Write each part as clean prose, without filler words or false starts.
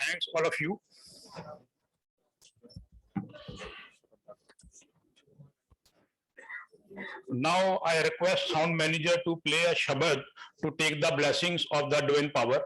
Thanks, all of you. Now I request sound manager to play a shabad to take the blessings of the divine power.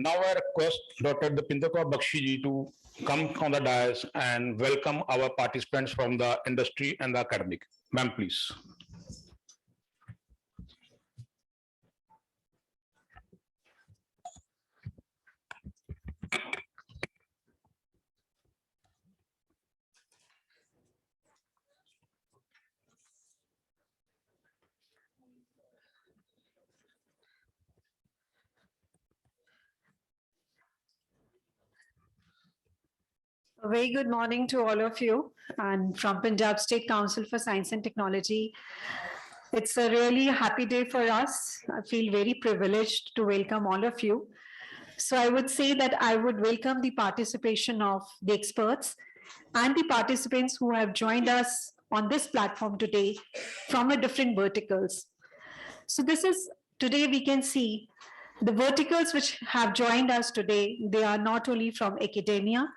Now I request Dr. Dipinder Kaur Bakshi ji to come on the dais and welcome our participants from the industry and the academic. Ma'am, please. A very good morning to all of you, and from Punjab State Council for Science and Technology. It's a really happy day for us. I feel very privileged to welcome all of you. So I would say that I would welcome the participation of the experts and the participants who have joined us on this platform today from a different verticals. So today we can see the verticals which have joined us today. They are not only from academia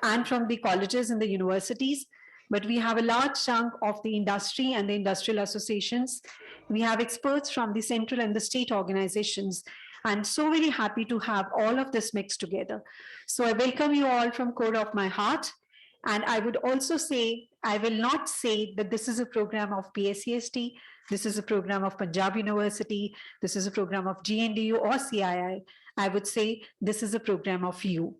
and from the colleges and the universities, but we have a large chunk of the industry and the industrial associations. We have experts from the central and the state organizations, and so very happy to have all of this mixed together. So I welcome you all from core of my heart. And I would also say, I will not say that this is a program of PSCST, this is a program of Punjab University, this is a program of GNDU or CII. I would say this is a program of you,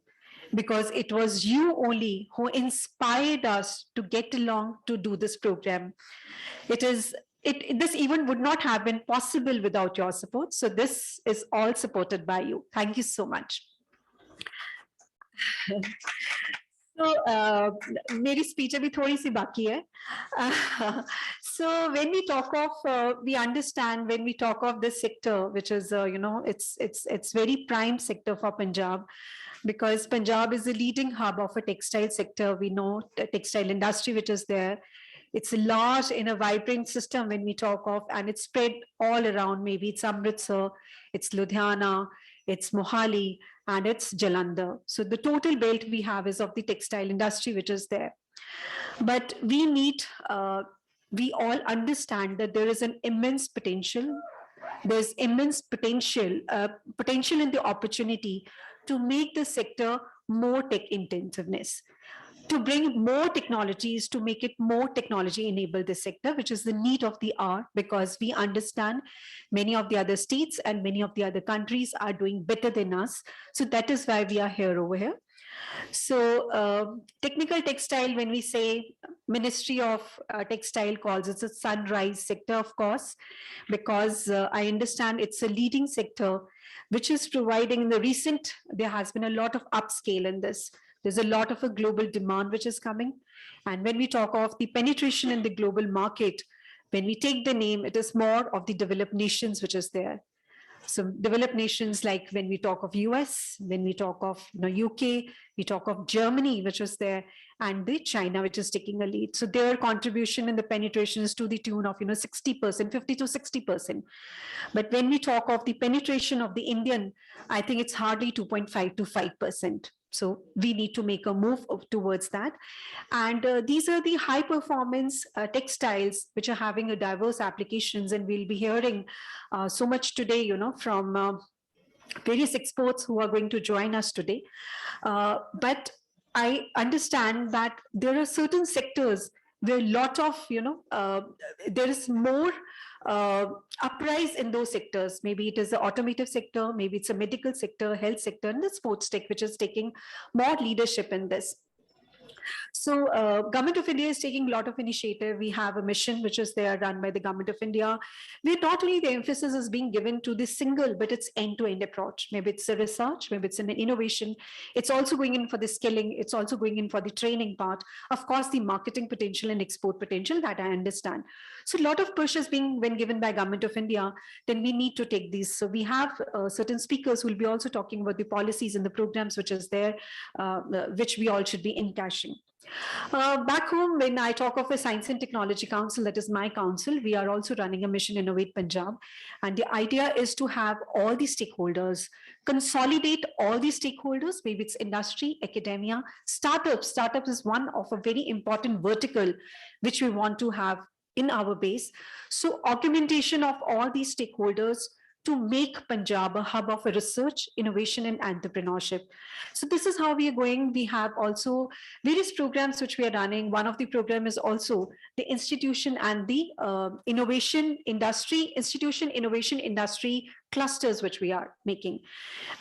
because it was you only who inspired us to get along to do this program. This even would not have been possible without your support. So this is all supported by you. Thank you so much. So, मेरी speech अभी थोड़ी सी बाकी है. So when we talk of, we understand when we talk of this sector, which is, it's very prime sector for Punjab, because Punjab is the leading hub of a textile sector. We know the textile industry which is there. It's a large and a vibrant system when we talk of, and it's spread all around. Maybe it's Amritsar, it's Ludhiana, it's Mohali, and it's Jalandhar. So the total belt we have is of the textile industry which is there. But we all understand that there is an immense potential. There's immense potential in the opportunity to make the sector more tech intensiveness, to bring more technologies, to make it more technology enabled this sector, which is the need of the hour, because we understand many of the other states and many of the other countries are doing better than us. So that is why we are here over here. So technical textile, when we say Ministry of Textile calls it's a sunrise sector, of course, because I understand it's a leading sector, which is providing in the recent, there has been a lot of upscale in this. There's a lot of a global demand which is coming. And when we talk of the penetration in the global market, when we take the name, it is more of the developed nations which is there. So developed nations, like when we talk of US, when we talk of UK, we talk of Germany, which was there, and the China, which is taking a lead. So their contribution in the penetration is to the tune of 60%, 50 to 60%. But when we talk of the penetration of the Indian, I think it's hardly 2.5 to 5%. So we need to make a move towards that. And these are the high performance textiles which are having a diverse applications, and we'll be hearing so much today, from various experts who are going to join us today. But I understand that there are certain sectors where a lot of, there is more uprise in those sectors. Maybe it is the automotive sector, maybe it's a medical sector, health sector, and the sports tech, which is taking more leadership in this. So Government of India is taking a lot of initiative. We have a mission which is there run by the Government of India, where not only the emphasis is being given to the single, but it's end-to-end approach. Maybe it's a research, maybe it's an innovation. It's also going in for the skilling. It's also going in for the training part. Of course, the marketing potential and export potential that I understand. So a lot of push is being when given by Government of India, then we need to take these. So we have certain speakers who will be also talking about the policies and the programs which is there, which we all should be encashing. Back home, when I talk of a Science and Technology Council, that is my council, we are also running a mission Innovate Punjab. And the idea is to have all the stakeholders, consolidate all the stakeholders, maybe it's industry, academia, startups. Startups is one of a very important vertical which we want to have in our base. So augmentation of all these stakeholders to make Punjab a hub of research, innovation, and entrepreneurship. So this is how we are going. We have also various programs which we are running. One of the program is also the institution and the innovation industry clusters which we are making.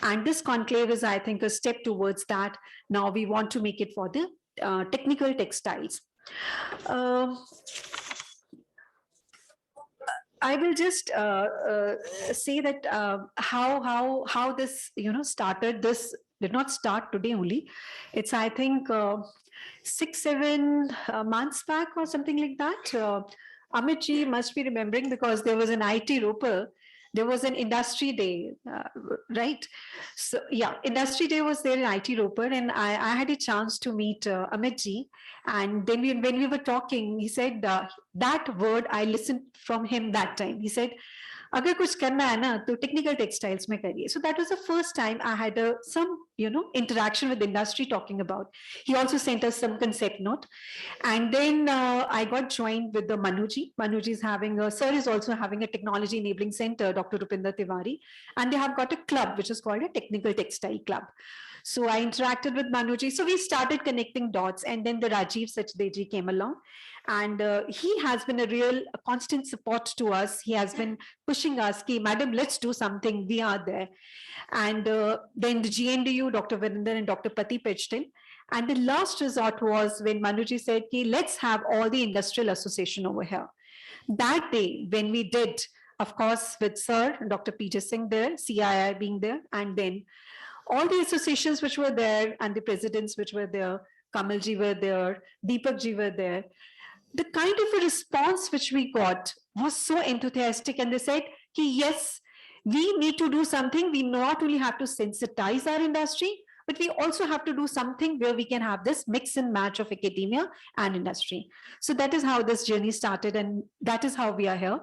And this conclave is, I think, a step towards that. Now we want to make it for the technical textiles. I will just say that how this started. This did not start today only. It's, I think, 6-7 months back or something like that. Amit ji must be remembering, because there was an IT Roper. There was an industry day, right? So yeah, industry day was there in IT Roper, and I had a chance to meet Amit ji. And then when we were talking, he said that word I listened from him that time. He said, अगर कुछ करना है ना तो technical textiles में करिए. So that was the first time I had some interaction with the industry talking about. He also sent us some concept note, and then I got joined with the Manuji. Manuji is having sir is also having a technology enabling center, Dr. Rupinder Tiwari, and they have got a club which is called a technical textile club. So I interacted with Manuji. So we started connecting dots, and then the Rajiv Sachdeji came along, and he has been a constant support to us. He has been pushing us, "Ki, madam, let's do something. We are there." And then the GNDU, Dr. Virender and Dr. Pati pitched in. And the last resort was when Manuji said, "Ki, let's have all the industrial association over here." That day, when we did, of course, with Sir Dr. Peter Singh there, CII being there, and then all the associations which were there and the presidents which were there, Kamalji were there, Deepakji were there. The kind of a response which we got was so enthusiastic, and they said, yes, we need to do something. We not only have to sensitize our industry, but we also have to do something where we can have this mix and match of academia and industry. So that is how this journey started, and that is how we are here.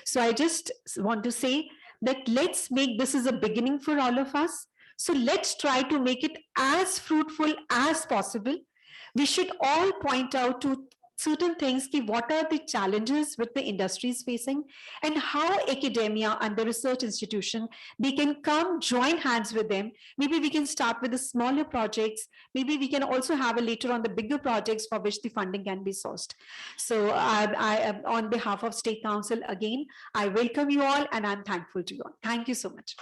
So I just want to say that let's make this as a beginning for all of us. So let's try to make it as fruitful as possible. We should all point out to certain things, what are the challenges which the industry is facing, and how academia and the research institution, they can come join hands with them. Maybe we can start with the smaller projects. Maybe we can also have a later on the bigger projects for which the funding can be sourced. So I on behalf of State Council, again, I welcome you all and I'm thankful to you all. Thank you so much.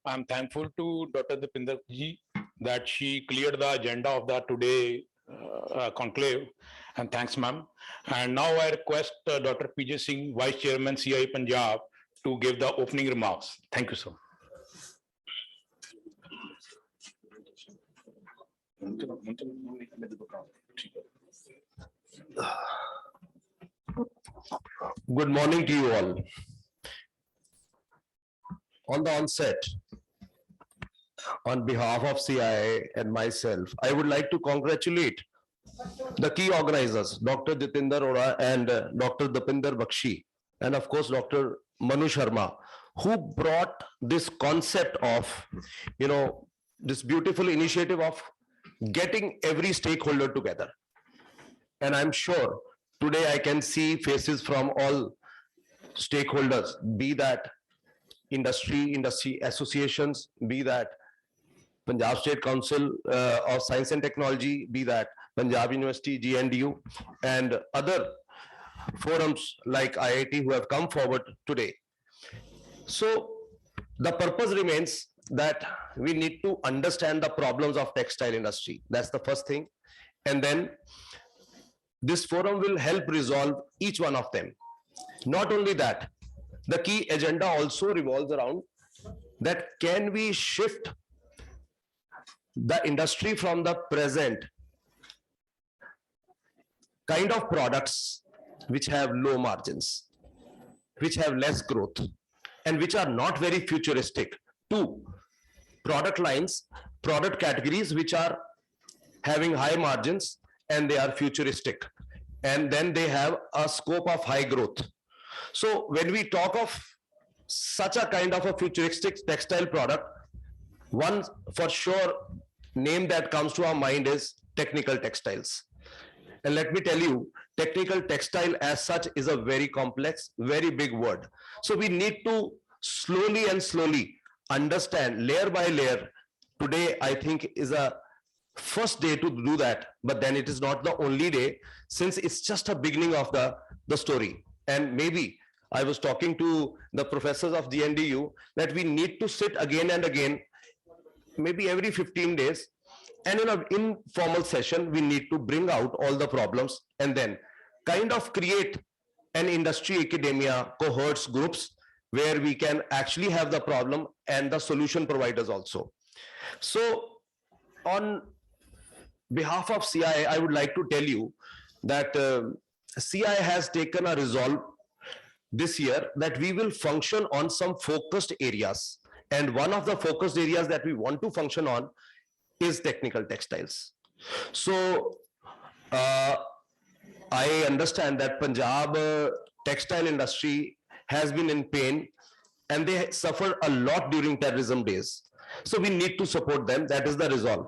I'm thankful to Dr. Dipinder ji that she cleared the agenda of the today conclave, and thanks, ma'am. And now I request Dr. PJ Singh, Vice Chairman CII Punjab, to give the opening remarks. Thank you, sir. Good morning to you all. On the onset, on behalf of CII and myself, I would like to congratulate the key organizers, Dr. Jitinder Ora and Dr. Dipinder Bakshi, and of course, Dr. Manu Sharma, who brought this concept of, this beautiful initiative of getting every stakeholder together. And I'm sure today I can see faces from all stakeholders, be that industry associations, be that Punjab State Council of Science and Technology, be that Punjab University, GNDU, and other forums like IIT who have come forward today. So the purpose remains that we need to understand the problems of textile industry. That's the first thing. And then this forum will help resolve each one of them. Not only that, the key agenda also revolves around that can we shift the industry from the present kind of products which have low margins, which have less growth, and which are not very futuristic, to product lines, product categories which are having high margins and they are futuristic, and then they have a scope of high growth. So when we talk of such a kind of a futuristic textile product, one for sure name that comes to our mind is technical textiles. And let me tell you, technical textile as such is a very complex, very big word. So we need to slowly understand layer by layer. Today, I think, is a first day to do that, but then it is not the only day, since it's just a beginning of the story. And maybe I was talking to the professors of GNDU that we need to sit again and again, maybe every 15 days, and in an informal session, we need to bring out all the problems and then kind of create an industry academia cohorts groups where we can actually have the problem and the solution providers also. So on behalf of CII, I would like to tell you that CII has taken a resolve this year that we will function on some focused areas. And one of the focused areas that we want to function on is technical textiles. So I understand that Punjab textile industry has been in pain and they suffered a lot during terrorism days. So we need to support them. That is the resolve.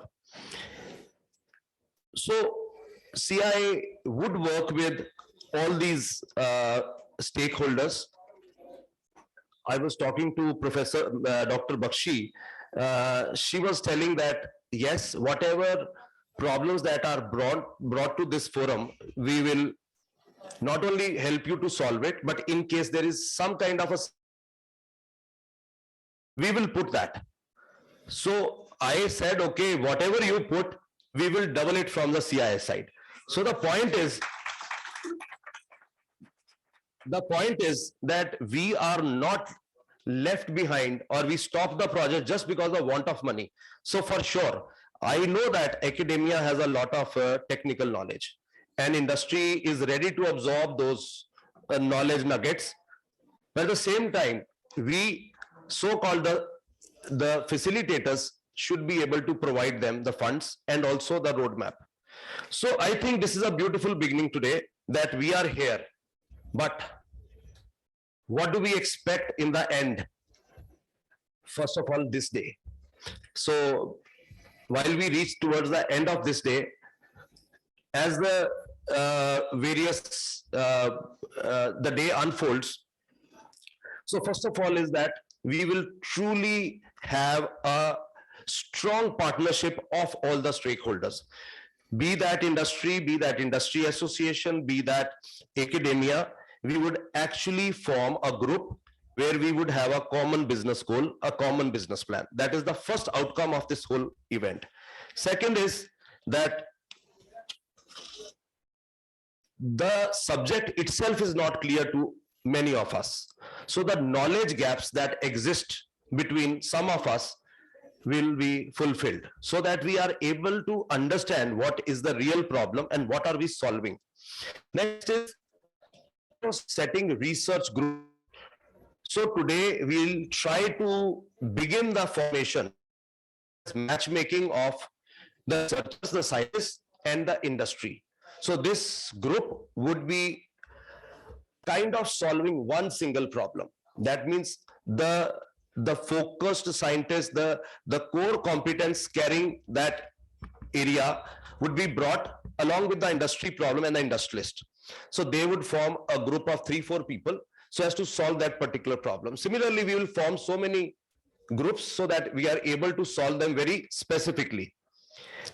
So CII would work with all these stakeholders. I was talking to Professor Dr. Bakshi. She was telling that yes, whatever problems that are brought to this forum, we will not only help you to solve it, but in case there is some kind of a, we will put that. So I said, okay, whatever you put, we will double it from the CII side. So the point is that we are not left behind or we stop the project just because of want of money. So for sure, I know that academia has a lot of technical knowledge and industry is ready to absorb those knowledge nuggets. But at the same time, we so-called the facilitators should be able to provide them the funds and also the roadmap. So I think this is a beautiful beginning today that we are here. But what do we expect in the end? First of all, this day. So while we reach towards the end of this day, as the the day unfolds, so first of all is that we will truly have a strong partnership of all the stakeholders, be that industry association, be that academia. We would actually form a group where we would have a common business goal, a common business plan. That is the first outcome of this whole event. Second is that the subject itself is not clear to many of us. So the knowledge gaps that exist between some of us will be fulfilled so that we are able to understand what is the real problem and what are we solving. Next is setting research group. So today we'll try to begin the formation, matchmaking of the researchers, the scientists and the industry. So this group would be kind of solving one single problem. That means the focused scientist, the core competence carrying that area would be brought along with the industry problem and the industrialist. So they would form a group of 3-4 people so as to solve that particular problem. Similarly, we will form so many groups so that we are able to solve them very specifically.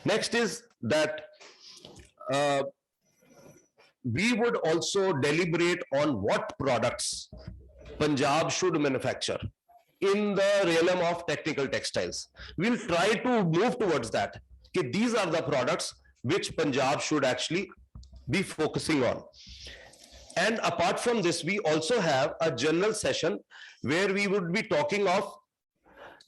Next is that we would also deliberate on what products Punjab should manufacture in the realm of technical textiles. We'll try to move towards that. Okay, these are the products which Punjab should actually be focusing on. And apart from this, we also have a general session where we would be talking of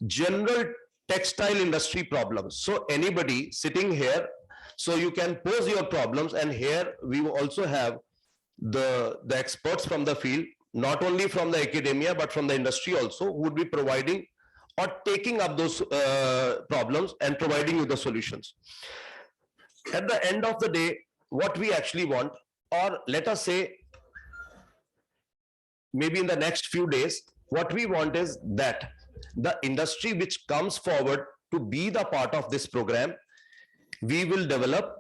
general textile industry problems. So anybody sitting here, so you can pose your problems, and here we will also have the experts from the field, not only from the academia but from the industry also, who would be providing or taking up those problems and providing you the solutions. At the end of the day, what we actually want, or let us say maybe in the next few days, what we want is that the industry which comes forward to be the part of this program, we will develop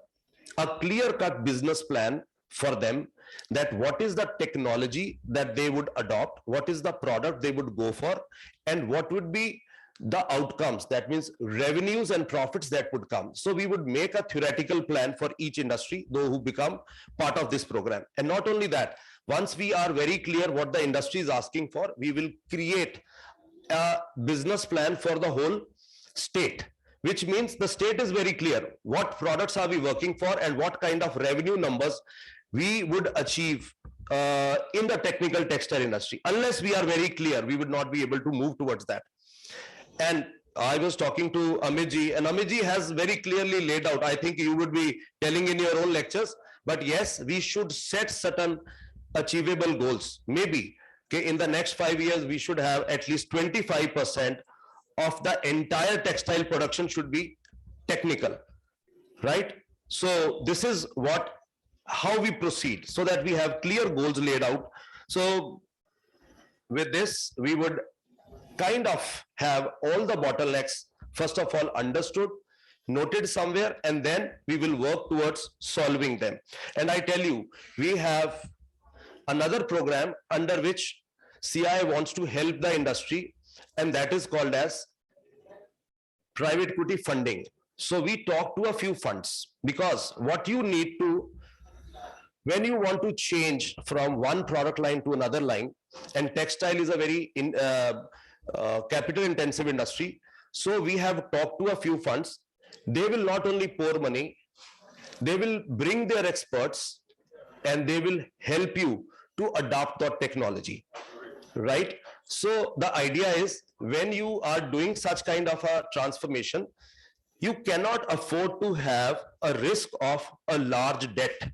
a clear-cut business plan for them, that what is the technology that they would adopt, what is the product they would go for, and what would be the outcomes, that means revenues and profits that would come. So we would make a theoretical plan for each industry, those who become part of this program. And not only that, once we are very clear what the industry is asking for, we will create a business plan for the whole state, which means the state is very clear what products are we working for and what kind of revenue numbers we would achieve in the technical textile industry. Unless we are very clear, we would not be able to move towards that. And I was talking to Amitji, and Amitji has very clearly laid out, I think you would be telling in your own lectures, but yes, we should set certain achievable goals. Maybe okay, in the next 5 years, we should have at least 25% of the entire textile production should be technical, right? So this is how we proceed, so that we have clear goals laid out. So with this, we would kind of have all the bottlenecks, first of all, understood, noted somewhere, and then we will work towards solving them. And I tell you, we have another program under which CII wants to help the industry, and that is called as private equity funding. So we talk to a few funds, because what you need to, when you want to change from one product line to another line, and textile is a very capital intensive industry, so we have talked to a few funds. They will not only pour money, they will bring their experts and they will help you to adopt the technology, right? So the idea is when you are doing such kind of a transformation, you cannot afford to have a risk of a large debt.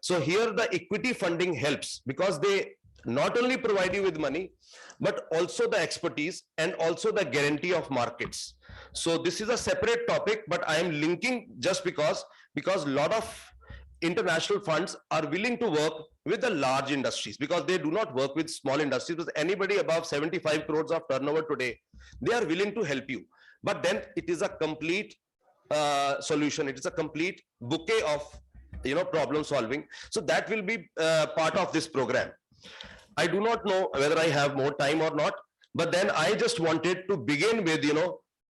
So here the equity funding helps because they not only provide you with money, but also the expertise and also the guarantee of markets. So this is a separate topic, but I am linking just because a lot of international funds are willing to work with the large industries because they do not work with small industries. Because anybody above 75 crores of turnover today, they are willing to help you. But then it is a complete solution. It is a complete bouquet of problem solving. So that will be part of this program. I do not know whether I have more time or not, but then I just wanted to begin with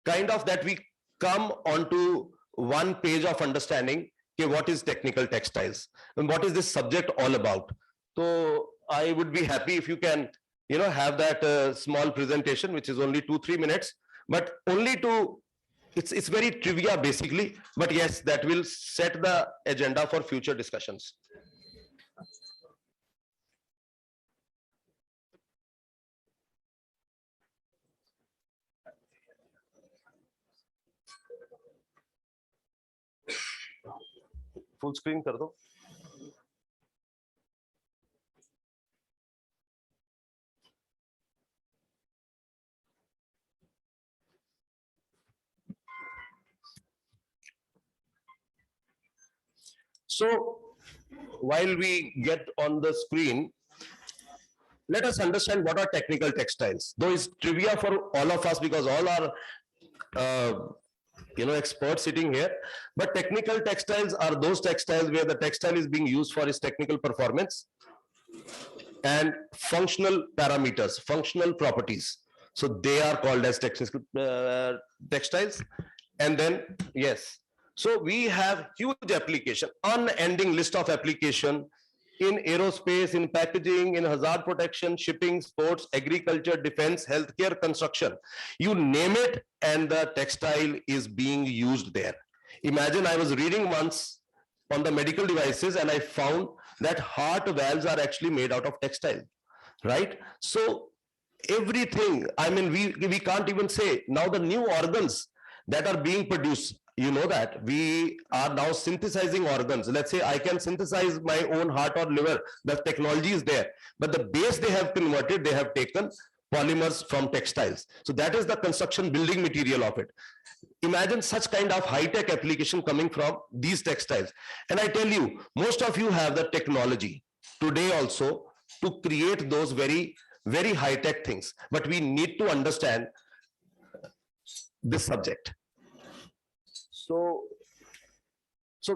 kind of that we come onto one page of understanding what is technical textiles and what is this subject all about. So I would be happy if you can have that small presentation, which is only 2-3 minutes, but only to it's very trivia basically, but yes, that will set the agenda for future discussions. Full screen kar do. So while we get on the screen, let us understand what are technical textiles. Though it's trivia for all of us because all are experts sitting here, but technical textiles are those textiles where the textile is being used for its technical performance and functional parameters, functional properties. So they are called as textiles. And then yes, so we have huge application, unending list of application in aerospace, in packaging, in hazard protection, shipping, sports, agriculture, defense, healthcare, construction. You name it, and the textile is being used there. Imagine I was reading once on the medical devices and I found that heart valves are actually made out of textile, right? So everything, I mean, we can't even say now the new organs that are being produced. You know that we are now synthesizing organs. Let's say I can synthesize my own heart or liver. The technology is there, but the base they have converted, they have taken polymers from textiles. So that is the construction building material of it. Imagine such kind of high-tech application coming from these textiles. And I tell you, most of you have the technology today also to create those very, very high-tech things. But we need to understand this subject. So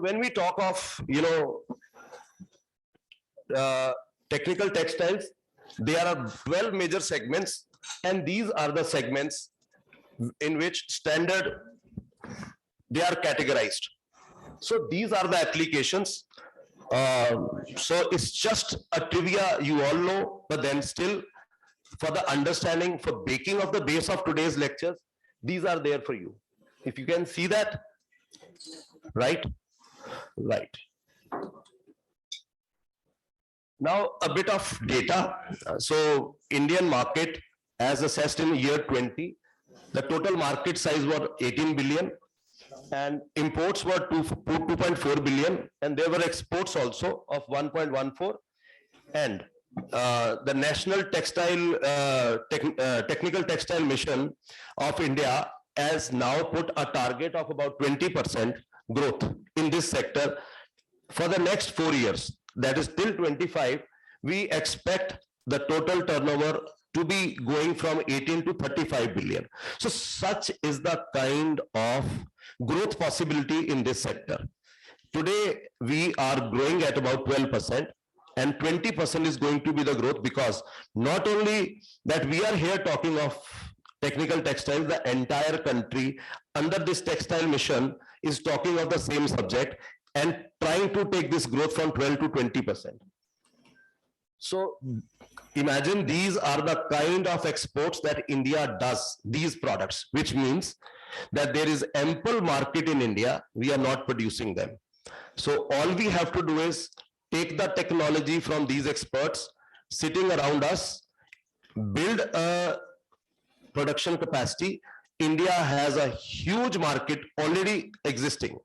when we talk of technical textiles, there are 12 major segments, and these are the segments in which standard they are categorized. So these are the applications. So it's just a trivia, you all know, but then still for the understanding, for baking of the base of today's lectures, these are there for you. If you can see that. Right. Now a bit of data. So Indian market as assessed in year 20, the total market size was 18 billion and imports were 2.4 billion, and there were exports also of 1.14, and the National Technical Textile Mission of India has now put a target of about 20% growth in this sector for the next 4 years. That is till 25. We expect the total turnover to be going from 18 to 35 billion. So such is the kind of growth possibility in this sector. Today, we are growing at about 12%. And 20% is going to be the growth, because not only that we are here talking of technical textiles, the entire country under this textile mission is talking of the same subject and trying to take this growth from 12 to 20%. So imagine these are the kind of exports that India does, these products, which means that there is ample market in India. We are not producing them. So all we have to do is take the technology from these experts sitting around us, build a production capacity. India has a huge market already existing.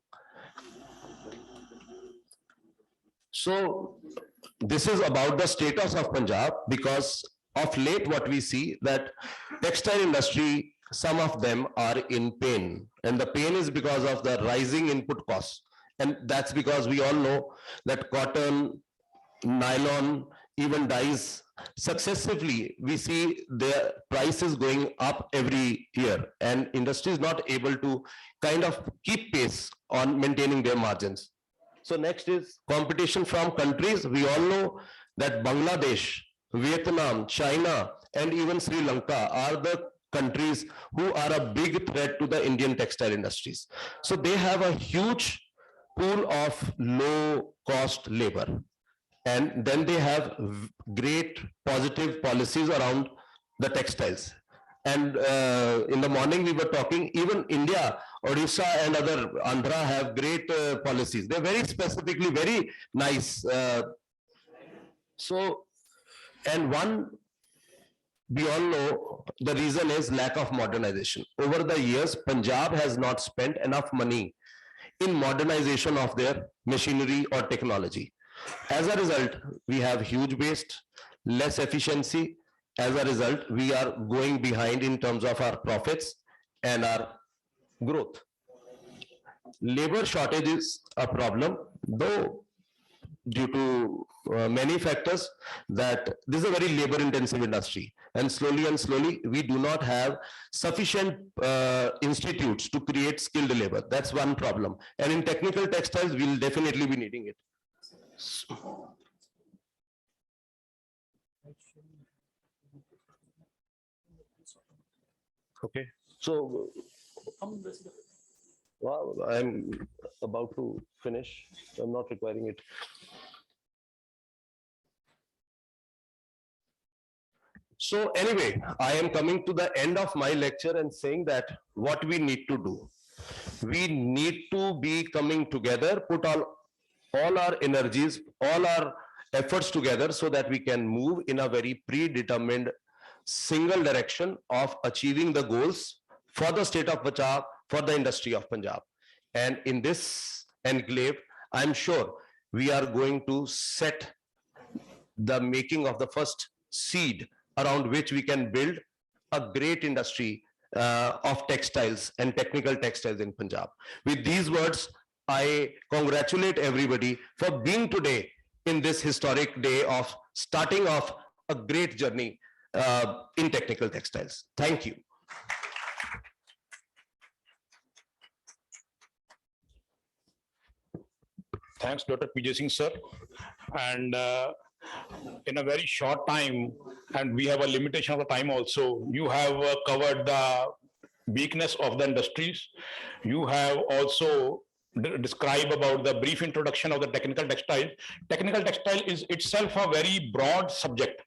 So this is about the status of Punjab, because of late what we see that textile industry, some of them are in pain, and the pain is because of the rising input costs. And that's because we all know that cotton, nylon, even dyes, successively we see their prices going up every year, and industry is not able to kind of keep pace on maintaining their margins. So next is competition from countries. We all know that Bangladesh, Vietnam, China, and even Sri Lanka are the countries who are a big threat to the Indian textile industries. So they have a huge pool of low cost labor. And then they have great positive policies around the textiles. And in the morning we were talking, even India, Odisha and other Andhra have great policies. They're very specifically very nice. And one, we all know the reason is lack of modernization. Over the years, Punjab has not spent enough money in modernization of their machinery or technology. As a result, we have huge waste, less efficiency. As a result, we are going behind in terms of our profits and our growth. Labor shortage is a problem, though due to many factors, that this is a very labor intensive industry, and slowly we do not have sufficient institutes to create skilled labor. That's one problem. And in technical textiles, we'll definitely be needing it. Okay, so wow, I'm about to finish. I'm not requiring it. So anyway, I am coming to the end of my lecture and saying that what we need to do. We need to be coming together, put all our energies, all our efforts together so that we can move in a very predetermined single direction of achieving the goals for the state of Punjab, for the industry of Punjab. And in this enclave, I'm sure we are going to set the making of the first seed around which we can build a great industry of textiles and technical textiles in Punjab. With these words, I congratulate everybody for being today in this historic day of starting off a great journey in technical textiles. Thank you. Thanks, Dr. PJ Singh, sir. And in a very short time, and we have a limitation of the time also, you have covered the weakness of the industries. You have also described about the brief introduction of the technical textile. Technical textile is itself a very broad subject,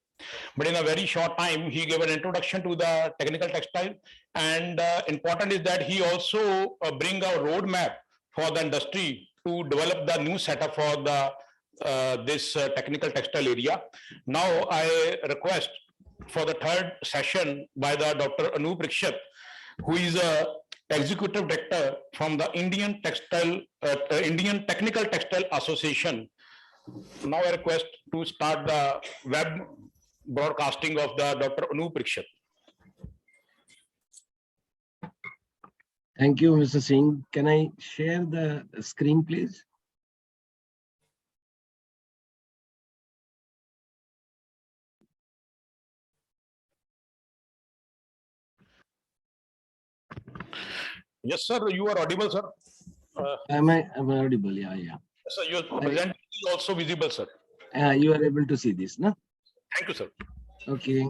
but in a very short time, he gave an introduction to the technical textile. And important is that he also bring a roadmap for the industry to develop the new setup for the this technical textile area. Now I request for the third session by the Dr. Anuprikshat, who is a executive director from the Indian Technical Textile Association. Now I request to start the web broadcasting of the Dr. Anuprikshat. Thank you, Mr. Singh. Can I share the screen, please? Yes, sir, you are audible, sir. Am I audible? Yeah. Sir, your presentation is also visible, sir. You are able to see this, no? Thank you, sir. Okay.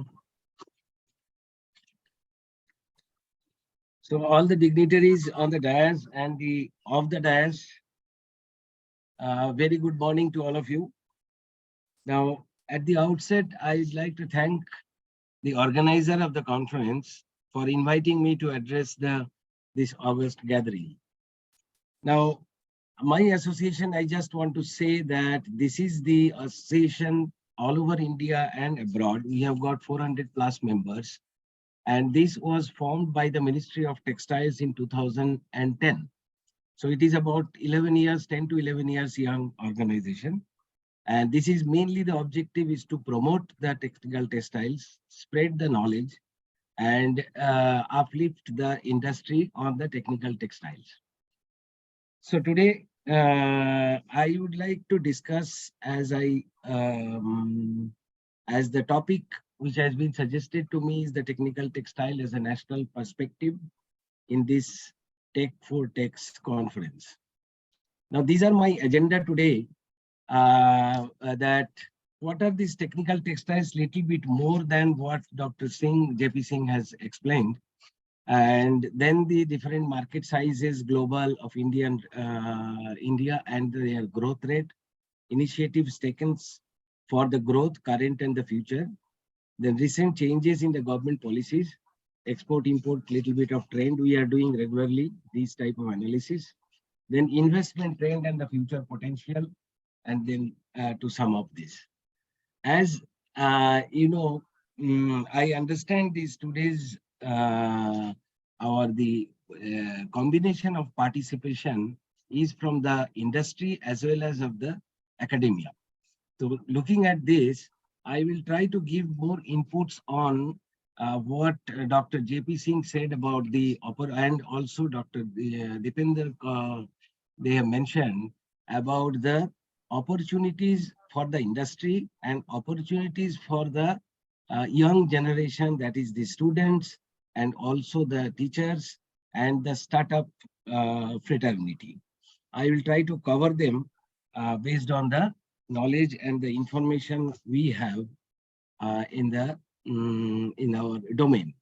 So all the dignitaries on the dais and the off the dais, very good morning to all of you. Now, at the outset, I'd like to thank the organizer of the conference for inviting me to address this August gathering. Now, my association, I just want to say that this is the association all over India and abroad. We have got 400 plus members. And this was formed by the Ministry of Textiles in 2010. So it is about 11 years, 10 to 11 years young organization. And this is mainly the objective is to promote the technical textiles, spread the knowledge, and uplift the industry on the technical textiles. So today, I would like to discuss as the topic which has been suggested to me is the technical textile as a national perspective in this Tech for Techs conference. Now, these are my agenda today. That what are these technical textiles? Little bit more than what Dr. Singh, JP Singh has explained, and then the different market sizes global of India and their growth rate, initiatives taken for the growth current and the future, then recent changes in the government policies, export import, little bit of trend we are doing regularly, these type of analysis, then investment trend and the future potential, and then to sum up this. As you know, I understand these today's combination of participation is from the industry as well as of the academia. So looking at this, I will try to give more inputs on what Dr. JP Singh said about the and also Dr. Dipender, they have mentioned about the opportunities for the industry and opportunities for the young generation, that is the students and also the teachers and the startup fraternity. I will try to cover them based on the knowledge and the information we have in our domain.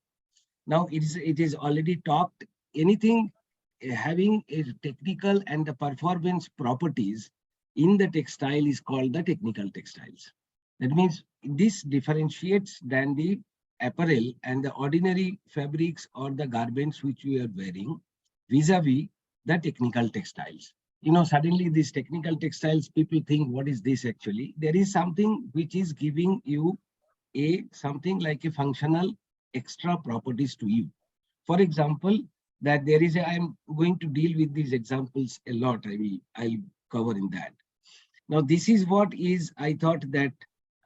Now it is already talked. Anything having a technical and the performance properties in the textile is called the technical textiles. That means this differentiates than the apparel and the ordinary fabrics or the garments which we are wearing vis-a-vis the technical textiles. You know, suddenly these technical textiles, people think, what is this actually? There is something which is giving you something like a functional extra properties to you. For example, that there is I'm going to deal with these examples a lot. I'll cover in that. Now, this is what is, I thought that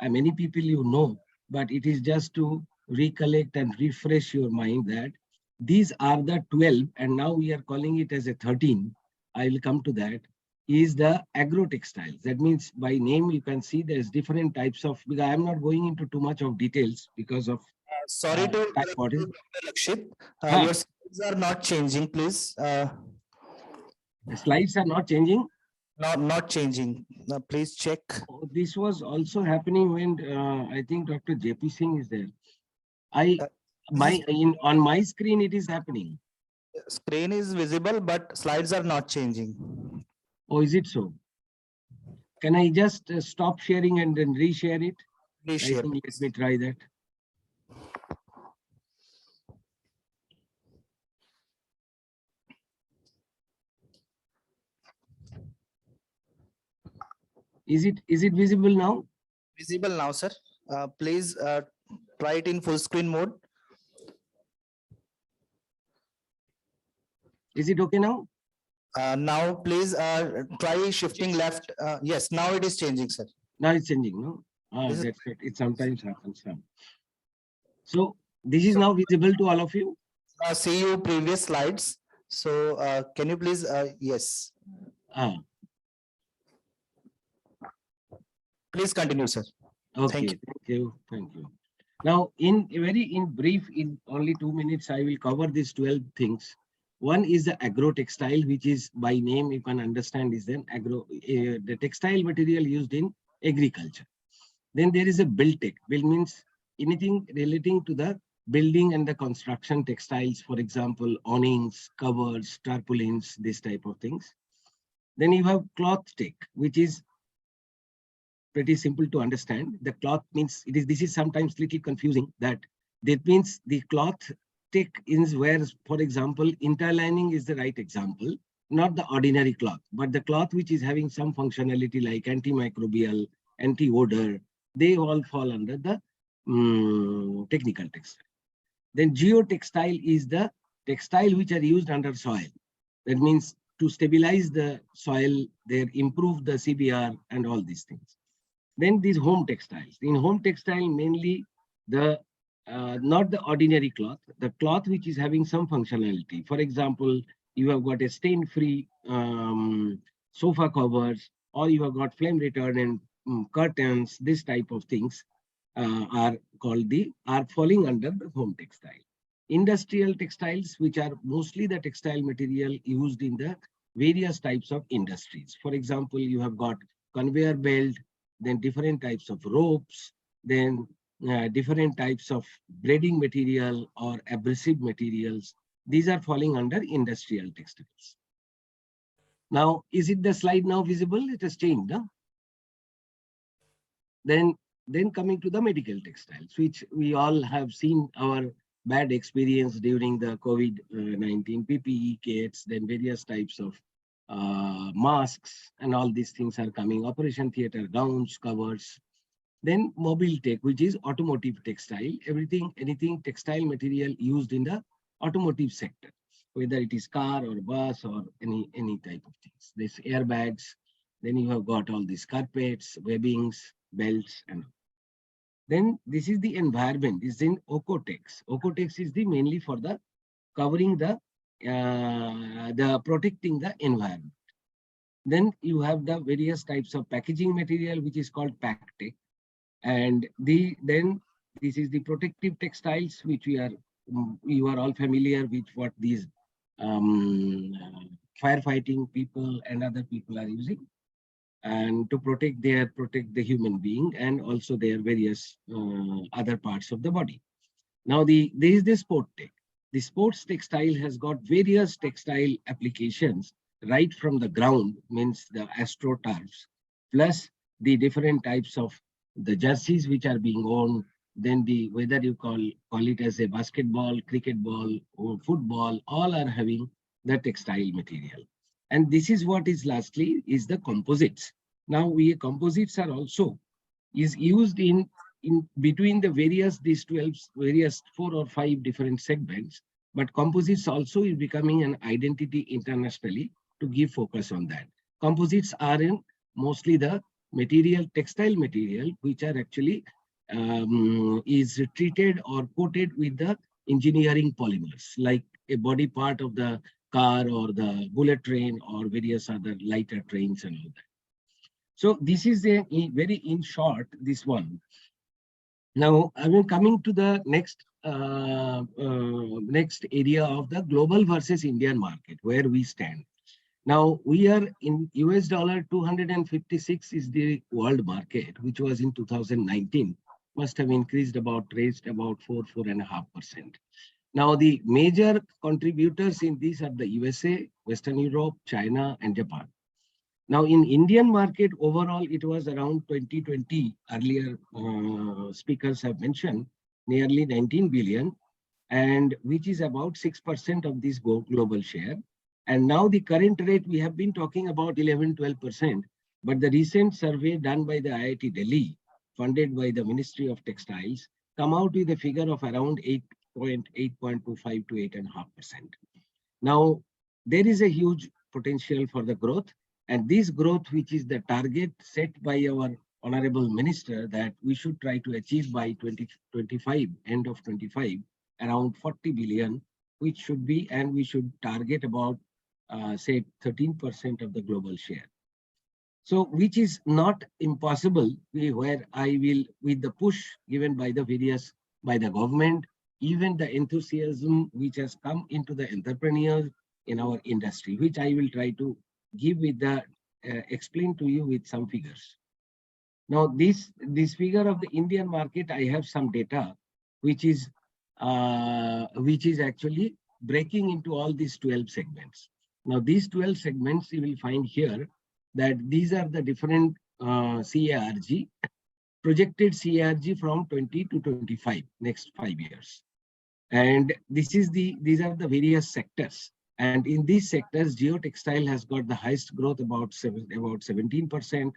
many people you know, but it is just to recollect and refresh your mind that these are the 12, and now we are calling it as a 13. I will come to that, is the agro textiles. That means by name, you can see there's different types of, because I'm not going into too much of details because of Sorry to interrupt what is you, Dr. Lakshit. Huh. Your slides are not changing, please. the slides are not changing. Not changing. Please check. Oh, this was also happening when I think Dr. JP Singh is there. On my screen it is happening. Screen is visible, but slides are not changing. Oh, is it so? Can I just stop sharing and then reshare it? Please I share. think let me try that. Is it visible now? Visible now, sir. Please try it in full screen mode. Is it okay now? Now, please try shifting left. Yes, now it is changing, sir. Now it's changing, no? This is- That's it. It sometimes happens. So this is now visible to all of you. See you previous slides. So can you please, yes, Ah, please continue, sir. okay. Thank you. Now, in brief, in only 2 minutes, I will cover these 12 things. One is the agro textile, which is by name you can understand is then the textile material used in agriculture. Then there is a build tech. Build means anything relating to the building and the construction textiles, for example, awnings, covers, tarpaulins, this type of things. Then you have cloth tech, which is pretty simple to understand. The cloth means this is sometimes little confusing. That means the cloth tech is where, for example, interlining is the right example, not the ordinary cloth, but the cloth which is having some functionality like antimicrobial, anti-odor, they all fall under the technical textile. Then geotextile is the textile which are used under soil. That means to stabilize the soil, they improve the CBR and all these things. Then these home textiles. In home textile, mainly the not the ordinary cloth, the cloth which is having some functionality. For example, you have got a stain-free sofa covers, or you have got flame retardant curtains. This type of things are falling under the home textile. Industrial textiles, which are mostly the textile material used in the various types of industries. For example, you have got conveyor belt, then different types of ropes, then different types of braiding material or abrasive materials. These are falling under industrial textiles. Now, is it the slide now visible? It has changed, no? Then coming to the medical textiles, which we all have seen our bad experience during the COVID-19, PPE kits, then various types of masks, and all these things are coming, operation theater gowns, covers. Then mobile tech, which is automotive textile, anything textile material used in the automotive sector, whether it is car or bus or any type of things. This airbags, then you have got all these carpets, webbings, belts, and then this is the environment. This is in Ocotex. Ocotex is the mainly for the covering the protecting the environment. Then you have the various types of packaging material, which is called PackTech. And then this is the protective textiles, which you are all familiar with what these firefighting people and other people are using, and to protect the human being and also their various other parts of the body. Now there is the sport tech. The sports textile has got various textile applications right from the ground, means the astroturfs, plus the different types of the jerseys which are being worn, then whether you call it as a basketball, cricket ball, or football, all are having the textile material. And this is what is lastly is the composites. Now composites are also is used in between the these 4 or 5 different segments, but composites also is becoming an identity internationally to give focus on that. Composites are in mostly the textile material, which are actually is treated or coated with the engineering polymers, like a body part of the car or the bullet train or various other lighter trains and all that. So this is a very in short, this one. Now I am coming to the next next area of the global versus Indian market, where we stand. Now we are in US dollar 256 is the world market, which was in 2019, must have increased raised about 4.5%. Now the major contributors in these are the USA, Western Europe, China, and Japan. Now in Indian market overall, it was around 2020, earlier speakers have mentioned, nearly 19 billion, and which is about 6% of this global share. And now the current rate, we have been talking about 11-12%, but the recent survey done by the IIT Delhi, funded by the Ministry of Textiles, come out with a figure of around 8.25 to 8.5%. Now, there is a huge potential for the growth, and this growth, which is the target set by our Honorable Minister, that we should try to achieve by 2025, end of 25, around 40 billion, which should be, and we should target about say 13% of the global share. So, which is not impossible, where I will, with the push given by by the government, even the enthusiasm which has come into the entrepreneurs in our industry, which I will try to give with explain to you with some figures. Now, this figure of the Indian market, I have some data, which is actually breaking into all these 12 segments. Now, these 12 segments, you will find here that these are the different CIRG, projected CIRG from 20 to 25, next 5 years. And these are the various sectors. And in these sectors, geotextile has got the highest growth, about 17%.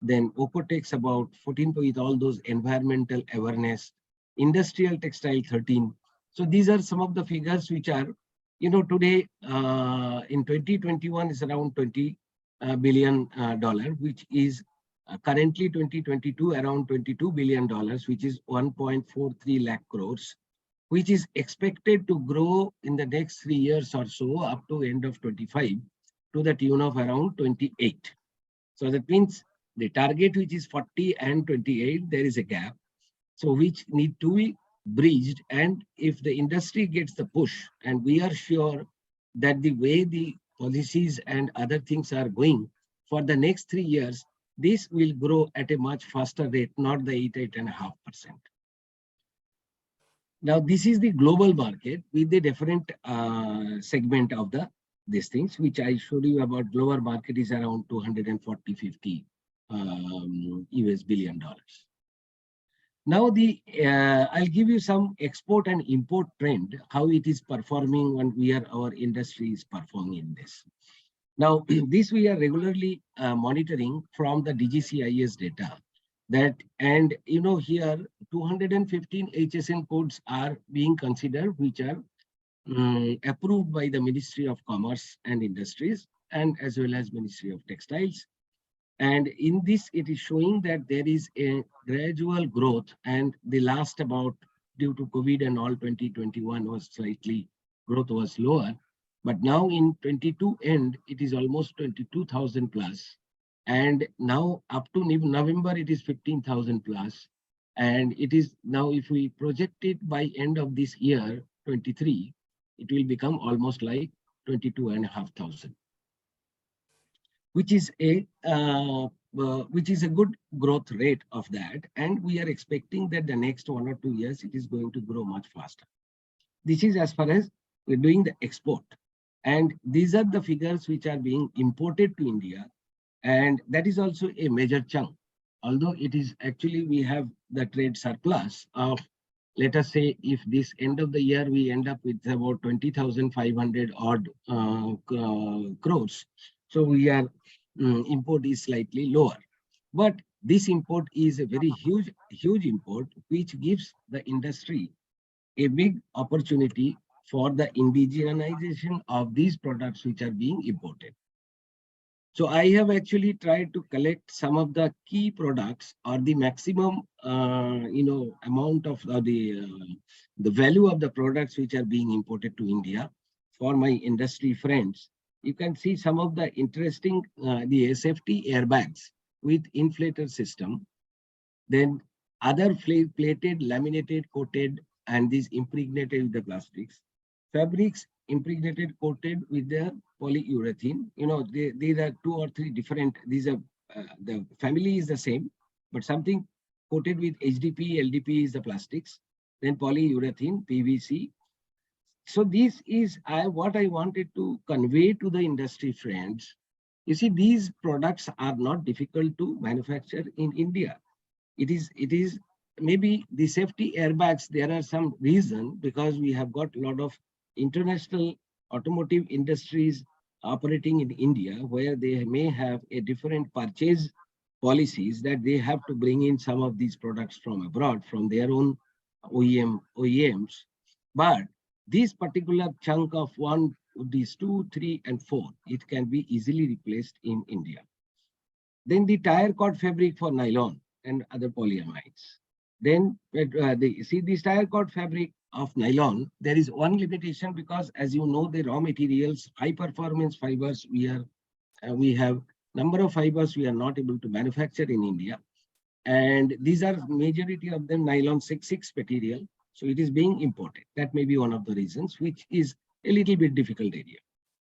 then Ocotex about 14 with all those environmental awareness, industrial textile 13. So these are some of the figures which are, today in 2021 is around $20 billion, which is currently 2022 around $22 billion, which is 1.43 lakh crores, which is expected to grow in the next 3 years or so up to end of 25 to the tune of around 28. So that means the target, which is 40 and 28, there is a gap. So which need to be bridged. And if the industry gets the push, and we are sure that the way the policies and other things are going for the next 3 years, this will grow at a much faster rate, not the 8.5%. Now, this is the global market with the different segment of these things, which I showed you about. Global market is around 240-50 US billion dollars. Now, I'll give you some export and import trend, how it is performing and where our industry is performing in this. Now, this we are regularly monitoring from the DGCIS data. That, and here 215 HSN codes are being considered, which are approved by the Ministry of Commerce and Industries and as well as Ministry of Textiles. And in this, it is showing that there is a gradual growth, and the last about due to COVID and all 2021 was slightly growth was lower. But now in 22 end, it is almost 22,000 plus. And now up to November, it is 15,000 plus. And it is now, if we project it by end of this year, 23, it will become almost like 22,500, which is a good growth rate of that. And we are expecting that the next 1 or 2 years, it is going to grow much faster. This is as far as we're doing the export. And these are the figures which are being imported to India. And that is also a major chunk. Although it is actually, we have the trade surplus of, let us say, if this end of the year, we end up with about 20,500 odd crores. So we are, import is slightly lower. But this import is a very huge import, which gives the industry a big opportunity for the indigenization of these products which are being imported. So I have actually tried to collect some of the key products or the maximum, amount of the value of the products which are being imported to India for my industry friends. You can see some of the interesting, the SFT airbags with inflator system, then other plated, laminated, coated, and these impregnated with the plastics, fabrics impregnated, coated with the polyurethane. These are 2 or 3 different, these are, the family is the same, but something coated with HDP, LDP is the plastics, then polyurethane, PVC. So this is what I wanted to convey to the industry friends. You see, these products are not difficult to manufacture in India. It is maybe the safety airbags, there are some reason because we have got a lot of international automotive industries operating in India, where they may have a different purchase policies that they have to bring in some of these products from abroad, from their own OEMs. But this particular chunk of one, these 2, 3, and 4, it can be easily replaced in India. Then the tire cord fabric for nylon and other polyamides. Then this tire cord fabric of nylon, there is one limitation because, as you know, the raw materials, high performance fibers, we have number of fibers we are not able to manufacture in India. And these are majority of them nylon 6 material. So it is being imported. That may be one of the reasons, which is a little bit difficult area.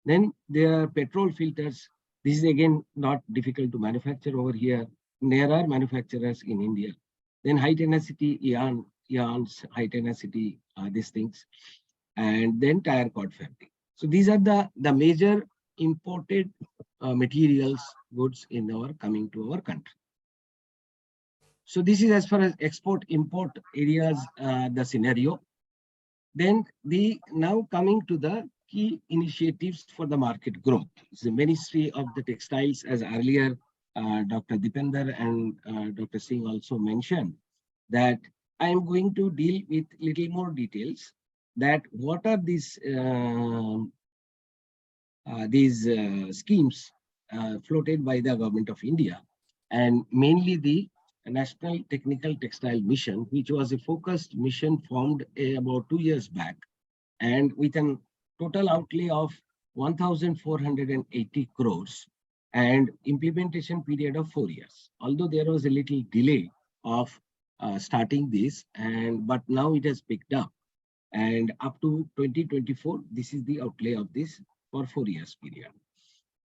Then there are petrol filters. This is again not difficult to manufacture over here. There are manufacturers in India. Then high tenacity yarns, high tenacity, these things. And then tire cord fabric. So these are the major imported materials, goods in our coming to our country. So this is as far as export import areas, the scenario. Then now coming to the key initiatives for the market growth. The Ministry of the Textiles, as earlier Dr. Dipender and Dr. Singh also mentioned, that I am going to deal with little more details, that what are these schemes floated by the Government of India, and mainly the National Technical Textile Mission, which was a focused mission formed about 2 years back, and with a total outlay of 1,480 crores and implementation period of 4 years. Although there was a little delay of starting this, but now it has picked up, and up to 2024, this is the outlay of this for 4 years period.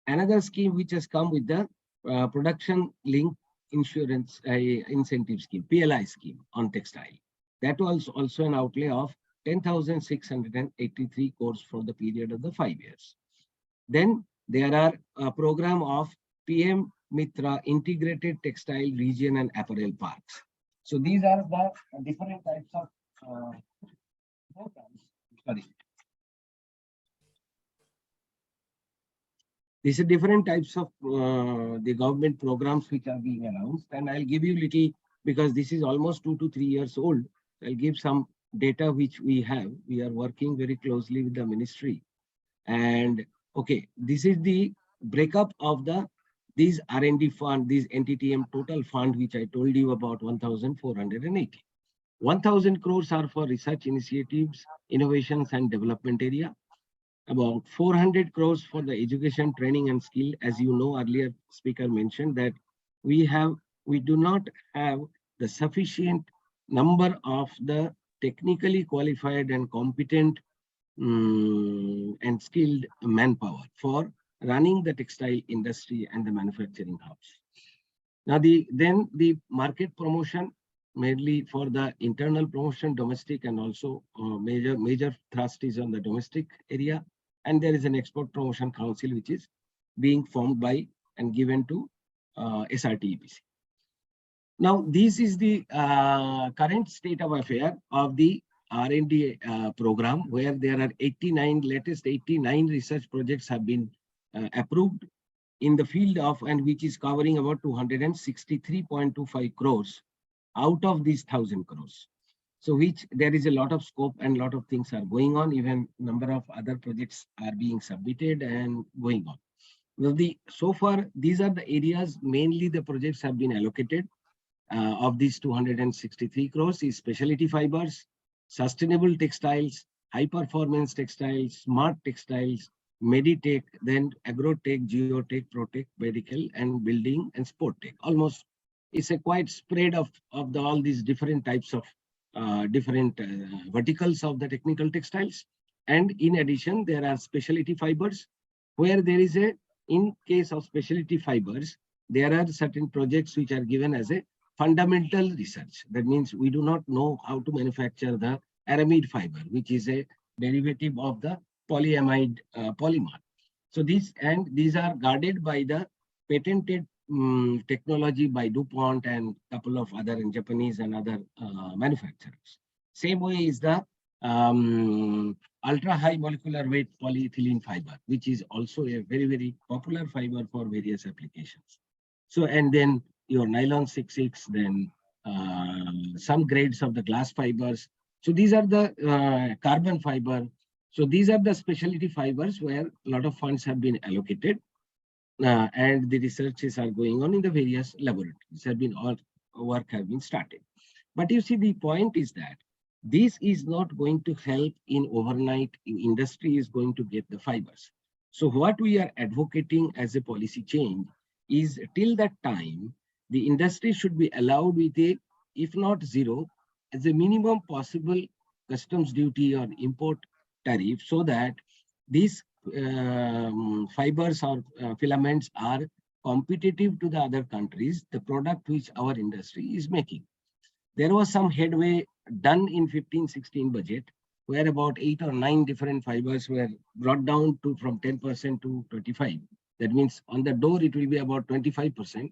Another scheme which has come with the production linked insurance incentive scheme, PLI scheme on textile. That was also an outlay of 10,683 crores for the period of the 5 years. Then there are a program of PM Mitra Integrated Textile Region and Apparel Parks. So these are the different types of programs. Sorry. These are different types of the government programs which are being announced, and I'll give you little, because this is almost 2 to 3 years old. I'll give some data which we have. We are working very closely with the ministry, and okay, this is the breakup of these R&D fund, these NTTM total fund, which I told you about 1,480. 1,000 crores are for research initiatives, innovations and development area. About 400 crores for the education, training and skill. As you know, earlier speaker mentioned that we do not have the sufficient number of the technically qualified and competent and skilled manpower for running the textile industry and the manufacturing hubs. Now, then the market promotion, mainly for the internal promotion, domestic, and also major thrust is on the domestic area. And there is an export promotion council which is being formed by and given to SRTEPC. Now, this is the current state of affair of the R&D program, where there are 89 research projects have been approved in the field of, and which is covering about 263.25 crores out of these 1,000 crores. So which there is a lot of scope and a lot of things are going on. Even number of other projects are being submitted and going on. Well, so far, these are the areas, mainly the projects have been allocated of these 263 crores is specialty fibers, sustainable textiles, high performance textiles, smart textiles, meditech, then agrotech, geotech, protech, medical, and building and sport tech. Almost it's a quite spread of all these different types of different verticals of the technical textiles. And in addition, there are specialty fibers, where there is in case of specialty fibers, there are certain projects which are given as a fundamental research. That means we do not know how to manufacture the aramid fiber, which is a derivative of the polyamide polymer. So these are guarded by the patented technology by DuPont and a couple of other Japanese and other manufacturers. Same way is the ultra high molecular weight polyethylene fiber, which is also a very, very popular fiber for various applications. So, and then your nylon 66, then some grades of the glass fibers. So these are the carbon fiber. So these are the specialty fibers where a lot of funds have been allocated. And the researches are going on in the various laboratories. All work have been started. But you see, the point is that this is not going to help in overnight. Industry is going to get the fibers. So what we are advocating as a policy change is, till that time, the industry should be allowed with a, if not zero, as a minimum possible customs duty or import tariff, so that these fibers or filaments are competitive to the other countries, the product which our industry is making. There was some headway done in 15-16 budget, where about 8 or 9 different fibers were brought down to from 10% to 25%. That means on the door, it will be about 25%.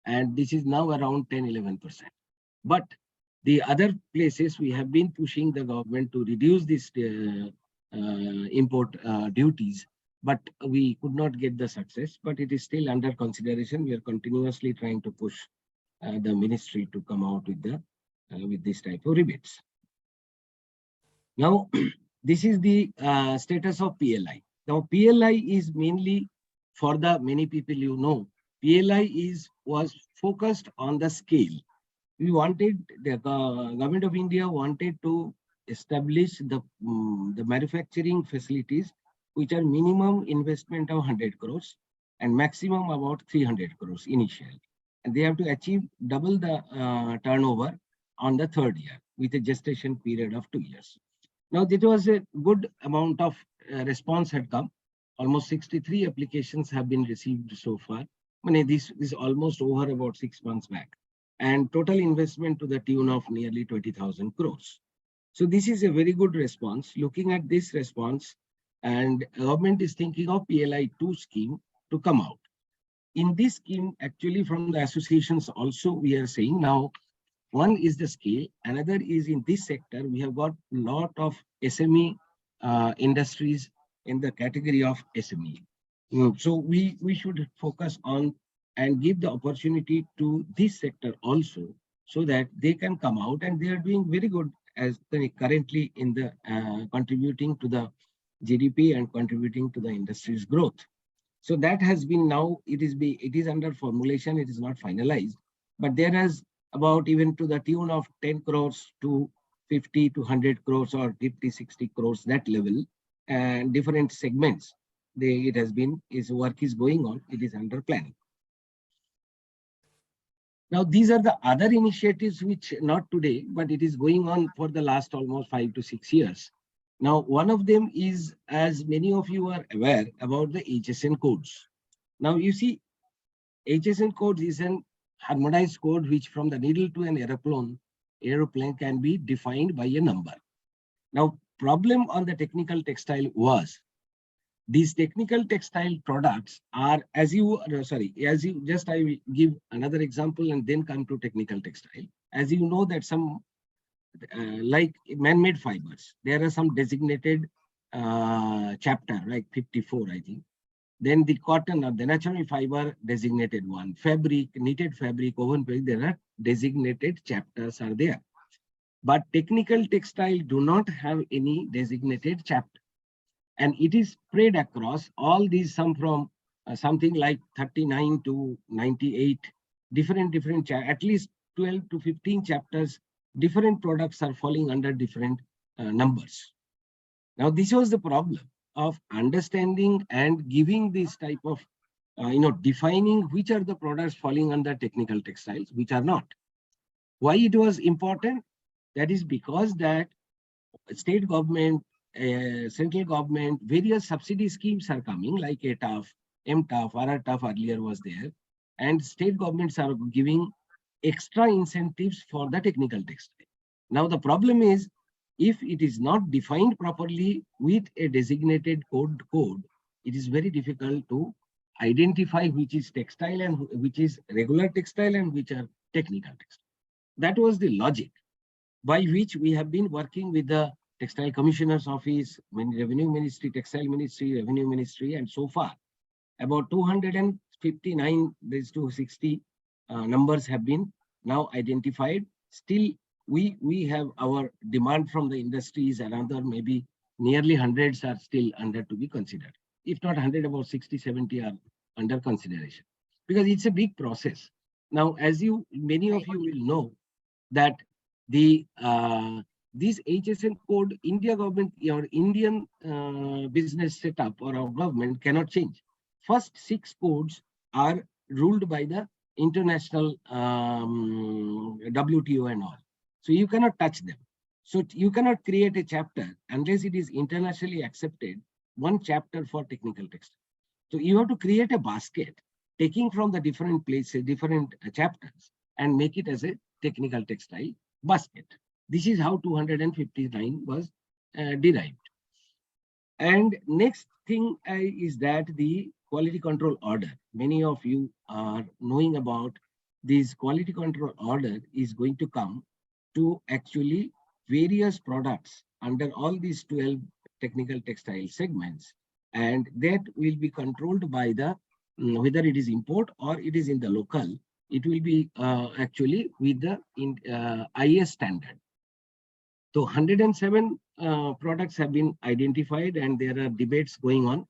And this is now around 10-11%. But the other places, we have been pushing the government to reduce this import duties. but we could not get the success, but it is still under consideration. We are continuously trying to push the ministry to come out with this type of rebates. Now, this is the status of PLI. Now, PLI is mainly for the many people you know. PLI was focused on the scale. We wanted, the government of India wanted to establish the manufacturing facilities which are minimum investment of 100 crores and maximum about 300 crores initially. And they have to achieve double the turnover on the third year with a gestation period of 2 years. Now, it was a good amount of response had come. Almost 63 applications have been received so far. I mean, this is almost over about 6 months back. And total investment to the tune of nearly 20,000 crores. So this is a very good response. Looking at this response, and government is thinking of PLI 2 scheme to come out. In this scheme, actually from the associations also we are saying now, one is the scale, another is in this sector, we have got a lot of SME industries in the category of SME. So we should focus on and give the opportunity to this sector also, so that they can come out, and they are doing very good as currently in the contributing to the GDP and contributing to the industry's growth. So that has been now, it is under formulation, it is not finalized, but there has about even to the tune of 10 crores to 50 to 100 crores or 50, 60 crores, that level, and different segments. Work is going on, it is under planning. Now, these are the other initiatives which not today, but it is going on for the last almost 5 to 6 years. Now, one of them is, as many of you are aware, about the HSN codes. Now, you see, HSN codes is an harmonized code which from the needle to an aeroplane can be defined by a number. Now, problem on the technical textile was, these technical textile products are, I will give another example and then come to technical textile. As you know that some like man-made fibers, there are some designated chapter, like 54, I think. Then the cotton or the natural fiber designated one, fabric, knitted fabric, woven fabric, there are designated chapters are there. But technical textile do not have any designated chapter. And it is spread across all these, some from something like 39 to 98, different, at least 12 to 15 chapters, different products are falling under different numbers. Now, this was the problem of understanding and giving this type of, defining which are the products falling under technical textiles, which are not. Why it was important? That is because that state government, central government, various subsidy schemes are coming, like ATAF, MTAF, RRTAF earlier was there, and state governments are giving extra incentives for the technical textile. Now, the problem is, if it is not defined properly with a designated code, it is very difficult to identify which is textile and which is regular textile and which are technical textile. That was the logic by which we have been working with the Textile Commissioner's Office, Revenue Ministry, Textile Ministry, Revenue Ministry, and so far, about 259, these 260 numbers have been now identified. Still, we have our demand from the industry is another, maybe nearly hundreds are still under to be considered. If not 100, about 60, 70 are under consideration, because it's a big process. Now, as many of you will know that this HSN code, India government or Indian business setup or our government cannot change. First 6 codes are ruled by the international WTO and all. So you cannot touch them. So you cannot create a chapter unless it is internationally accepted, one chapter for technical textile. So you have to create a basket, taking from the different places, different chapters, and make it as a technical textile basket. This is how 259 was derived. And next thing is that the quality control order. Many of you are knowing about this quality control order is going to come to actually various products under all these 12 technical textile segments. and that will be controlled by the whether it is import or it is in the local. It will be actually with the IS standard. So 107 products have been identified, and there are debates going on,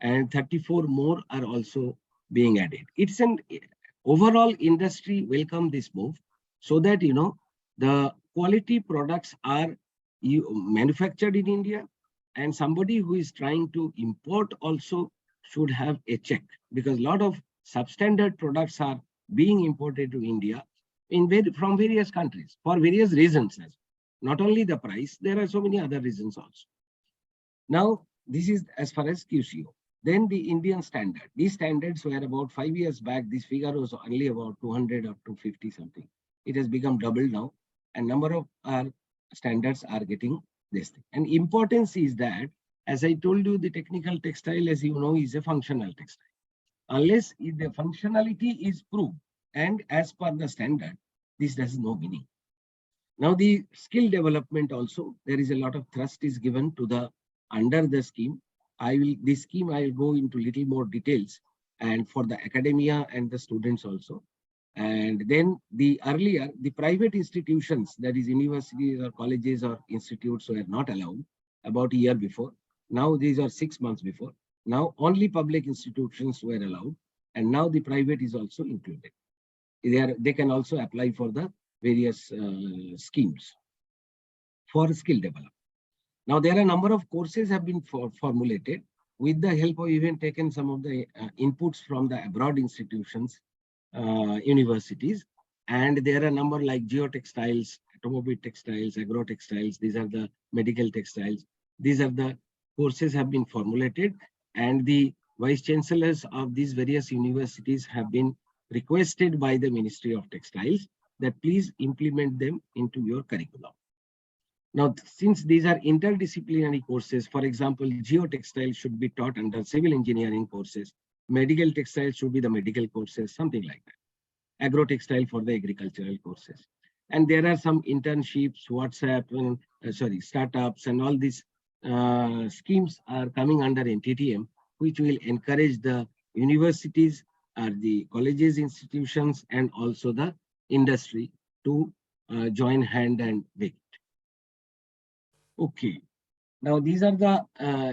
and 34 more are also being added. It's an overall industry welcome this move, so that the quality products are manufactured in India, and somebody who is trying to import also should have a check, because a lot of substandard products are being imported to India from various countries for various reasons. Not only the price, there are so many other reasons also. Now, this is as far as QCO. Then the Indian standard. These standards were about 5 years back. This figure was only about 200 or 250 something. It has become double now, and number of our standards are getting this thing. And importance is that, as I told you, the technical textile, as you know, is a functional textile. Unless the functionality is proved and as per the standard, this has no meaning. Now, the skill development also, there is a lot of thrust is given to the under the scheme. I will go into little more details, and for the academia and the students also. And then the private institutions, that is universities or colleges or institutes, were not allowed about a year before. Now these are 6 months before. Now only public institutions were allowed, and now the private is also included. They can also apply for the various schemes for skill development. Now, there are a number of courses have been formulated with the help of even taken some of the inputs from the abroad institutions, universities. And there are a number like geotextiles, automobile textiles, agro-textiles. These are the medical textiles. These are the courses have been formulated, and the vice chancellors of these various universities have been requested by the Ministry of Textiles that please implement them into your curriculum. Now, since these are interdisciplinary courses, for example, geotextile should be taught under civil engineering courses, medical textile should be the medical courses, something like that. Agro-textile for the agricultural courses. And there are some internships, WhatsApp, startups, and all these schemes are coming under NTTM, which will encourage the universities, the colleges, institutions, and also the industry to join hand and make it. Okay. Now, these are the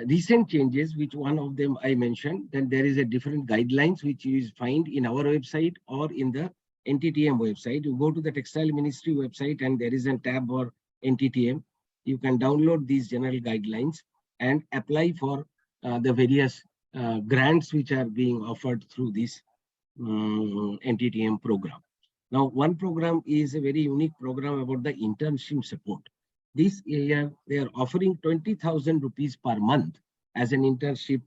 recent changes, which one of them I mentioned. Then there is a different guidelines, which you find in our website or in the NTTM website. You go to the Textile Ministry website, and there is a tab for NTTM. You can download these general guidelines and apply for the various grants which are being offered through this NTTM program. Now, one program is a very unique program about the internship support. This year, they are offering 20,000 rupees per month as an internship,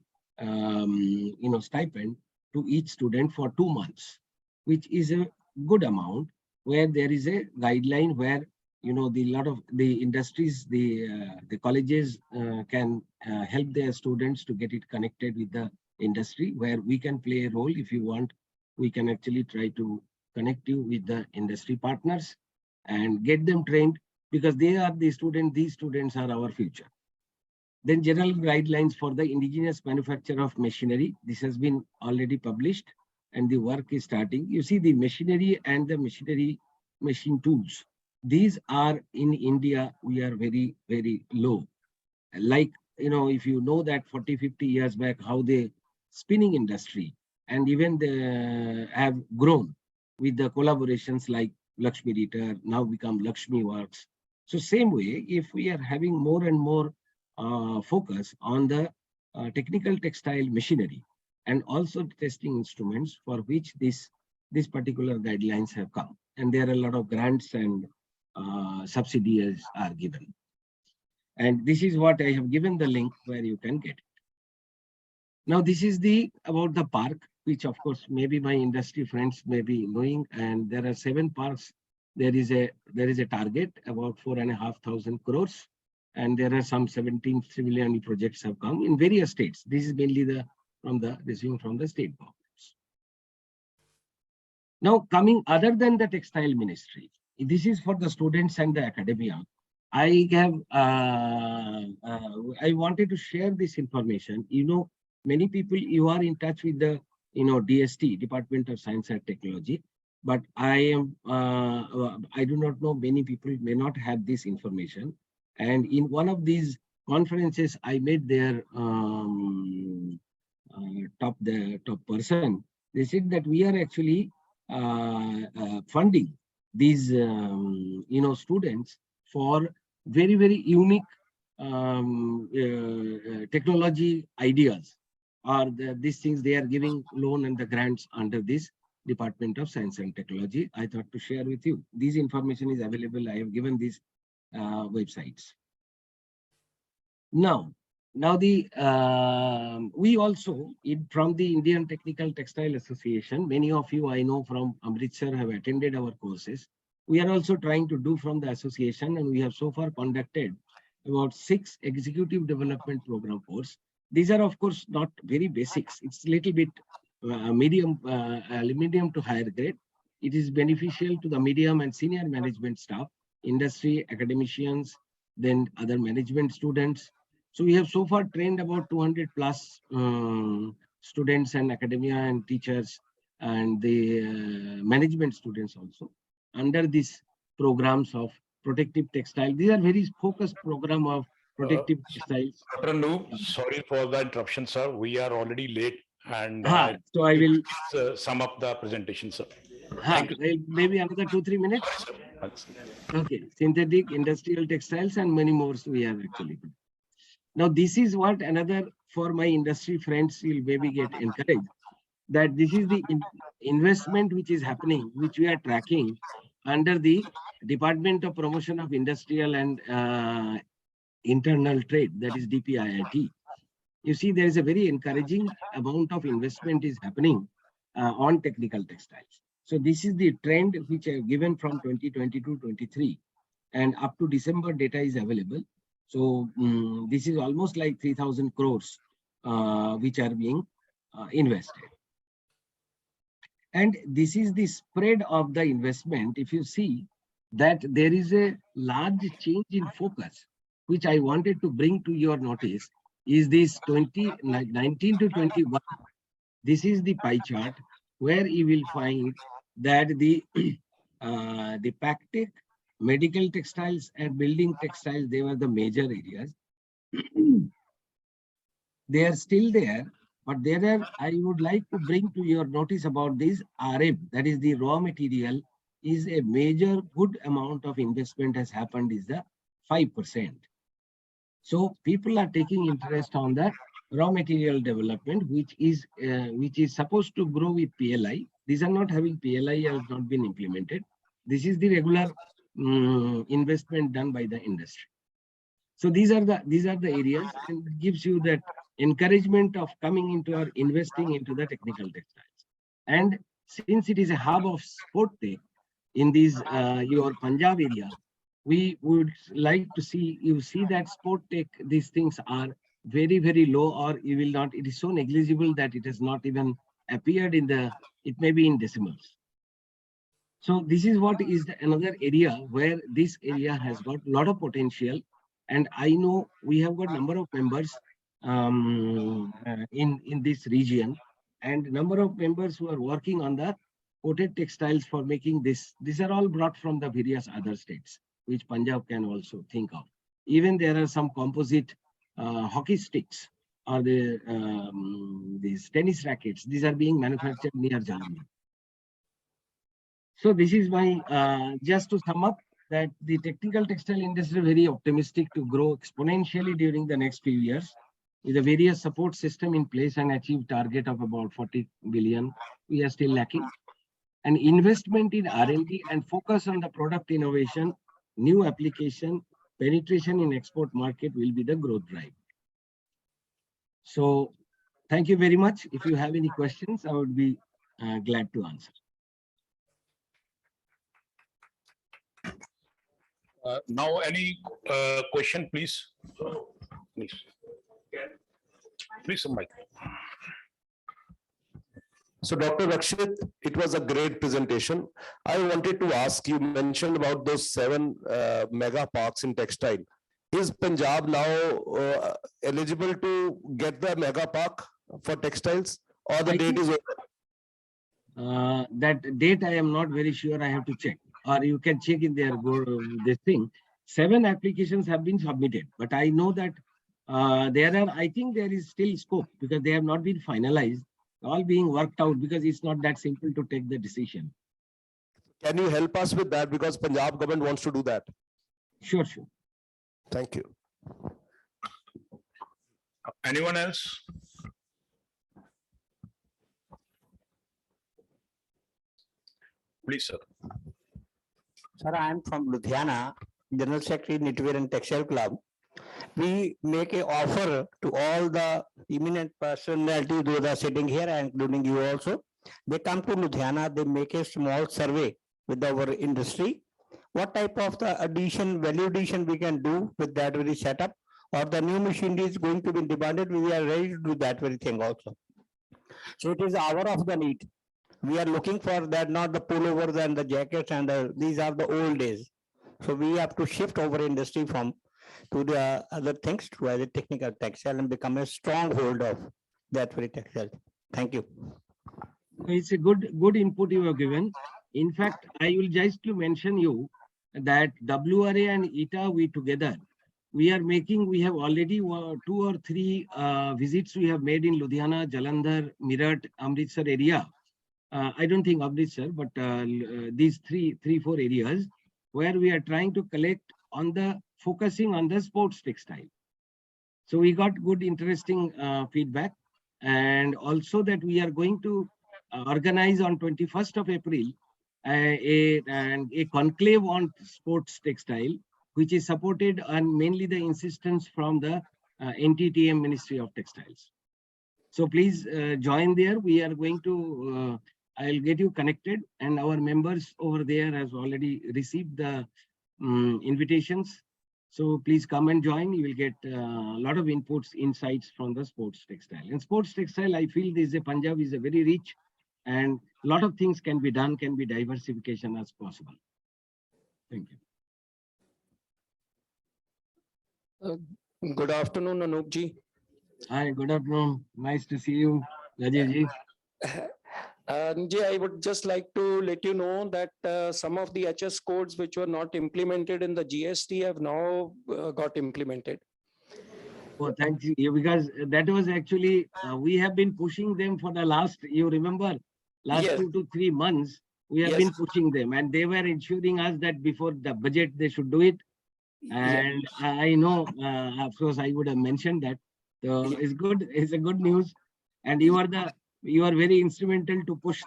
stipend to each student for 2 months, which is a good amount, where there is a guideline where, lot of the industries, the colleges can help their students to get it connected with the industry, where we can play a role. If you want, we can actually try to connect you with the industry partners and get them trained, because they are the students, these students are our future. Then general guidelines for the indigenous manufacture of machinery. This has been already published, and the work is starting. You see the machinery and the machine tools. These are in India, we are very, very low. Like, if you know that 40, 50 years back, how the spinning industry and even they have grown with the collaborations like Lakshmi Ritter, now become Lakshmi Works. So same way, if we are having more and more focus on the technical textile machinery and also testing instruments, for which this particular guidelines have come, and there are a lot of grants and subsidies are given. And this is what I have given the link where you can get it. Now, this is about the park, which of course maybe my industry friends may be knowing, and there are 7 parks. There is a target about 4,500 crores, and there are some 17 trillion projects have come in various states. This is mainly from the state governments. Now, coming other than the textile ministry, this is for the students and the academia. I have, I wanted to share this information. Many people, you are in touch with the, DST, Department of Science and Technology, but I do not know, many people may not have this information. And in one of these conferences, I met their top person. They said that we are actually funding these, students for very, very unique technology ideas, or these things they are giving loan and the grants under this Department of Science and Technology. I thought to share with you. This information is available. I have given these websites. Now we also, from the Indian Technical Textile Association, many of you I know from Amritsar have attended our courses. We are also trying to do from the association, and we have so far conducted about 6 executive development program course. These are of course not very basics. It's a little bit medium to higher grade. It is beneficial to the medium and senior management staff, industry, academicians, then other management students. So we have so far trained about 200 plus students and academia and teachers and the management students also under these programs of protective textile. These are very focused program of protective textiles. Dr. Noob, sorry for the interruption, sir. We are already late, and So I will sum up the presentation, sir. Thank you. well, maybe another 2-3 minutes. Okay, synthetic, industrial textiles, and many more we have actually. Now, this is what another, for my industry friends will maybe get encouraged, that this is the investment which is happening, which we are tracking under the Department of Promotion of Industrial and Internal Trade, that is DPIIT. You see, there is a very encouraging amount of investment is happening on technical textiles. So this is the trend which I have given from 2022-23, and up to December data is available. So this is almost like 3,000 crores which are being invested. And this is the spread of the investment. If you see that there is a large change in focus, which I wanted to bring to your notice, is this 2019 to 21. This is the pie chart where you will find that the PACTEC, medical textiles and building textiles, they were the major areas. They are still there, but there are, I would like to bring to your notice about this RM, that is the raw material, is a major good amount of investment has happened, is the 5%. So people are taking interest on the raw material development, which is supposed to grow with PLI. These are not having PLI, has not been implemented. This is the regular investment done by the industry. So these are the areas, and it gives you that encouragement of coming into or investing into the technical textiles. And since it is a hub of sport tech in these your Punjab area, we would like to see that sport tech, these things are very, very low, or you will not, it is so negligible that it has not even appeared in the, it may be in decimals. So this is what is another area where this area has got a lot of potential. And I know we have got number of members in this region, and number of members who are working on the coated textiles for making this. These are all brought from the various other states, which Punjab can also think of. Even there are some composite hockey sticks or these tennis rackets. These are being manufactured near Jalandhar. So this is my, just to sum up, that the technical textile industry is very optimistic to grow exponentially during the next few years with a various support system in place and achieve target of about 40 billion. We are still lacking. And investment in R&D and focus on the product innovation, new application, penetration in export market will be the growth drive. So thank you very much. If you have any questions, I would be glad to answer. Now, any question, please? Please, Mike. So Dr. Rakshit, it was a great presentation. I wanted to ask, you mentioned about those 7 mega parks in textile. Is Punjab now eligible to get the mega park for textiles, or the I date think- is over? That date I am not very sure. I have to check, or you can check in their this thing. 7 applications have been submitted, but I know that there are. I think there is still scope because they have not been finalized. All being worked out because it's not that simple to take the decision. Can you help us with that, because Punjab government wants to do that? Sure, sure. Thank you. Anyone else? Please, sir. Sir, I am from Ludhiana, General Secretary, Knitwear and Textile Club. We make a offer to all the eminent personalities, those are sitting here, including you also. They come to Ludhiana, they make a small survey with our industry. What type of the value addition we can do with that very setup, or the new machinery is going to be demanded, we are ready to do that very thing also. So it is hour of the need. We are looking for that, not the pullovers and the jackets and these are the old days. So we have to shift our industry from to the other things to as a technical textile and become a stronghold of that very textile. Thank you. It's a good input you have given. In fact, I will just to mention you that WRA and ETA, we together, we have already 2 or 3 visits we have made in Ludhiana, Jalandhar, Meerut, Amritsar area. I don't think Amritsar, but these 4 areas where we are trying to collect on focusing on the sports textile. So we got good, interesting feedback, and also that we are going to organize on 21st of April a conclave on sports textile, which is supported on mainly the insistence from the NTTM Ministry of Textiles. So please join there. We are going to, I'll get you connected, and our members over there has already received the invitations. So please come and join. You will get a lot of inputs, insights from the sports textile. And sports textile, I feel Punjab is a very rich, and a lot of things can be done, can be diversification as possible. Thank you. Good afternoon, Nanak ji. Hi, good afternoon. Nice to see you, Rajiv ji. Ji, I would just like to let you know that some of the HS codes which were not implemented in the GST have now got implemented. Oh, thank you. Because that was actually, we have been pushing them for the last, you remember, last Yes. 2 to 3 months, we have Yes. been pushing them, and they were ensuring us that before the budget, they should do it. And I know, of course, I would have mentioned that. So it's good. It's a good news. And you are very instrumental to push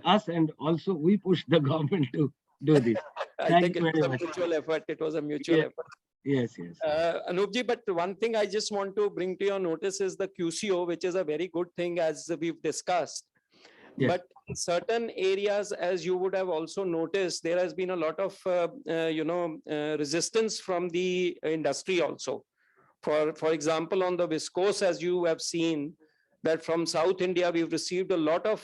us, and also we push the government to do this. I Thank think you it was very a much. mutual effort. It was a mutual Yeah. effort. Yes, yes. Anup ji, but one thing I just want to bring to your notice is the QCO, which is a very good thing as we've discussed. Yes. But in certain areas, as you would have also noticed, there has been a lot of, resistance from the industry also. For example, on the viscose, as you have seen, that from South India, we've received a lot of,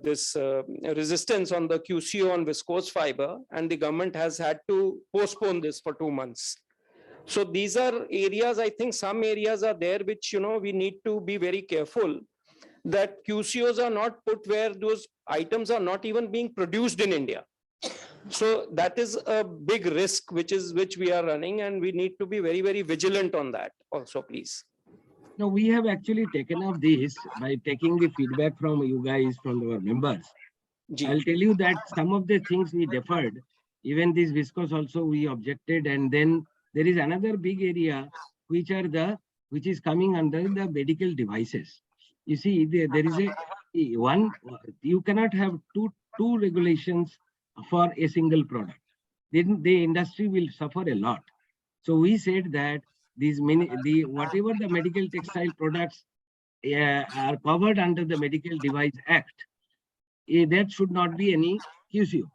this resistance on the QCO on viscose fiber, and the government has had to postpone this for 2 months. So these are areas, I think some areas are there which, we need to be very careful that QCOs are not put where those items are not even being produced in India. So that is a big risk which we are running, and we need to be very, very vigilant on that also, please. No, we have actually taken up this by taking the feedback from you guys, from our members. Ji. I'll tell you that some of the things we deferred, even this viscose also we objected, and then there is another big area which is coming under the medical devices. You see, there is one, you cannot have two regulations for a single product. Then the industry will suffer a lot. So we said that whatever the medical textile products are covered under the Medical Device Act, that should not be any QCO.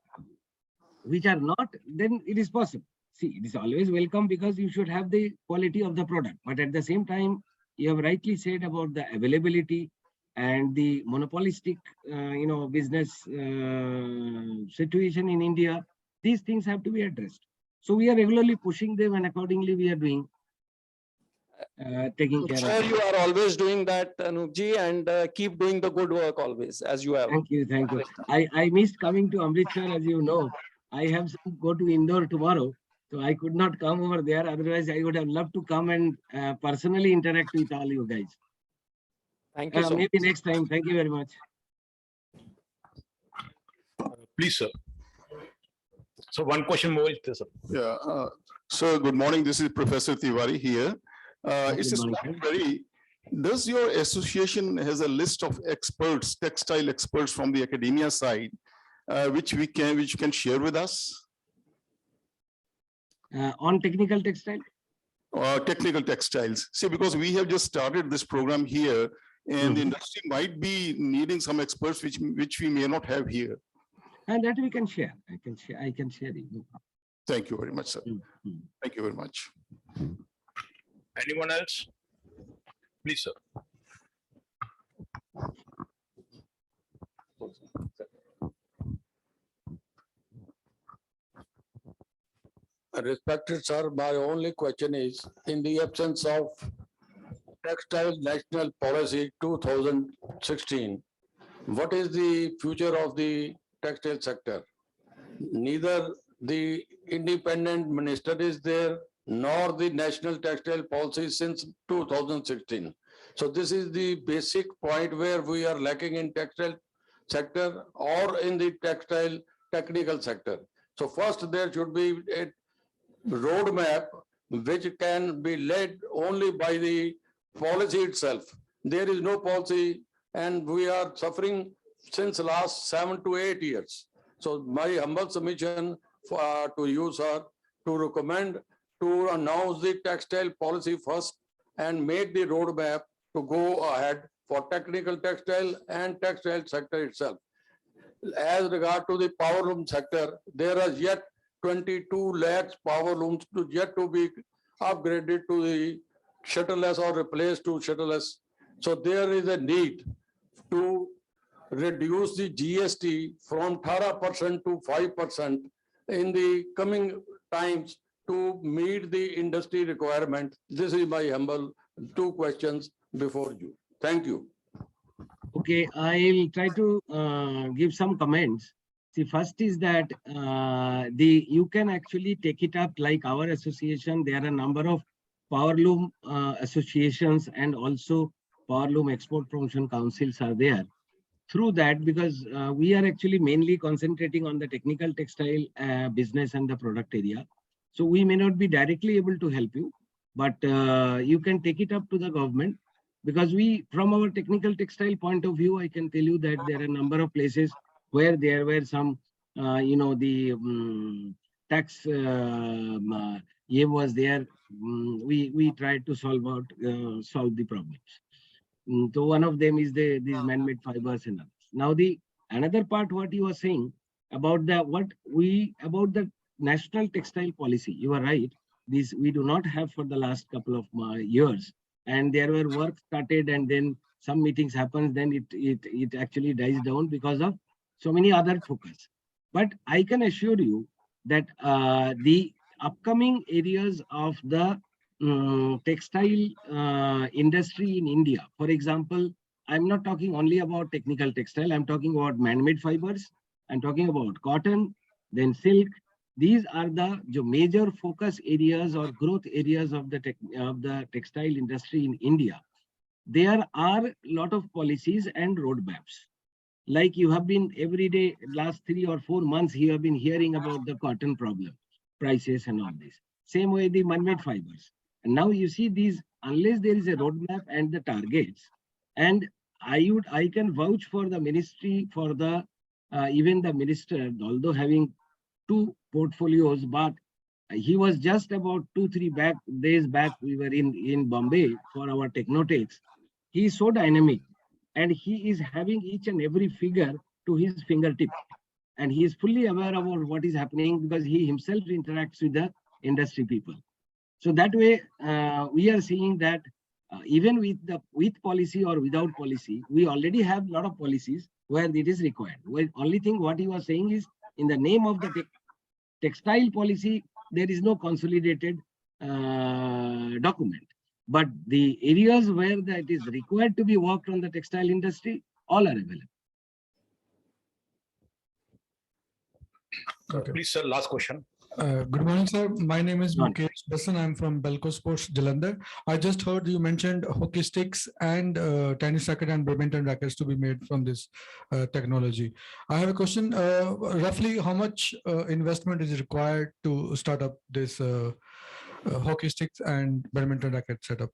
Which are not, then it is possible. See, it is always welcome because you should have the quality of the product. But at the same time, you have rightly said about the availability and the monopolistic, business situation in India. These things have to be addressed. So we are regularly pushing them, and accordingly we are doing, taking I'm care sure of. you are always doing that, Anupji, and keep doing the good work always, as you have. Thank you, thank you. I missed coming to Amritsar, as you know. I have some go to Indore tomorrow, so I could not come over there. Otherwise, I would have loved to come and personally interact with all you guys. Thank you so much. Maybe next time. Thank you very much. Please, sir. So one question more is there, sir. Yeah, so good morning. This is Professor Tiwari here. It's Good a morning, small sir. query. Does your association has a list of experts, textile experts from the academia side, which you can share with us? On technical textile? Technical textiles. See, because we have just started this program here, and the industry might be needing some experts which we may not have here. And that we can share. I can share it. No problem. Thank you very much, sir. Mm. Thank you very much. Anyone else? Please, sir. Respected sir, my only question is, in the absence of Textile National Policy 2016, what is the future of the textile sector? Neither the independent minister is there, nor the national textile policy since 2016. So this is the basic point where we are lacking in textile sector or in the textile technical sector. So first there should be a roadmap which can be led only by the policy itself. There is no policy and we are suffering since last 7 to 8 years. So my humble submission to you, sir, to recommend to announce the textile policy first and make the roadmap to go ahead for technical textile and textile sector itself. As regard to the power loom sector, there are yet 22 lakhs power looms yet to be upgraded to the shutterless or replaced to shutterless. So there is a need to reduce the GST from 18% to 5% in the coming times to meet the industry requirement. This is my humble 2 questions before you. Thank you. Okay, I'll try to give some comments. See, first is that you can actually take it up like our association. There are a number of power loom associations and also power loom export promotion councils are there. Through that, because we are actually mainly concentrating on the technical textile business and the product area. So we may not be directly able to help you, but you can take it up to the government, because from our technical textile point of view, I can tell you that there are a number of places where there were some, the tax was there. We tried to solve the problems. So one of them is these man-made fibers and others. Now another part, what you were saying about the national textile policy, you are right. This we do not have for the last couple of years, and there were work started, and then some meetings happens, then it actually dies down because of so many other focus. But I can assure you that the upcoming areas of the textile industry in India, for example, I'm not talking only about technical textile, I'm talking about man-made fibers, I'm talking about cotton, then silk. These are the major focus areas or growth areas of the textile industry in India. There are a lot of policies and roadmaps. Like you have been every day, last 3 or 4 months, you have been hearing about the cotton problem, prices and all this. Same way the man-made fibers. And now you see these, unless there is a roadmap and the targets, and I can vouch for the ministry, for the even the minister, although having 2 portfolios, but he was just about 2-3 days back, we were in Bombay for our Technotex. He is so dynamic, and he is having each and every figure to his fingertip. And he is fully aware about what is happening because he himself interacts with the industry people. So that way, we are seeing that even with policy or without policy, we already have a lot of policies where it is required. Well, only thing what he was saying is in the name of the textile policy, there is no consolidated document. But the areas where that is required to be worked on the textile industry, all are available. Please, sir, last question. Good morning, sir. My name is Good morning. Mukesh Basan. I'm from Belco Sports, Jalandhar. I just heard you mentioned hockey sticks and tennis racket and badminton rackets to be made from this technology. I have a question. Roughly, how much investment is required to start up this hockey sticks and badminton racket setup?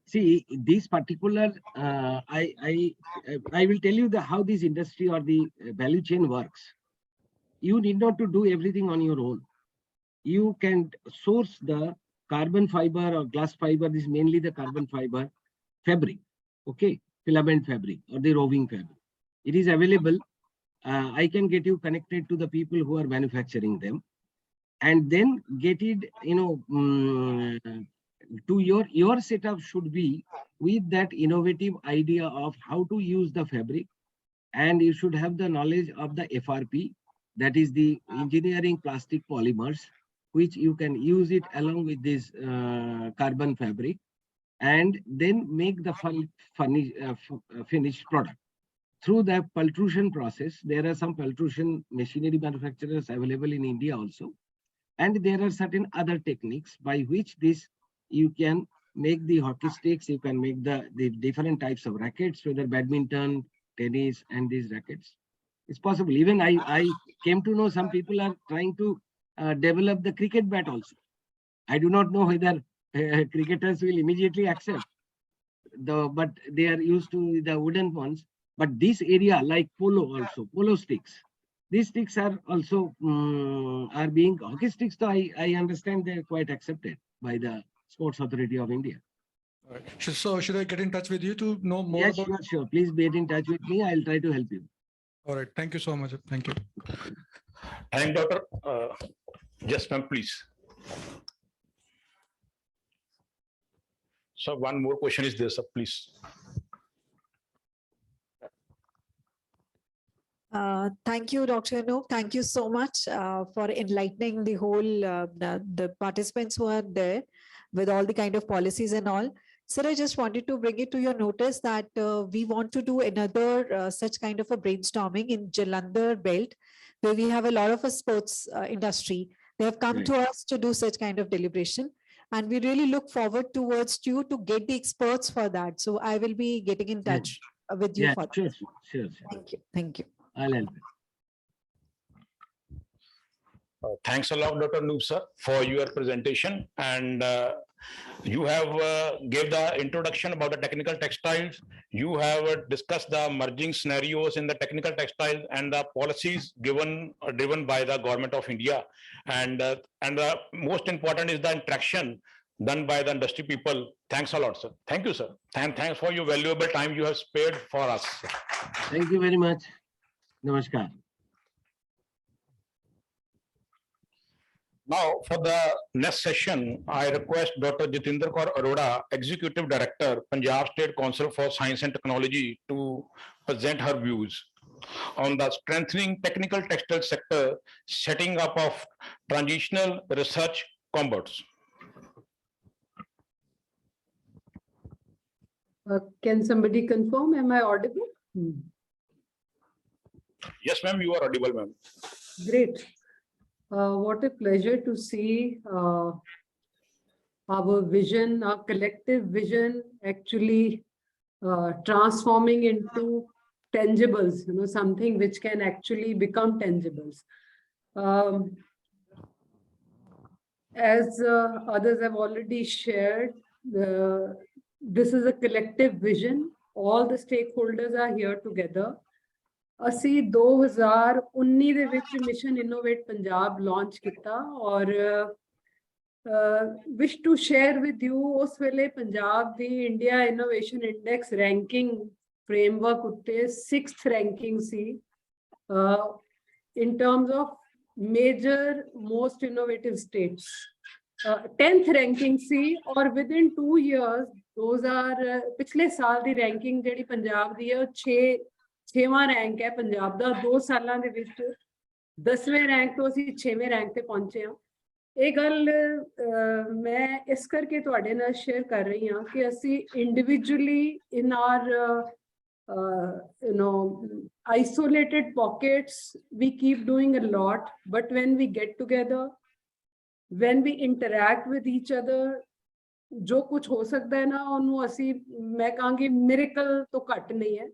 See, this particular, I will tell you how this industry or the value chain works. You need not to do everything on your own. You can source the carbon fiber or glass fiber. This is mainly the carbon fiber fabric, okay, filament fabric or the roving fabric. It is available. I can get you connected to the people who are manufacturing them, and then get it, to your setup should be with that innovative idea of how to use the fabric, and you should have the knowledge of the FRP. That is the engineering plastic polymers, which you can use it along with this carbon fabric, and then make the finished product. Through the pultrusion process, there are some pultrusion machinery manufacturers available in India also. And there are certain other techniques by which you can make the hockey sticks, you can make the different types of rackets, whether badminton, tennis, and these rackets. It's possible. Even I came to know some people are trying to develop the cricket bat also. I do not know whether cricketers will immediately accept, but they are used to the wooden ones. But this area, like polo also, polo sticks, these sticks are also are being hockey sticks. So I understand they're quite accepted by the Sports Authority of India. All right. So should I get in touch with you to know more Yes, about? sure. Please be in touch with me. I'll try to help you. All right. Thank you so much. Thank you. Thank Dr. Yes, ma'am, please. So one more question is there, sir, please. Thank you, Dr. Anup. Thank you so much for enlightening the whole the participants who are there with all the kind of policies and all. Sir, I just wanted to bring it to your notice that we want to do another such kind of a brainstorming in Jalandhar belt, where we have a lot of a sports industry. They have come to us to do such kind of deliberation. And we really look forward towards you to get the experts for that. So I will be getting in touch with you for that. Sure. Thank you. Thank you. I'll help you. Thanks a lot, Dr. Noob, sir, for your presentation. And you have gave the introduction about the technical textiles. You have discussed the merging scenarios in the technical textiles and the policies driven by the government of India. And the most important is the interaction done by the industry people. Thanks a lot, sir. Thank you, sir. And thanks for your valuable time you have spared for us. Thank you very much. Namaskar. Now, for the next session, I request Dr. Jitinder Kaur Arora, Executive Director, Punjab State Council for Science and Technology, to present her views on the strengthening technical textile sector, setting up of transitional research combats. Can somebody confirm? Am I audible? Yes, ma'am, you are audible, ma'am. Great. What a pleasure to see our vision, our collective vision actually transforming into tangibles, something which can actually become tangibles. As others have already shared, this is a collective vision. All the stakeholders are here together. ਅਸੀਂ 2019 ਦੇ ਵਿੱਚ mission innovate Punjab launch ਕੀਤਾ ਔਰ wish to share with you ਉਸ ਵੇਲੇ ਪੰਜਾਬ ਦੀ India innovation index ranking framework ਉੱਤੇ 6th ranking C in terms of major most innovative states 10th ranking ਸੀ ਔਰ within 2 years ਪਿਛਲੇ ਸਾਲ ਦੀ ਰੈਂਕਿੰਗ ਜਿਹੜੀ ਪੰਜਾਬ ਦੀ ਹੈ ਉਹ 6ਵਾਂ ਰੈਂਕ ਹੈ ਪੰਜਾਬ ਦਾ 2 ਸਾਲਾਂ ਦੇ ਵਿੱਚ 10ਵੇਂ ਰੈਂਕ ਤੋਂ ਅਸੀਂ 6ਵੇਂ ਰੈਂਕ ਤੇ ਪਹੁੰਚੇ ਹਾਂ। ਇਹ ਗੱਲ ਮੈਂ ਇਸ ਕਰਕੇ ਤੁਹਾਡੇ ਨਾਲ ਸ਼ੇਅਰ ਕਰ ਰਹੀ ਹਾਂ ਕਿ ਅਸੀਂ individually in our isolated pockets we keep doing a lot, but when we get together, when we interact with each other, ਜੋ ਕੁਝ ਹੋ ਸਕਦਾ ਹੈ ਨਾ ਉਹਨੂੰ ਅਸੀਂ ਮੈਂ ਕਹਾਂਗੀ ਮਿਰੇਕਲ ਤੋਂ ਘੱਟ ਨਹੀਂ ਹੈ।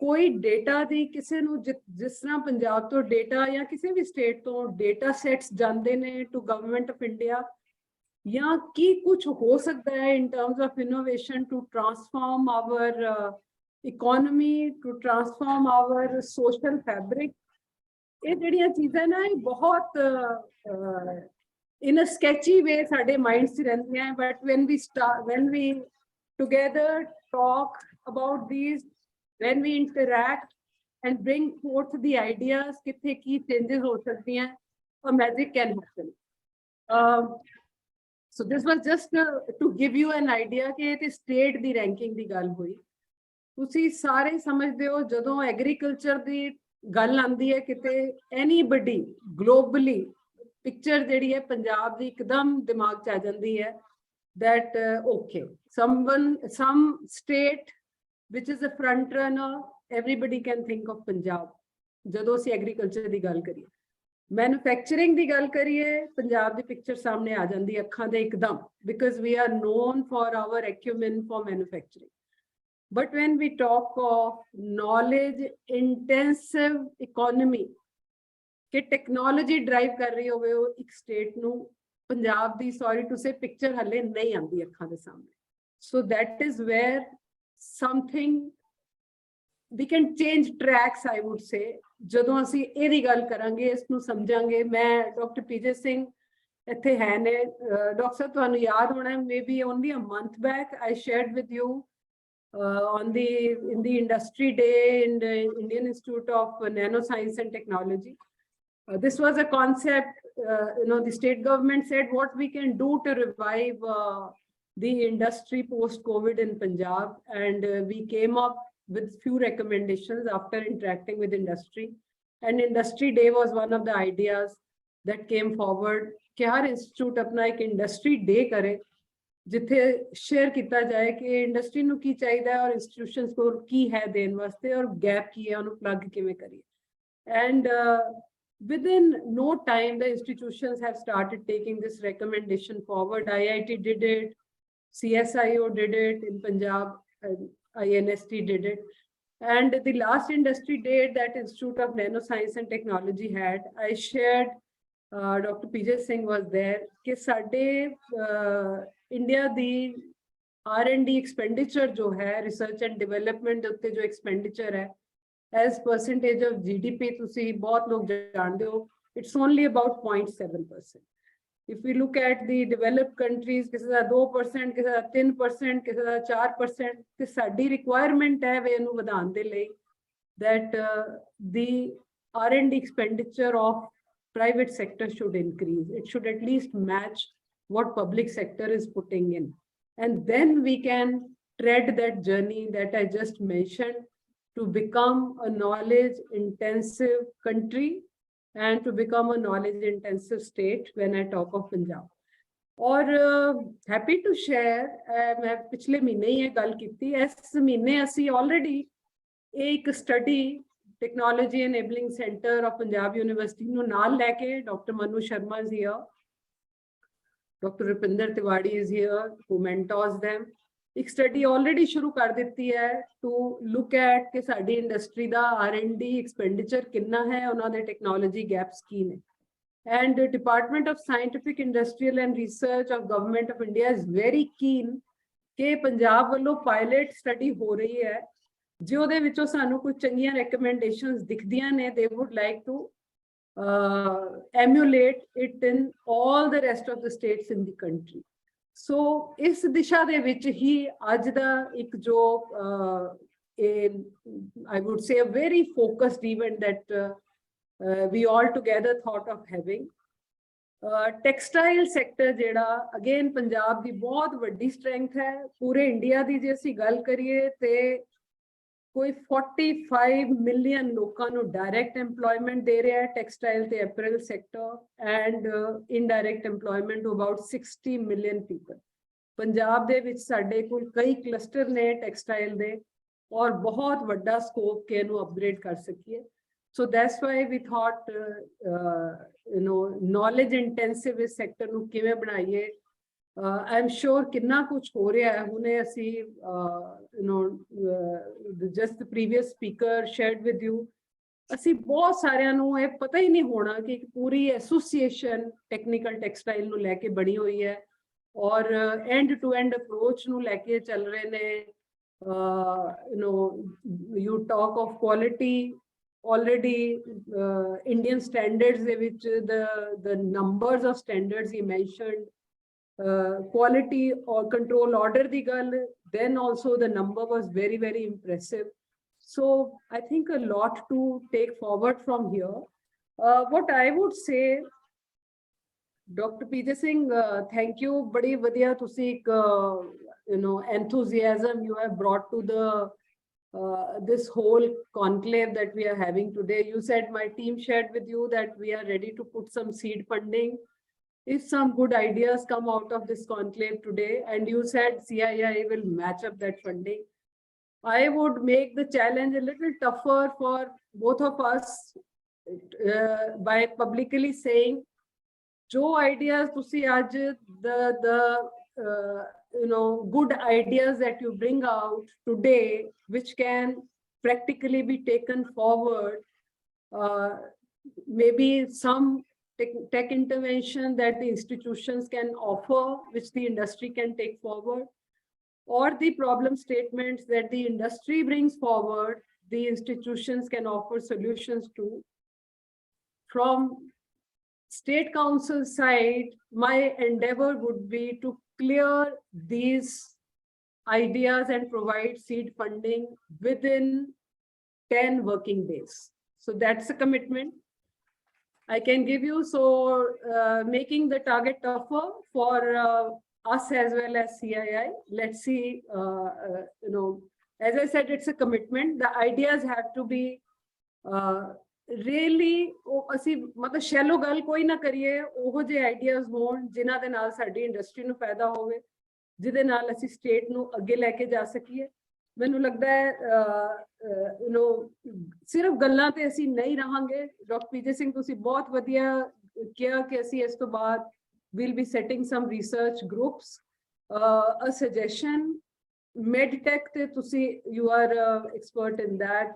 ਕੋਈ ਡੇਟਾ ਦੀ ਕਿਸੇ ਨੂੰ ਜਿਸ ਤਰ੍ਹਾਂ ਪੰਜਾਬ ਤੋਂ ਡੇਟਾ ਜਾਂ ਕਿਸੇ ਵੀ ਸਟੇਟ ਤੋਂ ਡੇਟਾ ਸੈਟਸ ਜਾਂਦੇ ਨੇ ਟੂ ਗਵਰਨਮੈਂਟ ਆਫ ਇੰਡੀਆ, ਜਾਂ ਕੀ ਕੁਝ ਹੋ ਸਕਦਾ ਹੈ in terms of innovation to transform our economy, to transform our social fabric. ਇਹ ਜਿਹੜੀਆਂ ਚੀਜ਼ਾਂ ਨਾ ਇਹ ਬਹੁਤ in a sketchy way ਸਾਡੇ minds 'ਚ ਰਹਿੰਦੀਆਂ, but when we together talk about these, when we interact and bring forth the ideas ਕਿੱਥੇ ਕੀ changes ਹੋ ਸਕਦੀਆਂ, a magic can happen. So this was just to give you an idea ਕਿ ਇਹ ਤੇ state ਦੀ ranking ਦੀ ਗੱਲ ਹੋਈ। ਤੁਸੀਂ ਸਾਰੇ ਸਮਝਦੇ ਹੋ ਜਦੋਂ ਐਗਰੀਕਲਚਰ ਦੀ ਗੱਲ ਆਉਂਦੀ ਹੈ ਕਿਤੇ ਐਨੀਬਡੀ ਗਲੋਬਲੀ ਪਿਕਚਰ ਜਿਹੜੀ ਹੈ ਪੰਜਾਬ ਦੀ ਇੱਕਦਮ ਦਿਮਾਗ 'ਚ ਆ ਜਾਂਦੀ ਹੈ that okay, some state which is a front runner, everybody can think of Punjab ਜਦੋਂ ਅਸੀਂ ਐਗਰੀਕਲਚਰ ਦੀ ਗੱਲ ਕਰੀਏ। ਮੈਨੂਫੈਕਚਰਿੰਗ ਦੀ ਗੱਲ ਕਰੀਏ ਪੰਜਾਬ ਦੀ ਪਿਕਚਰ ਸਾਹਮਣੇ ਆ ਜਾਂਦੀ ਅੱਖਾਂ ਦੇ ਇੱਕਦਮ, because we are known for our acumen for manufacturing. But when we talk of knowledge intensive economy, कि technology drive कर रही होवे वो एक state ਨੂੰ पंजाब ਦੀ sorry to say picture हले नहीं आंदी अखां दे सामने. So that is where something we can change tracks, I would say. ਜਦੋਂ ਅਸੀਂ ਇਹਦੀ ਗੱਲ ਕਰਾਂਗੇ ਇਸ ਨੂੰ ਸਮਝਾਂਗੇ। ਮੈਂ ਡਾਕਟਰ ਪੀਜੇ ਸਿੰਘ ਇੱਥੇ ਹੈ ਨੇ। ਡਾਕਟਰ ਸਾਹਿਬ ਤੁਹਾਨੂੰ ਯਾਦ ਹੋਣਾ maybe only a month back I shared with you in the industry day in the Indian Institute of Nanoscience and Technology. This was a concept, the state government said what we can do to revive the industry post-COVID in Punjab, and we came up with few recommendations after interacting with industry. And industry day was one of the ideas that came forward कि हर institute अपना एक industry day करे ਜਿੱਥੇ share ਕੀਤਾ ਜਾਏ ਕਿ industry ਨੂੰ ਕੀ ਚਾਹੀਦਾ ਹੈ ਔਰ ਇੰਸਟੀਟਿਊਸ਼ਨਸ ਕੋਲ ਕੀ ਹੈ ਦੇਣ ਵਾਸਤੇ ਔਰ ਗੈਪ ਕੀ ਹੈ ਉਹਨੂੰ ਪਲੱਗ ਕਿਵੇਂ ਕਰੀਏ। And within no time the institutions have started taking this recommendation forward. IIT did it, CSIO did it in Punjab, INST did it, and the last industry day that Institute of Nanoscience and Technology had, I shared, Dr. PJ Singh was there, कि साडे India दी R&D expenditure जो है research and development ਦੇ ਉੱਤੇ ਜੋ expenditure ਹੈ as percentage of GDP ਤੁਸੀਂ ਬਹੁਤ ਲੋਕ ਜਾਣਦੇ ਹੋ, it's only about 0.7%. If we look at the developed countries, ਕਿਸੇ ਦਾ 2%, ਕਿਸੇ ਦਾ 3%, ਕਿਸੇ ਦਾ 4%, ਤੇ ਸਾਡੀ requirement ਹੈ ਵੇ ਇਹਨੂੰ ਵਧਾਉਣ ਦੇ ਲਈ that the R&D expenditure of private sector should increase. It should at least match what public sector is putting in. And then we can tread that journey that I just mentioned to become a knowledge intensive country and to become a knowledge intensive state when I talk of Punjab. और happy to share, मैं पिछले महीने ही ये गल कीती, इस महीने असी already एक study Technology Enabling Center of Punjab University ਨੂੰ ਨਾਲ ਲੈ ਕੇ, Dr. Manu Sharma is here, Dr. Rupinder Tiwari is here, who mentors them. ਇੱਕ study already ਸ਼ੁਰੂ ਕਰ ਦਿੱਤੀ ਹੈ to look at ਕਿ ਸਾਡੀ ਇੰਡਸਟਰੀ ਦਾ R&D expenditure ਕਿੰਨਾ ਹੈ, ਉਹਨਾਂ ਦੇ technology gaps ਕੀ ਨੇ. And the Department of Scientific, Industrial and Research of Government of India is very keen ਕਿ ਪੰਜਾਬ ਵੱਲੋਂ pilot study ਹੋ ਰਹੀ ਹੈ ਜੇ ਉਹਦੇ ਵਿੱਚੋਂ ਸਾਨੂੰ ਕੁਝ ਚੰਗੀਆਂ recommendations ਦਿਖਦੀਆਂ ਨੇ, they would like to emulate it in all the rest of the states in the country. So ਇਸ ਦਿਸ਼ਾ ਦੇ ਵਿੱਚ ਹੀ ਅੱਜ ਦਾ ਇੱਕ ਜੋ I would say a very focused event that we all together thought of having. Textile sector ਜਿਹੜਾ again Punjab ਦੀ ਬਹੁਤ ਵੱਡੀ ਸਟਰੈਂਥ ਹੈ ਪੂਰੇ ਇੰਡੀਆ ਦੀ ਜੇ ਅਸੀਂ ਗੱਲ ਕਰੀਏ ਤੇ ਕੋਈ 45 ਮਿਲੀਅਨ ਲੋਕਾਂ ਨੂੰ ਡਾਇਰੈਕਟ ਐਮਪਲੋਇਮੈਂਟ ਦੇ ਰਿਹਾ ਹੈ ਟੈਕਸਟਾਈਲ ਤੇ apparel sector and indirect employment to about 60 million people Punjab ਦੇ ਵਿੱਚ ਸਾਡੇ ਕੋਲ ਕਈ ਕਲਸਟਰ ਨੇ ਟੈਕਸਟਾਈਲ ਦੇ ਔਰ ਬਹੁਤ ਵੱਡਾ ਸਕੋਪ ਕਿ ਇਹਨੂੰ ਅਪਗ੍ਰੇਡ ਕਰ ਸਕੀਏ so that's why we thought knowledge intensive ਇਸ ਸੈਕਟਰ ਨੂੰ ਕਿਵੇਂ ਬਣਾਈਏ I'm sure ਕਿੰਨਾ ਕੁਝ ਹੋ ਰਿਹਾ ਹੈ ਹੁਣੇ ਅਸੀਂ just the previous speaker shared with you ਅਸੀਂ ਬਹੁਤ ਸਾਰਿਆਂ ਨੂੰ ਇਹ ਪਤਾ ਹੀ ਨਹੀਂ ਹੋਣਾ ਕਿ ਇੱਕ ਪੂਰੀ ਐਸੋਸੀਏਸ਼ਨ ਟੈਕਨੀਕਲ ਟੈਕਸਟਾਈਲ ਨੂੰ ਲੈ ਕੇ ਬਣੀ ਹੋਈ ਹੈ ਔਰ end to end approach ਨੂੰ ਲੈ ਕੇ ਚੱਲ ਰਹੇ ਨੇ you talk of quality already Indian standards which the numbers of standards he mentioned quality or control order the gal then also the number was very very impressive so I think a lot to take forward from here what I would say Dr. PJ Singh thank you badi vadiya tusi enthusiasm you have brought to the this whole conclave that we are having today. You said my team shared with you that we are ready to put some seed funding. If some good ideas come out of this conclave today, and you said CII will match up that funding, I would make the challenge a little tougher for both of us by publicly saying, jo ideas tusi aaj the good ideas that you bring out today, which can practically be taken forward, maybe some tech intervention that the institutions can offer, which the industry can take forward, or the problem statements that the industry brings forward, the institutions can offer solutions to. From State Council side, my endeavor would be to clear these ideas and provide seed funding within 10 working days. So that's a commitment I can give you. So making the target tougher for us as well as CII. Let's see, as I said, it's a commitment. The ideas have to be really ਅਸੀਂ ਮਤਲਬ shallow ਗੱਲ ਕੋਈ ਨਾ ਕਰੀਏ ਉਹੋ ਜਿਹੇ ideas ਹੋਣ ਜਿਨ੍ਹਾਂ ਦੇ ਨਾਲ ਸਾਡੀ ਇੰਡਸਟਰੀ ਨੂੰ ਫਾਇਦਾ ਹੋਵੇ ਜਿਹਦੇ ਨਾਲ ਅਸੀਂ ਸਟੇਟ ਨੂੰ ਅੱਗੇ ਲੈ ਕੇ ਜਾ ਸਕੀਏ ਮੈਨੂੰ ਲੱਗਦਾ ਹੈ ਸਿਰਫ ਗੱਲਾਂ ਤੇ ਅਸੀਂ ਨਹੀਂ ਰਹਾਂਗੇ ਡਾਕਟਰ ਪੀਜੇ ਸਿੰਘ ਤੁਸੀਂ ਬਹੁਤ ਵਧੀਆ ਕਿਹਾ ਕਿ ਅਸੀਂ ਇਸ ਤੋਂ ਬਾਅਦ we'll be setting some research groups a suggestion medtech te tusi you are expert in that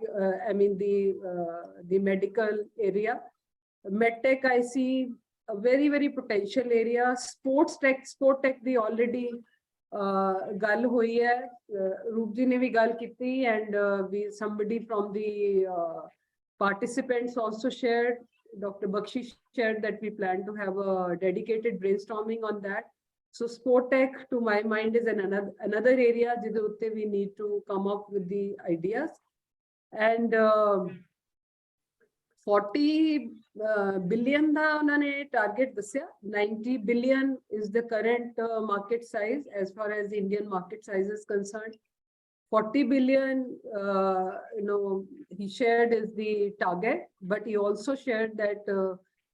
I mean the medical area medtech I see a very very potential area sport tech the already ਗੱਲ ਹੋਈ ਹੈ ਰੂਪ ਜੀ ਨੇ ਵੀ ਗੱਲ ਕੀਤੀ and somebody from the participants also shared Dr. Bakshi shared that we plan to have a dedicated brainstorming on that. So sport tech to my mind is another area jide utte we need to come up with the ideas and 40 billion da unhone target dasya 90 billion is the current market size as far as Indian market size is concerned 40 billion he shared is the target but he also shared that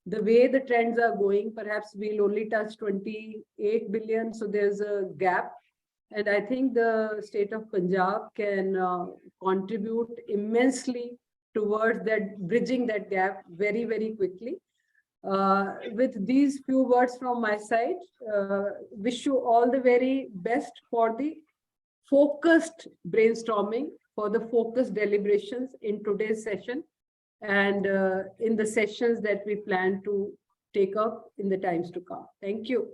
the way the trends are going, perhaps we'll only touch 28 billion. So there's a gap. And I think the state of Punjab can contribute immensely towards that, bridging that gap very, very quickly. With these few words from my side, wish you all the very best for the focused brainstorming, for the focused deliberations in today's session. And in the sessions that we plan to take up in the times to come. Thank you.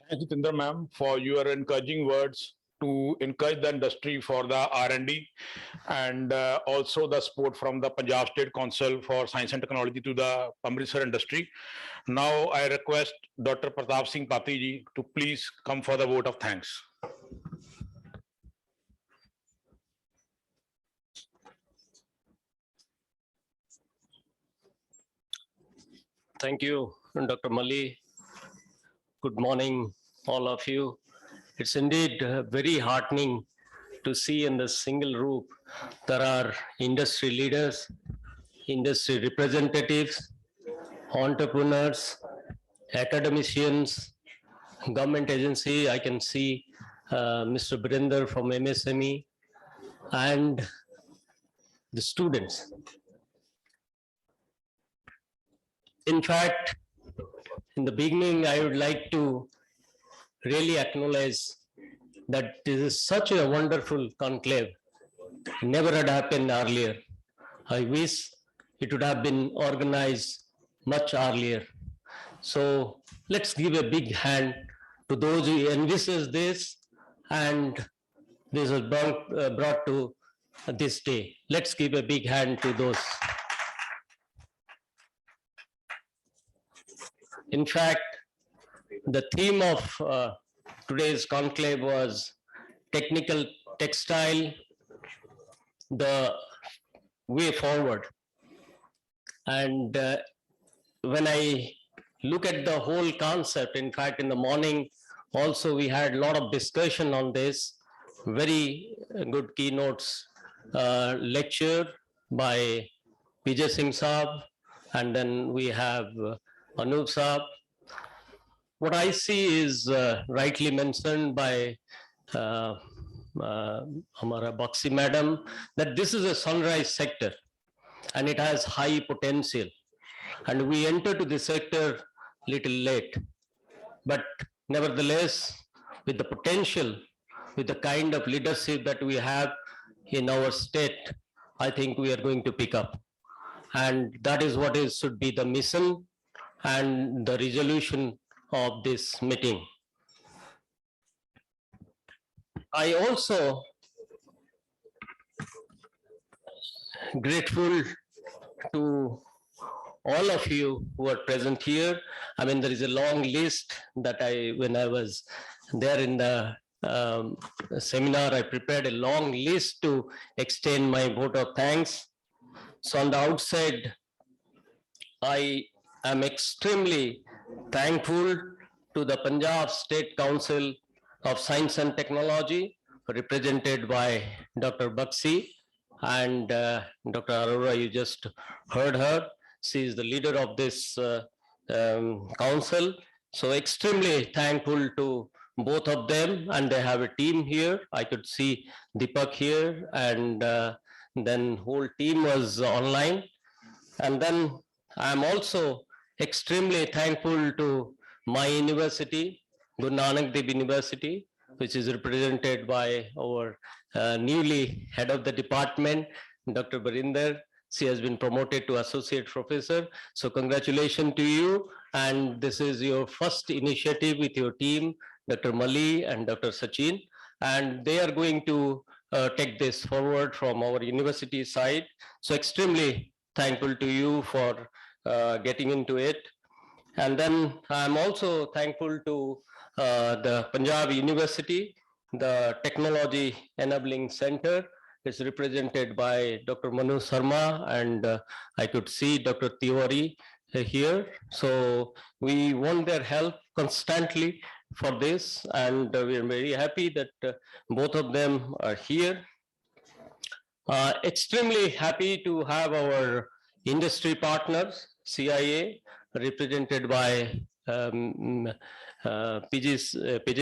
Thank you, Tindra ma'am, for your encouraging words to encourage the industry for the R&D and also the support from the Punjab State Council for Science and Technology to the Amritsar industry. Now I request Dr. Pratap Singh Pati ji to please come for the vote of thanks. Thank you, Dr. Mali. Good morning, all of you. It's indeed very heartening to see in the single group there are industry leaders, industry representatives, entrepreneurs, academicians, government agency. I can see Mr. Birinder from MSME and the students. In fact, in the beginning, I would like to really acknowledge that this is such a wonderful conclave. Never had happened earlier. I wish it would have been organized much earlier. So let's give a big hand to those who envisaged this, and this was brought to this day. Let's give a big hand to those. In fact, the theme of today's conclave was technical textile, the way forward. And when I look at the whole concept, in fact, in the morning, also we had a lot of discussion on this, very good keynotes lecture by Vijay Singh Saab, and then we have Anup Saab. What I see is rightly mentioned by Hamara Baxi Madam, that this is a sunrise sector and it has high potential. And we enter to the sector little late. But nevertheless, with the potential, with the kind of leadership that we have in our state, I think we are going to pick up. And that is what should be the mission and the resolution of this meeting. I also grateful to all of you who are present here. I mean, there is a long list that when I was there in the seminar, I prepared a long list to extend my vote of thanks. So on the outside, I am extremely thankful to the Punjab State Council of Science and Technology, represented by Dr. Baxi and Dr. Arora. You just heard her. She is the leader of this council. So extremely thankful to both of them, and they have a team here. I could see Deepak here, and then whole team was online. And then I'm also extremely thankful to my university, Guru Nanak Dev University, which is represented by our newly head of the department, Dr. Birinder. She has been promoted to associate professor. So congratulations to you. And this is your first initiative with your team, Dr. Mali and Dr. Sachin. And they are going to take this forward from our university side. So extremely thankful to you for getting into it. And then I'm also thankful to the Punjab University, the Technology Enabling Center is represented by Dr. Manu Sharma, and I could see Dr. Tiwari here. So we want their help constantly for this, and we are very happy that both of them are here. Extremely happy to have our industry partners, CII, represented by PJ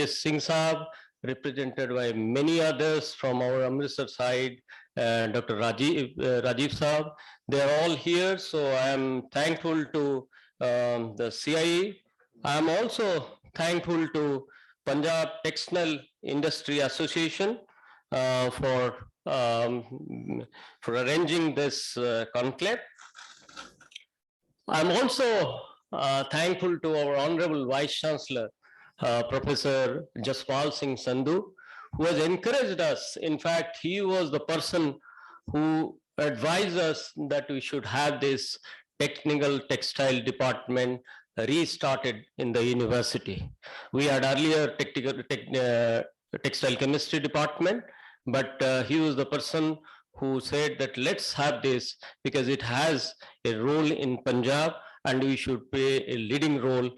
Singh Saab, represented by many others from our Amritsar side, Dr. Rajiv Saab. They are all here, so I am thankful to the CII. I am also thankful to Punjab Textile Industry Association for arranging this conclave. I'm also thankful to our Honorable Vice Chancellor, Professor Jaspal Singh Sandhu, who has encouraged us. In fact, he was the person who advised us that we should have this technical textile department restarted in the university. We had earlier textile chemistry department, but he was the person who said that let's have this because it has a role in Punjab and we should play a leading role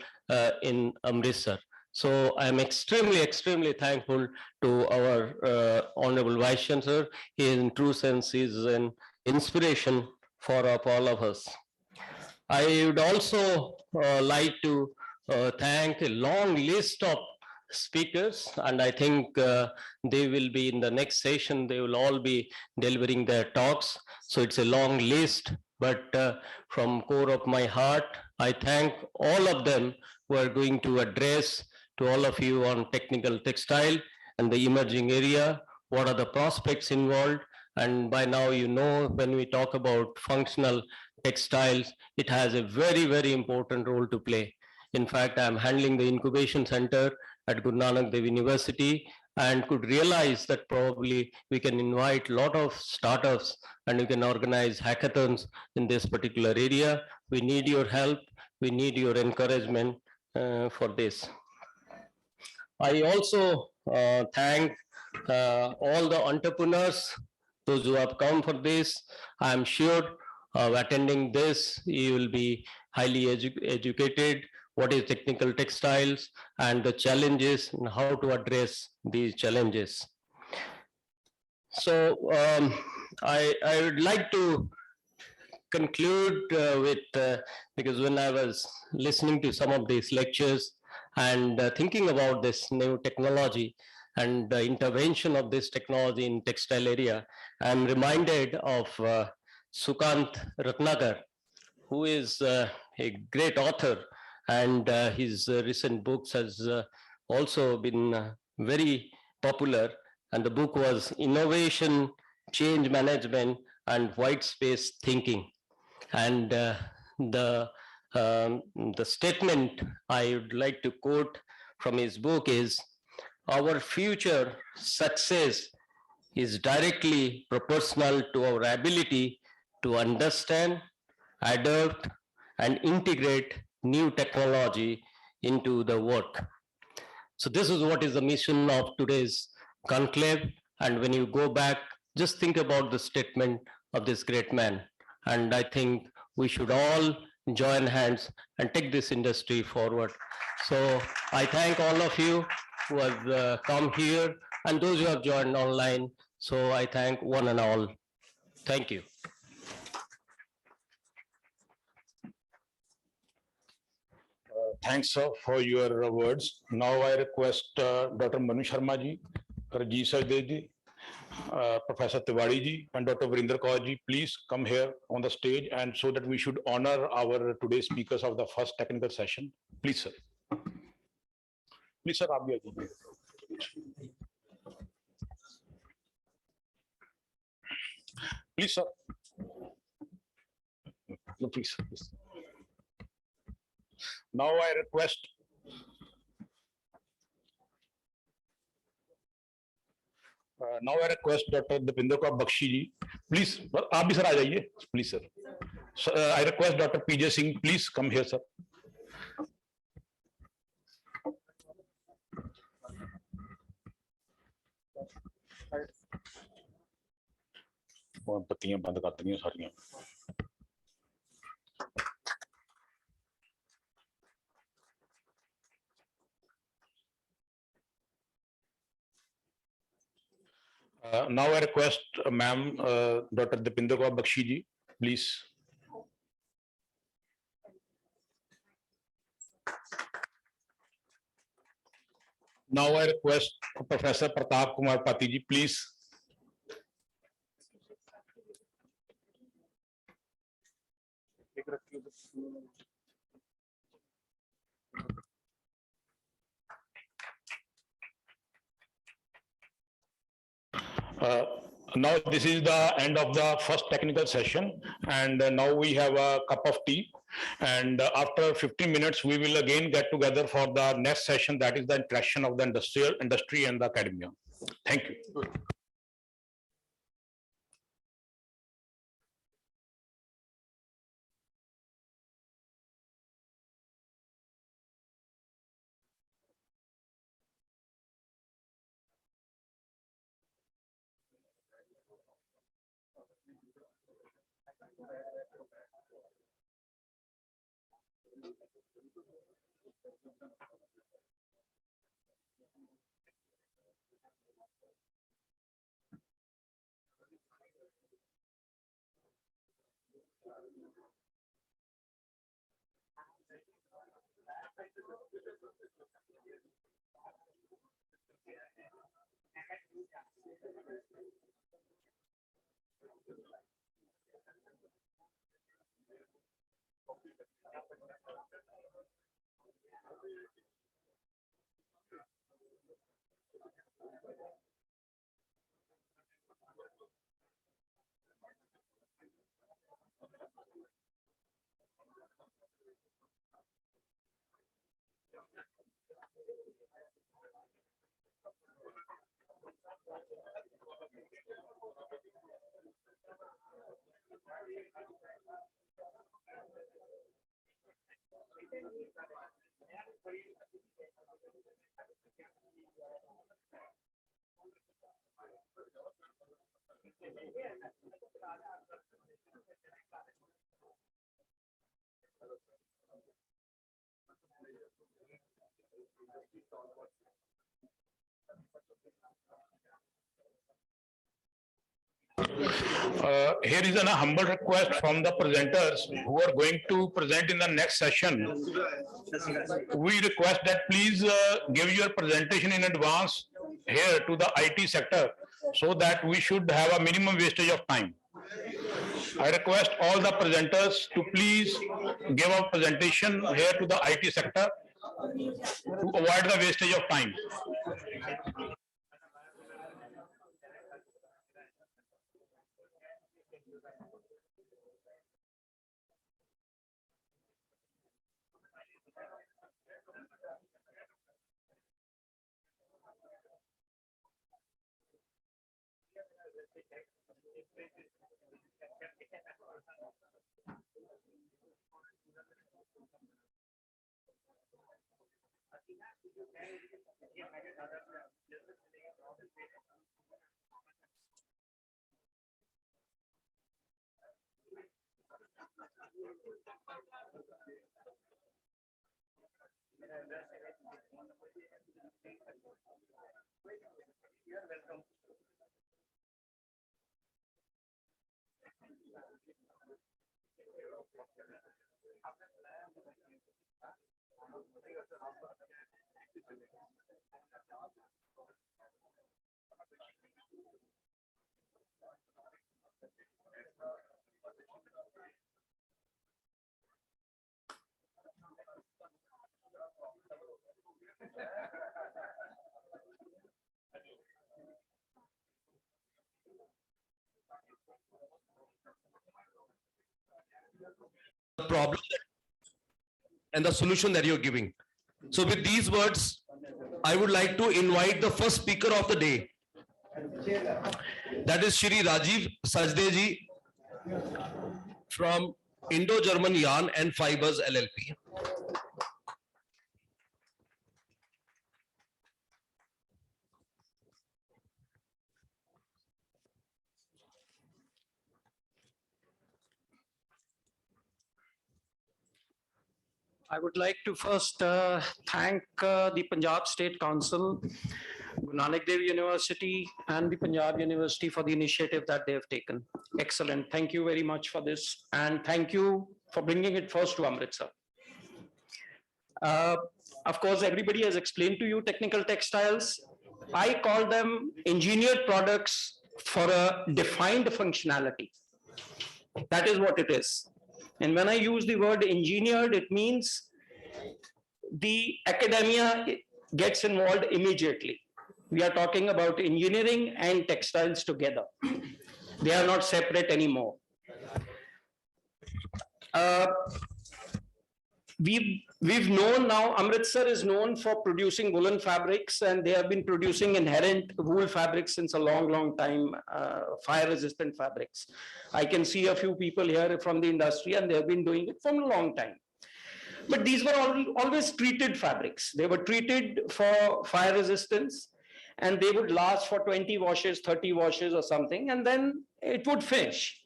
in Amritsar. So I am extremely, extremely thankful to our Honorable Vice Chancellor. He, in true sense, is an inspiration for all of us. I would also like to thank a long list of speakers, and I think they will be in the next session. They will all be delivering their talks. So it's a long list, but from core of my heart, I thank all of them who are going to address to all of you on technical textile and the emerging area. What are the prospects involved? And by now, you know, when we talk about functional textiles, it has a very, very important role to play. In fact, I'm handling the incubation center at Guru Nanak Dev University and could realize that probably we can invite a lot of startups and we can organize hackathons in this particular area. We need your help. We need your encouragement for this. I also thank all the entrepreneurs, those who have come for this. I'm sure attending this, you will be highly educated what is technical textiles and the challenges and how to address these challenges. So I would like to conclude with, because when I was listening to some of these lectures and thinking about this new technology and the intervention of this technology in textile area, I'm reminded of Sukant Ratnakar, who is a great author, and his recent books has also been very popular. And the book was Innovation, Change Management, and White Space Thinking. And the statement I would like to quote from his book is, our future success is directly proportional to our ability to understand, adopt, and integrate new technology into the work. So this is what is the mission of today's conclave. And when you go back, just think about the statement of this great man. And I think we should all join hands and take this industry forward. So I thank all of you who have come here and those who have joined online. So I thank one and all. Thank you. Thanks, sir, for your words. Now I request Dr. Manu Sharma ji, Rajeev Sajde ji, Professor Tiwari ji, and Dr. Vrinder Kaur ji, please come here on the stage, and so that we should honor our today's speakers of the first technical session. Please, sir. Please, sir, aap bhi aa jaइए. Please, sir. No, please, please. Now I request Dr. Dipinder Kaur Bakshi ji, please. आप भी sir आ जाइए, please, sir. I request Dr. PJ Singh, please come here, sir. पत्तियां बंद कर दियां सारियां. Now I request ma'am, Dr. Dipinder Kaur Bakshi ji, please. Now I request Professor Pratap Kumar Pati ji, please. Now this is the end of the first technical session, and now we have a cup of tea, and after 15 minutes we will again get together for the next session, that is the interaction of the industry and the academia. Thank you. Here is a humble request from the presenters who are going to present in the next session. We request that please give your presentation in advance here to the IT sector so that we should have a minimum wastage of time. I request all the presenters to please give a presentation here to the IT sector to avoid the wastage of time. The problem and the solution that you're giving. So with these words, I would like to invite the first speaker of the day. That is Shri Rajiv Sajdeji from Indo-German Yarn and Fibers LLP. I would like to first thank the Punjab State Council, Nanak University and the Punjab University for the initiative that they have taken. Excellent. Thank you very much for this. And thank you for bringing it first to Amritsar. Of course, everybody has explained to you technical textiles. I call them engineered products for a defined functionality. That is what it is. And when I use the word engineered, it means the academia gets involved immediately. We are talking about engineering and textiles together. They are not separate anymore. We've known now, Amritsar is known for producing woolen fabrics, and they have been producing inherent wool fabrics since a long, long time, fire-resistant fabrics. I can see a few people here from the industry, and they have been doing it for a long time. But these were always treated fabrics. They were treated for fire resistance, and they would last for 20 washes, 30 washes or something, and then it would finish.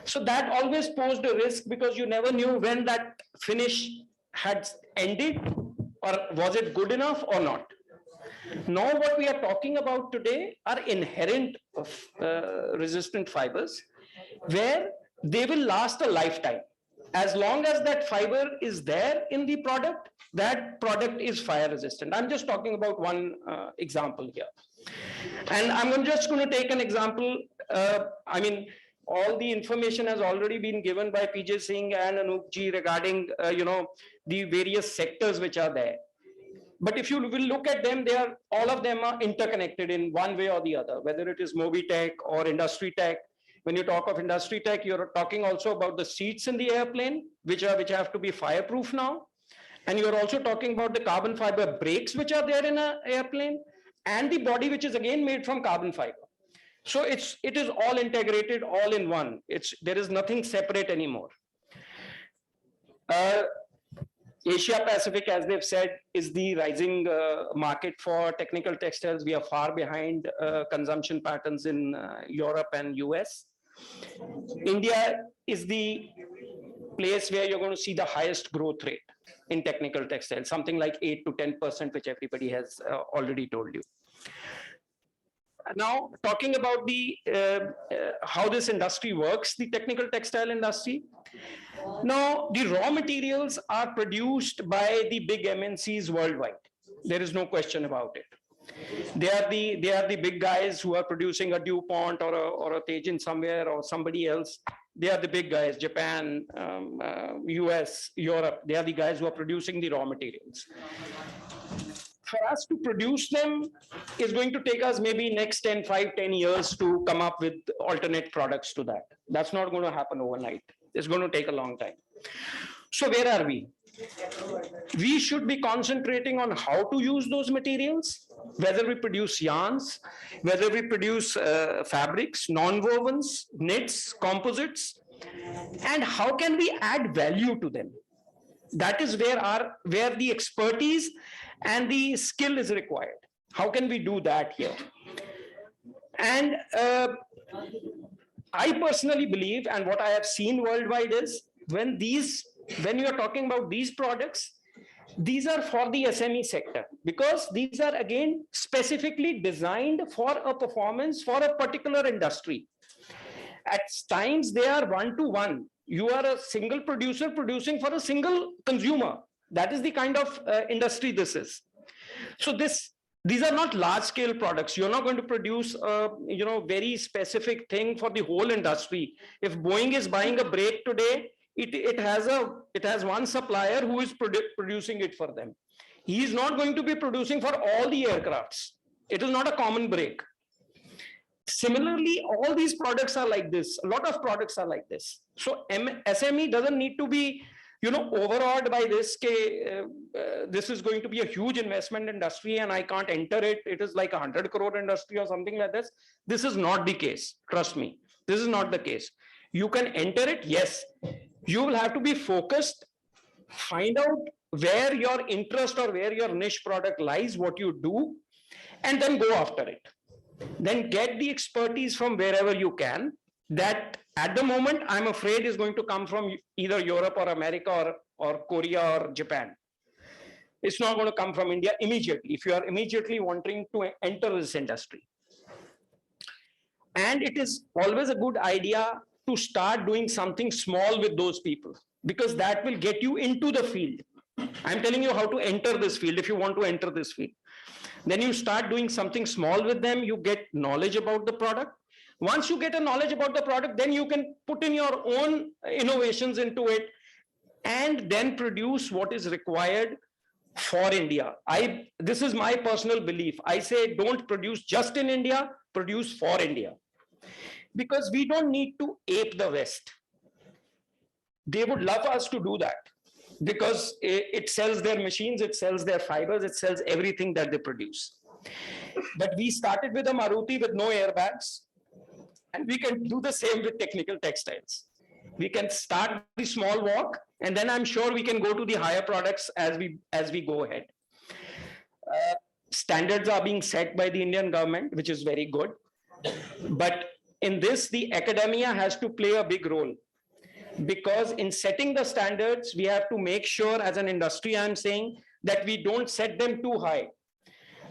So that always posed a risk because you never knew when that finish had ended, or was it good enough or not? Now what we are talking about today are inherent resistant fibers, where they will last a lifetime. As long as that fiber is there in the product, that product is fire resistant. I'm just talking about one example here. And I'm just going to take an example. I mean, all the information has already been given by PJ Singh and Anup ji regarding, the various sectors which are there. But if you will look at them, all of them are interconnected in one way or the other, whether it is Mobitech or Industry Tech. When you talk of Industry Tech, you're talking also about the seats in the airplane, which have to be fireproof now. And you're also talking about the carbon fiber brakes, which are there in an airplane, and the body, which is again made from carbon fiber. So it is all integrated, all in one. There is nothing separate anymore. Asia Pacific, as they've said, is the rising market for technical textiles. We are far behind consumption patterns in Europe and US. India is the place where you're going to see the highest growth rate in technical textiles, something like 8 to 10%, which everybody has already told you. Now, talking about the how this industry works, the technical textile industry. Now, the raw materials are produced by the big MNCs worldwide. There is no question about it. They are the big guys who are producing a DuPont or a Tejan somewhere or somebody else. They are the big guys, Japan, US, Europe. They are the guys who are producing the raw materials. For us to produce them is going to take us maybe next 10 years to come up with alternate products to that. That's not going to happen overnight. It's going to take a long time. So where are we? We should be concentrating on how to use those materials, whether we produce yarns, whether we produce fabrics, non-wovens, knits, composites, and how can we add value to them? That is where the expertise and the skill is required. How can we do that here? And I personally believe, and what I have seen worldwide is, when you are talking about these products, these are for the SME sector, because these are again specifically designed for a performance for a particular industry. At times they are one-to-one. You are a single producer producing for a single consumer. That is the kind of industry this is. So these are not large-scale products. You're not going to produce a very specific thing for the whole industry. If Boeing is buying a brake today, it has one supplier who is producing it for them. He is not going to be producing for all the aircrafts. It is not a common brake. Similarly, all these products are like this. A lot of products are like this. So SME doesn't need to be overawed by this. This is going to be a huge investment industry and I can't enter it. It is like 100 crore industry or something like this. This is not the case. Trust me. This is not the case. You can enter it. Yes. You will have to be focused, find out where your interest or where your niche product lies, what you do, and then go after it. Then get the expertise from wherever you can. That at the moment, I'm afraid is going to come from either Europe or America or Korea or Japan. It's not going to come from India immediately, if you are immediately wanting to enter this industry. And it is always a good idea to start doing something small with those people, because that will get you into the field. I'm telling you how to enter this field if you want to enter this field. Then you start doing something small with them, you get knowledge about the product. Once you get a knowledge about the product, then you can put in your own innovations into it and then produce what is required for India. This is my personal belief. I say don't produce just in India, produce for India. Because we don't need to ape the West. They would love us to do that because it sells their machines, it sells their fibers, it sells everything that they produce. But we started with a Maruti with no airbags, and we can do the same with technical textiles. We can start the small walk, and then I'm sure we can go to the higher products as we go ahead. Standards are being set by the Indian government, which is very good. But in this, the academia has to play a big role. Because in setting the standards, we have to make sure as an industry, I'm saying, that we don't set them too high.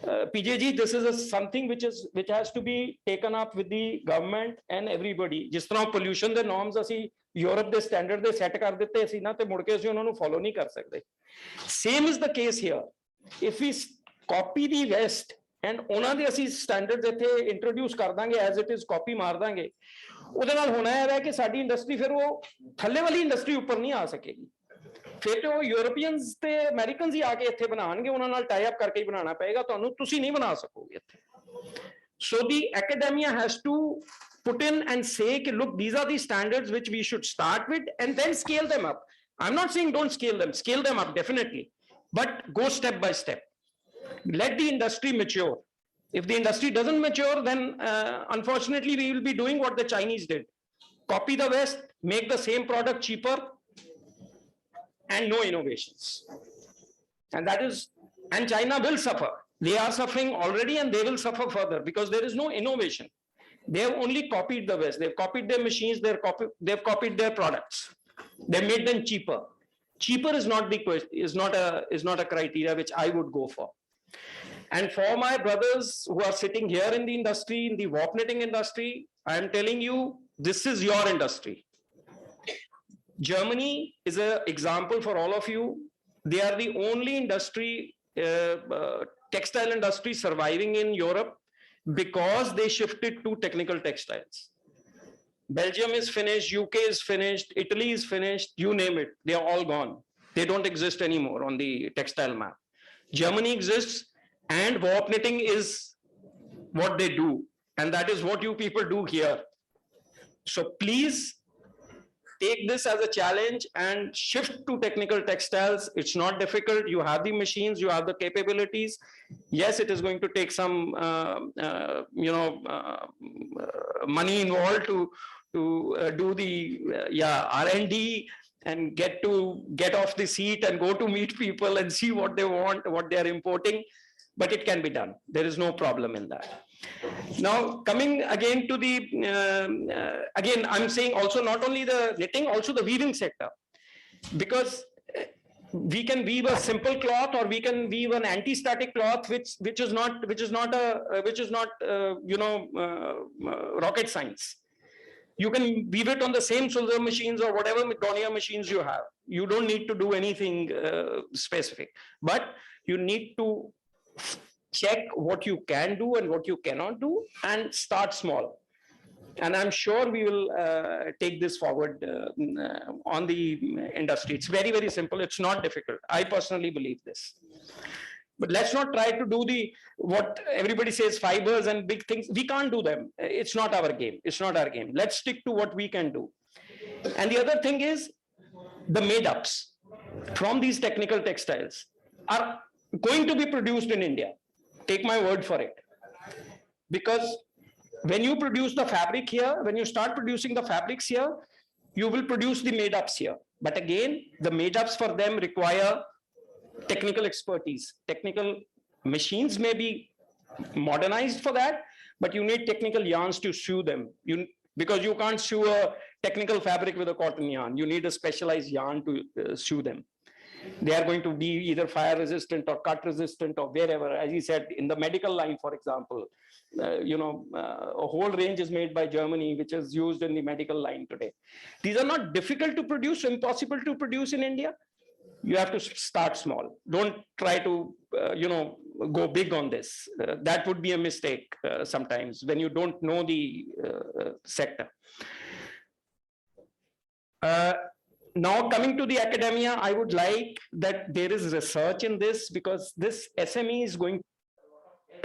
PJG, this is something which has to be taken up with the government and everybody. जिस तरह pollution the norms ਅਸੀਂ Europe ਦੇ standard ਦੇ set ਕਰ ਦਿੱਤੇ ਅਸੀਂ ਨਾ ਤੇ ਮੁੜ ਕੇ ਅਸੀਂ ਉਹਨਾਂ ਨੂੰ follow नहीं कर सकते. Same is the case here. If we copy the West and ਉਹਨਾਂ ਦੇ ਅਸੀਂ standards ਇੱਥੇ introduce ਕਰ ਦਾਂਗੇ as it is copy ਮਾਰ ਦਾਂਗੇ, ਉਹਦੇ ਨਾਲ ਹੋਣਾ ਹੈ ਕਿ ਸਾਡੀ ਇੰਡਸਟਰੀ ਫਿਰ ਉਹ ਥੱਲੇ ਵਾਲੀ ਇੰਡਸਟਰੀ ਉੱਪਰ ਨਹੀਂ ਆ ਸਕੇਗੀ. ਫਿਰ ਉਹ ਯੂਰੋਪੀਅਨਸ ਤੇ ਅਮਰੀਕਨਸ ਹੀ ਆ ਕੇ ਇੱਥੇ ਬਣਾਉਣਗੇ, ਉਹਨਾਂ ਨਾਲ ਟਾਈ ਅਪ ਕਰਕੇ ਹੀ ਬਣਾਉਣਾ ਪਏਗਾ ਤੁਹਾਨੂੰ, ਤੁਸੀਂ ਨਹੀਂ ਬਣਾ ਸਕੋਗੇ ਇੱਥੇ. So the academia has to put in and say, look, these are the standards which we should start with and then scale them up. I'm not saying don't scale them up definitely, but go step by step. Let the industry mature. If the industry doesn't mature, then unfortunately we will be doing what the Chinese did. Copy the West, make the same product cheaper, and no innovations. And China will suffer. They are suffering already and they will suffer further because there is no innovation. They have only copied the West. They've copied their machines, they've copied their products. They made them cheaper. Cheaper is not a criteria which I would go for. And for my brothers who are sitting here in the industry, in the warp knitting industry, I am telling you, this is your industry. Germany is an example for all of you. They are the only industry, textile industry surviving in Europe because they shifted to technical textiles. Belgium is finished, UK is finished, Italy is finished, you name it, they are all gone. They don't exist anymore on the textile map. Germany exists and warp knitting is what they do. And that is what you people do here. So please take this as a challenge and shift to technical textiles. It's not difficult. You have the machines, you have the capabilities. Yes, it is going to take some, money involved to do the R&D and get off the seat and go to meet people and see what they want, what they are importing. But it can be done. There is no problem in that. Now, coming again to the, again, I'm saying also not only the knitting, also the weaving sector, because we can weave a simple cloth or we can weave an anti-static cloth, which is not rocket science. You can weave it on the same Sulzer machines or whatever Dornier machines you have. You don't need to do anything specific, but you need to check what you can do and what you cannot do and start small. And I'm sure we will take this forward on the industry. It's very, very simple. It's not difficult. I personally believe this. But let's not try to do what everybody says, fibers and big things. We can't do them. It's not our game. It's not our game. Let's stick to what we can do. And the other thing is the made-ups from these technical textiles are going to be produced in India. Take my word for it. Because when you produce the fabric here, when you start producing the fabrics here, you will produce the made-ups here. But again, the made-ups for them require technical expertise. Technical machines may be modernized for that, but you need technical yarns to sew them. Because you can't sew a technical fabric with a cotton yarn. You need a specialized yarn to sew them. They are going to be either fire resistant or cut resistant or wherever. As he said, in the medical line, for example, a whole range is made by Germany, which is used in the medical line today. These are not difficult to produce, impossible to produce in India. You have to start small. Don't try to, go big on this. That would be a mistake sometimes when you don't know the sector. Now coming to the academia, I would like that there is research in this because this SME is going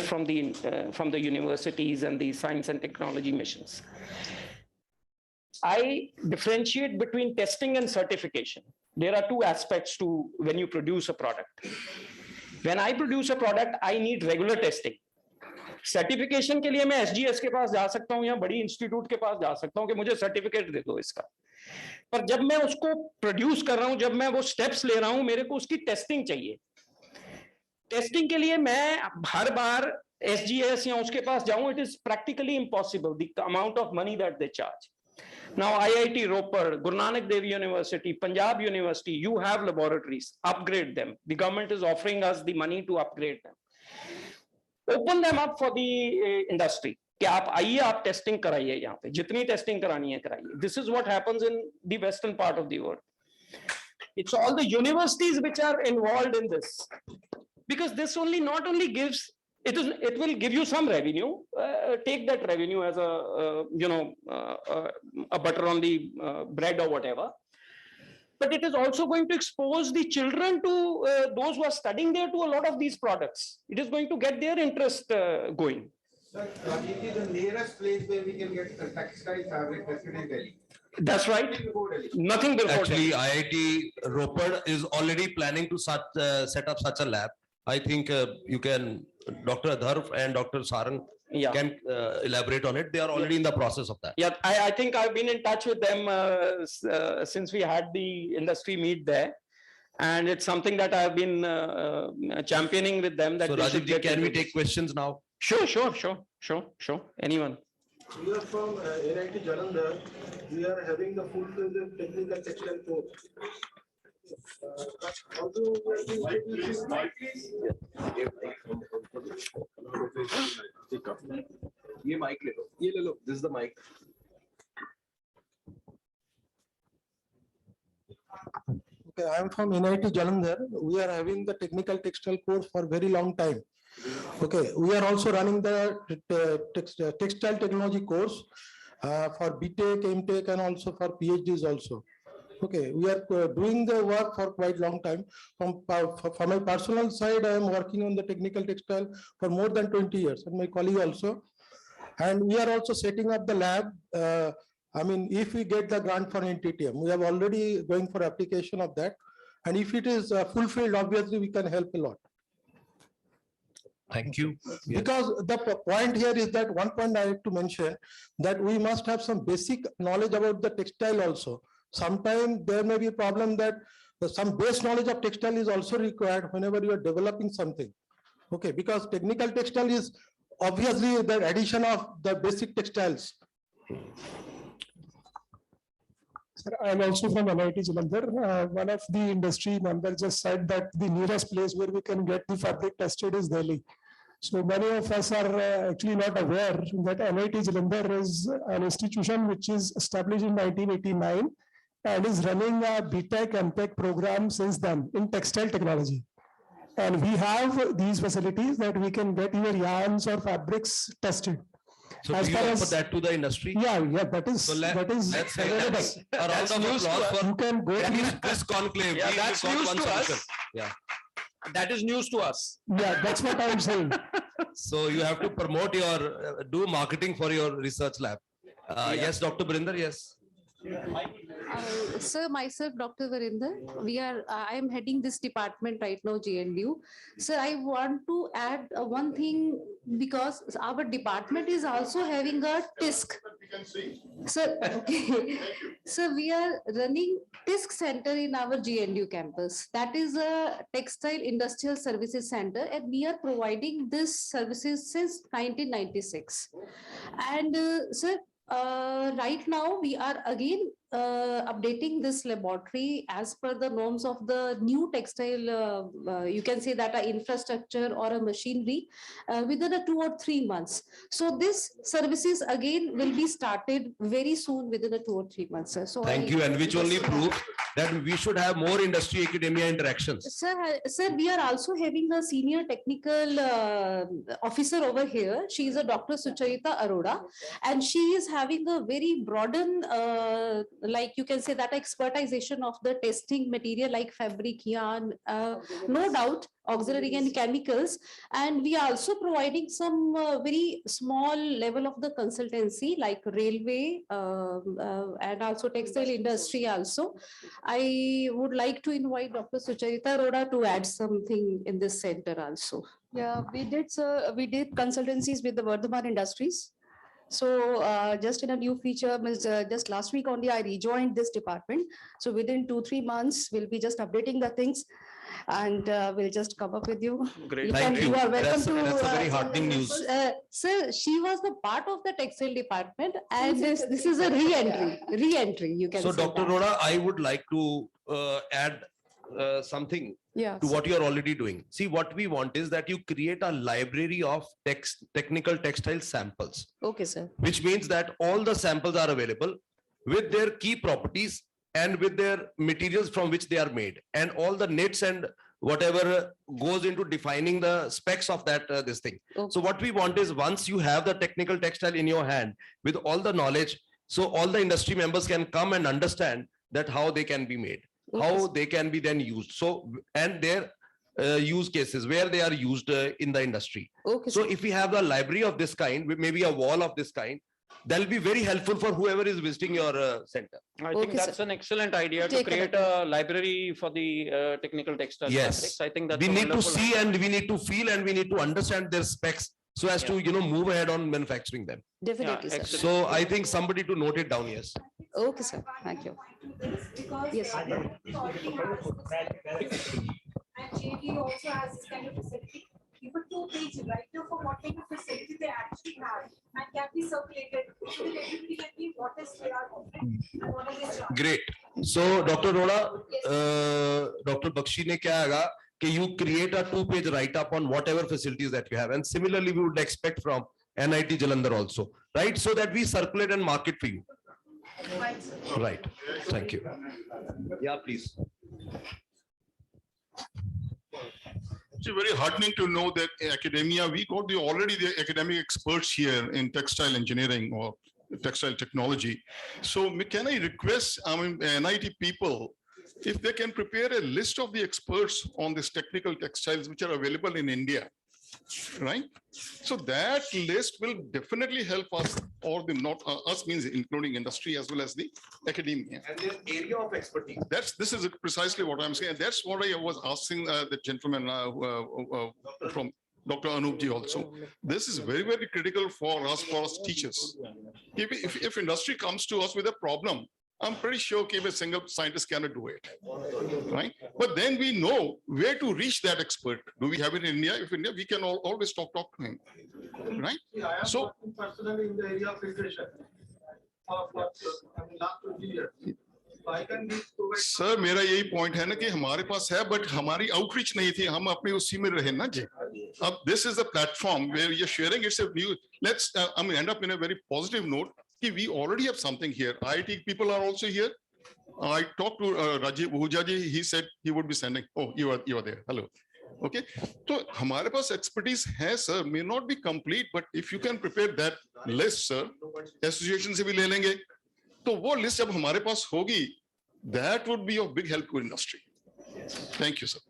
from the universities and the science and technology missions. I differentiate between testing and certification. There are two aspects to when you produce a product. When I produce a product, I need regular testing. Certification के लिए मैं SGS के पास जा सकता हूँ या बड़ी institute के पास जा सकता हूँ कि मुझे सर्टिफिकेट दे दो इसका. पर जब मैं उसको प्रोड्यूस कर रहा हूं, जब मैं वो स्टेप्स ले रहा हूं, मेरे को उसकी टेस्टिंग चाहिए. टेस्टिंग के लिए मैं हर बार SGS या उसके पास जाऊं, it is practically impossible, the amount of money that they charge. Now IIT Ropar, Guru Nanak Dev University, Punjab University, you have laboratories, upgrade them. The government is offering us the money to upgrade them. Open them up for the industry. कि आप आइए आप testing कराइए यहाँ पे जितनी testing करानी है कराइए. This is what happens in the western part of the world. It's all the universities which are involved in this, because this only not only gives it will give you some revenue. Take that revenue as a a butter on the bread or whatever. But it is also going to expose the children to those who are studying there to a lot of these products. It is going to get their interest going. Sir, it is the nearest place where we can get a textile fabric tested in Delhi. That's right. Nothing before Actually, Delhi. IIT Ropar is already planning to set up such a lab. I think you can, Dr. Adharv and Dr. Sarang can elaborate on it. They are already in the process of that. Yeah, I think I've been in touch with them since we had the industry meet there. And it's something that I've been championing with them. That So Rajiv ji, can we take questions now? Sure. Anyone? We are from NIT Jalandhar. We are having the full-fledged technical textile course. Also, we are introducing ये mic ले लो. This is the mic. Okay, I am from NIT Jalandhar. We are having the technical textile course for very long time. Okay, we are also running the textile technology course for BTech, MTech, and also for PhDs also. Okay, we are doing the work for quite long time. From my personal side, I am working on the technical textile for more than 20 years, and my colleague also. And we are also setting up the lab. I mean, if we get the grant for NTTM, we have already going for application of that. And if it is fulfilled, obviously we can help a lot. Thank you. Yes. Because the point here is that one point I have to mention that we must have some basic knowledge about the textile also. Sometimes there may be a problem that some base knowledge of textile is also required whenever you are developing something. Okay, because technical textile is obviously the addition of the basic textiles. Sir, I am also from NIT Jalandhar. One of the industry members just said that the nearest place where we can get the fabric tested is Delhi. So many of us are actually not aware that NIT Jalandhar is an institution which is established in 1989 and is running a BTech MTech program since then in textile technology. And we have these facilities that we can get your yarns or fabrics tested. So do you offer that to the industry? Yeah, that is So let's available. a round of applause for You can go to this conclave. Yeah, We that's got news one to solution. us. Yeah. That is news to us. Yeah, that's what I'm saying. So you have to promote your, do marketing for your research lab. Yes, Dr. Brinder, yes. Sir, myself, Dr. Varinder, I am heading this department right now, GNDU. Sir, I want to add one thing because our department is also having a TISC. Sir, okay. So we are running TISC center in our GNDU campus. That is a Textile Industrial Services Center, and we are providing this services since 1996. And sir, right now we are again updating this laboratory as per the norms of the new textile, you can say that a infrastructure or a machinery within a 2 or 3 months. So this services again will be started very soon within a 2 or 3 months. Sir. So Thank you, and which only proves that we should have more industry academia interactions. Sir, we are also having a senior technical officer over here. She is a Dr. Sucharita Arora, and she is having a very broadened, like you can say that expertization of the testing material like fabric, yarn, no doubt, auxiliary and chemicals. And we are also providing some very small level of the consultancy like railway and also textile industry also. I would like to invite Dr. Sucharita Arora to add something in this center also. Yeah, we did consultancies with the Vardhaman Industries. So just in a new feature, just last week only I rejoined this department. So within 2-3 months, we'll be just updating the things. and we'll just come up with you. Great. Thank you. You are welcome That's to. a very heartening news. Sir, she was the part of the textile department, and this is a re-entry, you can So say Dr. that. Rhoda, I would like to add something Yeah. to what you're already doing. See, what we want is that you create a library of technical textile samples, Okay, sir. which means that all the samples are available with their key properties and with their materials from which they are made, and all the knits and whatever goes into defining the specs of that this thing. Okay. So what we want is, once you have the technical textile in your hand with all the knowledge, so all the industry members can come and understand that how they can be made, how they can be then used. So, and their use cases where they are used in the industry. Okay. So if we have a library of this kind, with maybe a wall of this kind, that'll be very helpful for whoever is visiting your center. I think Okay, that's sir. an excellent idea to Take it create up. a library for the technical textile Yes. fabrics. I think that's We a need to wonderful see and we need to feel and we need to understand their specs so as to, move ahead on manufacturing them. Definitely, sir. excellent. So I think somebody to note it down, yes. Okay, sir. Thank you. Yes. And JD also has this kind of facility. Even 2 pages right now for what kind of facility they actually have and can be circulated. So that everybody can be what is they are offering and what are they charging. Great. So Dr. Rhoda, Dr. Bakshi ne kya haga कि you create a 2-page write-up on whatever facilities that you have. And similarly, we would expect from NIT Jalandhar also, right? So that we circulate and market for you. Right. Thank you. Yeah, please. It's very heartening to know that academia, we got already the academic experts here in textile engineering or textile technology. So can I request, NIT people, if they can prepare a list of the experts on this technical textiles which are available in India, right? So that list will definitely help us, or the not us means including industry as well as the academia. And their area of expertise. This is precisely what I'm saying. That's what I was asking the gentleman from Dr. Anoopji also. This is very, very critical for us teachers. If industry comes to us with a problem, I'm pretty sure a single scientist cannot do it, right? But then we know where to reach that expert. Do we have it in India? If India, we can always talk to him, right? So, personally in the area of filtration of last 20 years. Sir मेरा यही point है ना कि हमारे पास है but हमारी outreach नहीं थी हम अपने उसी में रहे ना जी अब this is the platform where we are sharing it's a new let's end up in a very positive note कि we already have something here. IIT people are also here. I talked to Rajiv Ahuja ji, he said he would be sending. Oh, you are there. Hello. Okay. So हमारे पास expertise है sir, may not be complete, but if you can prepare that list sir, association से भी ले लेंगे. तो वो list जब हमारे पास होगी, that would be of big help to industry. Thank you sir.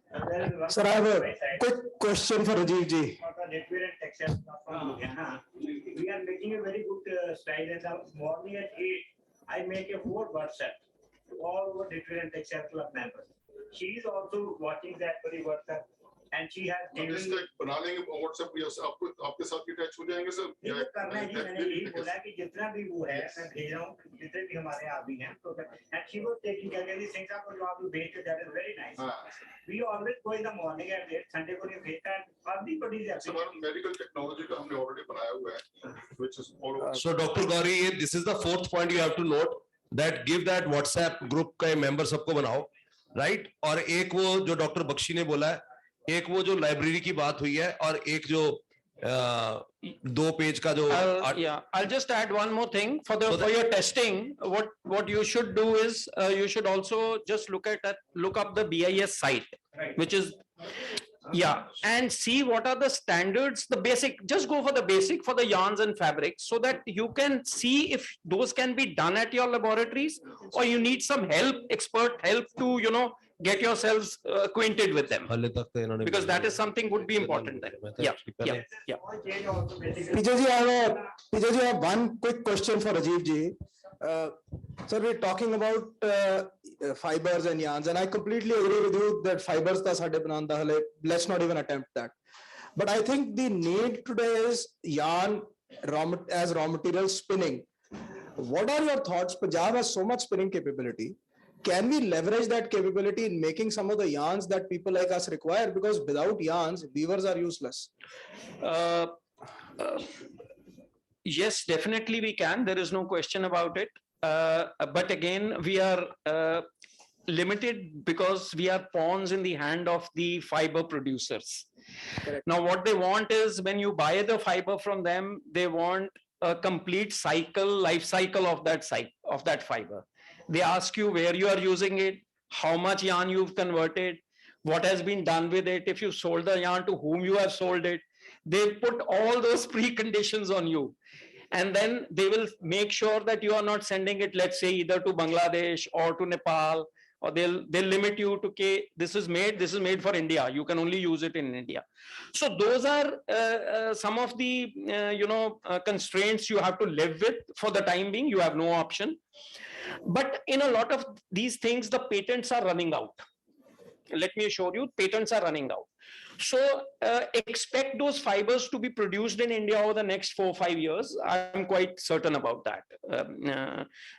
Sir, I have a quick question for Rajiv ji. We are making a very good stride. In the morning at 8, I make a 4 WhatsApp to all our different textile club members. She is also watching that very WhatsApp, and she has given. बना लेंगे WhatsApp आपके साथ भी touch हो जाएंगे sir. ये तो करना है जी मैंने यही बोला कि जितना भी वो है मैं भेज रहा हूँ जितने भी हमारे यहाँ भी हैं तो and she was taking care of the things आपको जो आप भेजते that is very nice. We always go in the morning at 8 Sunday को नहीं भेजता है everybody is happy. So medical technology का हमने already बनाया हुआ है, which is all over. So Dr. Gauri, this is the 4th point you have to note, that give that WhatsApp group का member सबको बनाओ, right? और एक वो जो डॉक्टर बख्शी ने बोला है, एक वो जो लाइब्रेरी की बात हुई है और एक जो 2 पेज का जो I'll just add one more thing for your testing. What you should do is you should also just look up the BIS site, which is and see what are the standards, the basic, just go for the basic for the yarns and fabrics so that you can see if those can be done at your laboratories or you need some help, expert help to, get yourselves acquainted with them. Because that is something would be important then. Yeah. PJ ji, I have one quick question for Rajiv ji. Sir, we're talking about fibers and yarns, and I completely agree with you that fibers ka sade bananda hale. Let's not even attempt that. But I think the need today is yarn as raw material spinning. What are your thoughts? Punjab has so much spinning capability. can we leverage that capability in making some of the yarns that people like us require? Because without yarns, weavers are useless. Yes, definitely we can. There is no question about it. But again, we are limited because we are pawns in the hand of the fiber producers. Correct. Now, what they want is when you buy the fiber from them, they want a complete life cycle of that fiber. They ask you where you are using it, how much yarn you've converted, what has been done with it, if you sold the yarn, to whom you have sold it. They put all those preconditions on you. And then they will make sure that you are not sending it, let's say, either to Bangladesh or to Nepal, or they'll limit you to, okay, this is made for India. You can only use it in India. So those are some of the constraints you have to live with for the time being. You have no option. But in a lot of these things, the patents are running out. Let me assure you, patents are running out. So expect those fibers to be produced in India over the next 4 or 5 years. I'm quite certain about that.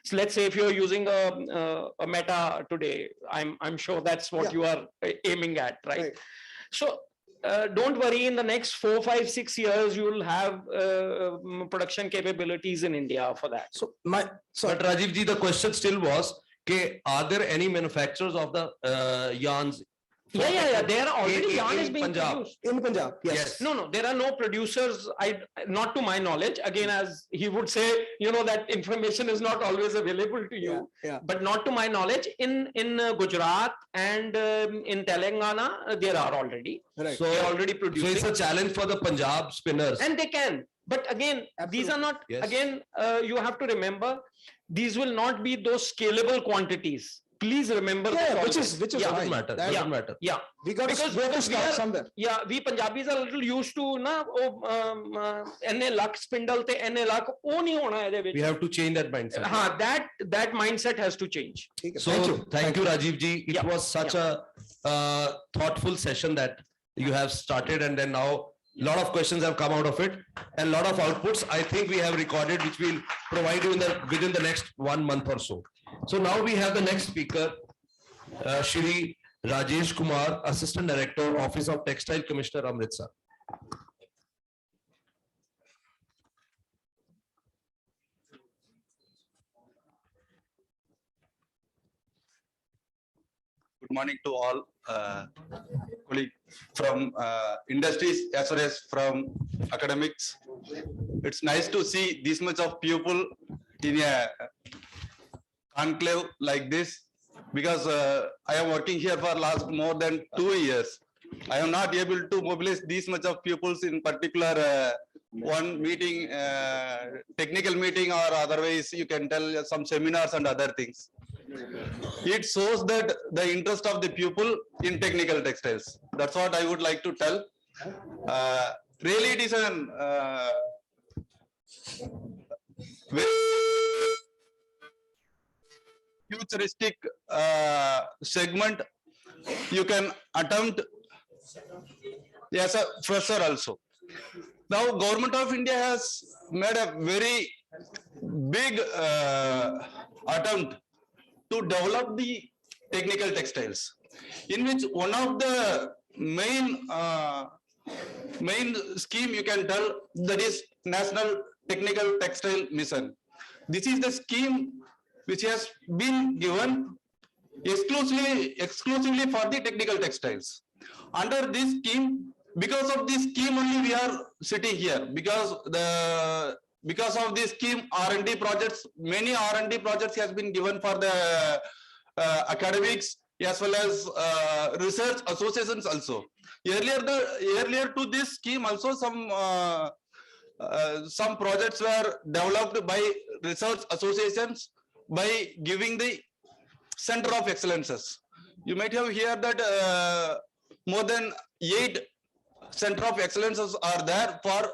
So let's say if you're using a Meta today, I'm sure that's what you are aiming at, right? So don't worry, in the next 4, 5, 6 years, you will have production capabilities in India for that. But Rajiv ji, the question still was, are there any manufacturers of the yarns? Yeah. There are already yarn is being produced. In Punjab, yes. No, there are no producers, not to my knowledge. Again, as he would say, that information is not always available to you. Yeah. But not to my knowledge, in Gujarat and in Telangana, there are already. Right. So they're already producing. So it's a challenge for the Punjab spinners. And they can. But again, these are not, again, you have to remember, these will not be those scalable quantities. Please remember which is doesn't matter. Doesn't matter. Yeah, we got to start somewhere. Yeah, we Punjabis are a little used to NA lakh spindle te NA lakh nahi hona we have to change that mindset. That mindset has to change. So thank you Rajiv ji. It was such a thoughtful session that you have started, and then now a lot of questions have come out of it and a lot of outputs I think we have recorded, which we'll provide you within the next 1 month or so. So now we have the next speaker, Shri Rajesh Kumar, Assistant Director, Office of Textile Commissioner, Amritsar. Good morning to all colleagues from industries as well as from academics. It's nice to see this much of people in a conclave like this, because I am working here for last more than 2 years. I am not able to mobilize this much of pupils in particular one meeting, technical meeting, or otherwise you can tell some seminars and other things. It shows that the interest of the pupil in technical textiles. That's what I would like to tell. Really, it is an very futuristic segment you can attempt as a fresher also. Now, Government of India has made a very big attempt to develop the technical textiles, in which one of the main scheme you can tell, that is National Technical Textile Mission. This is the scheme which has been given exclusively for the technical textiles. Under this scheme, because of this scheme only we are sitting here, because of this scheme, R&D projects, many R&D projects has been given for the academics as well as research associations also. Earlier to this scheme also some projects were developed by research associations by giving the center of excellences. You might have heard that more than 8 center of excellences are there for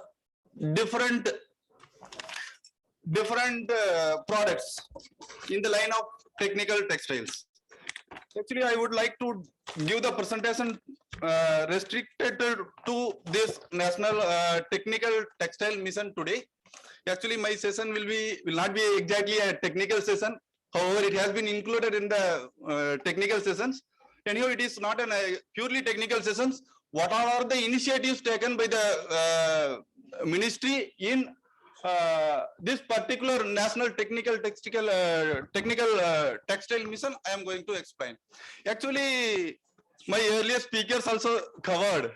different products in the line of technical textiles. Actually, I would like to give the presentation restricted to this National Technical Textile Mission today. Actually, my session will not be exactly a technical session. However, it has been included in the technical sessions. Anyhow, it is not a purely technical sessions. What are the initiatives taken by the ministry in this particular national technical textile mission? I am going to explain. Actually, my earlier speakers also covered.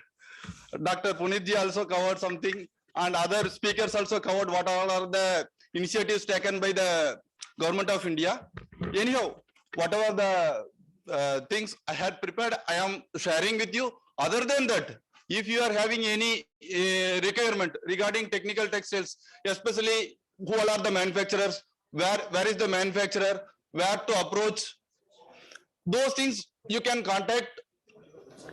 Dr. Punitji also covered something, and other speakers also covered what all are the initiatives taken by the government of India. Anyhow, whatever the things I had prepared, I am sharing with you. Other than that, if you are having any requirement regarding technical textiles, especially who all are the manufacturers, where is the manufacturer, where to approach, those things you can contact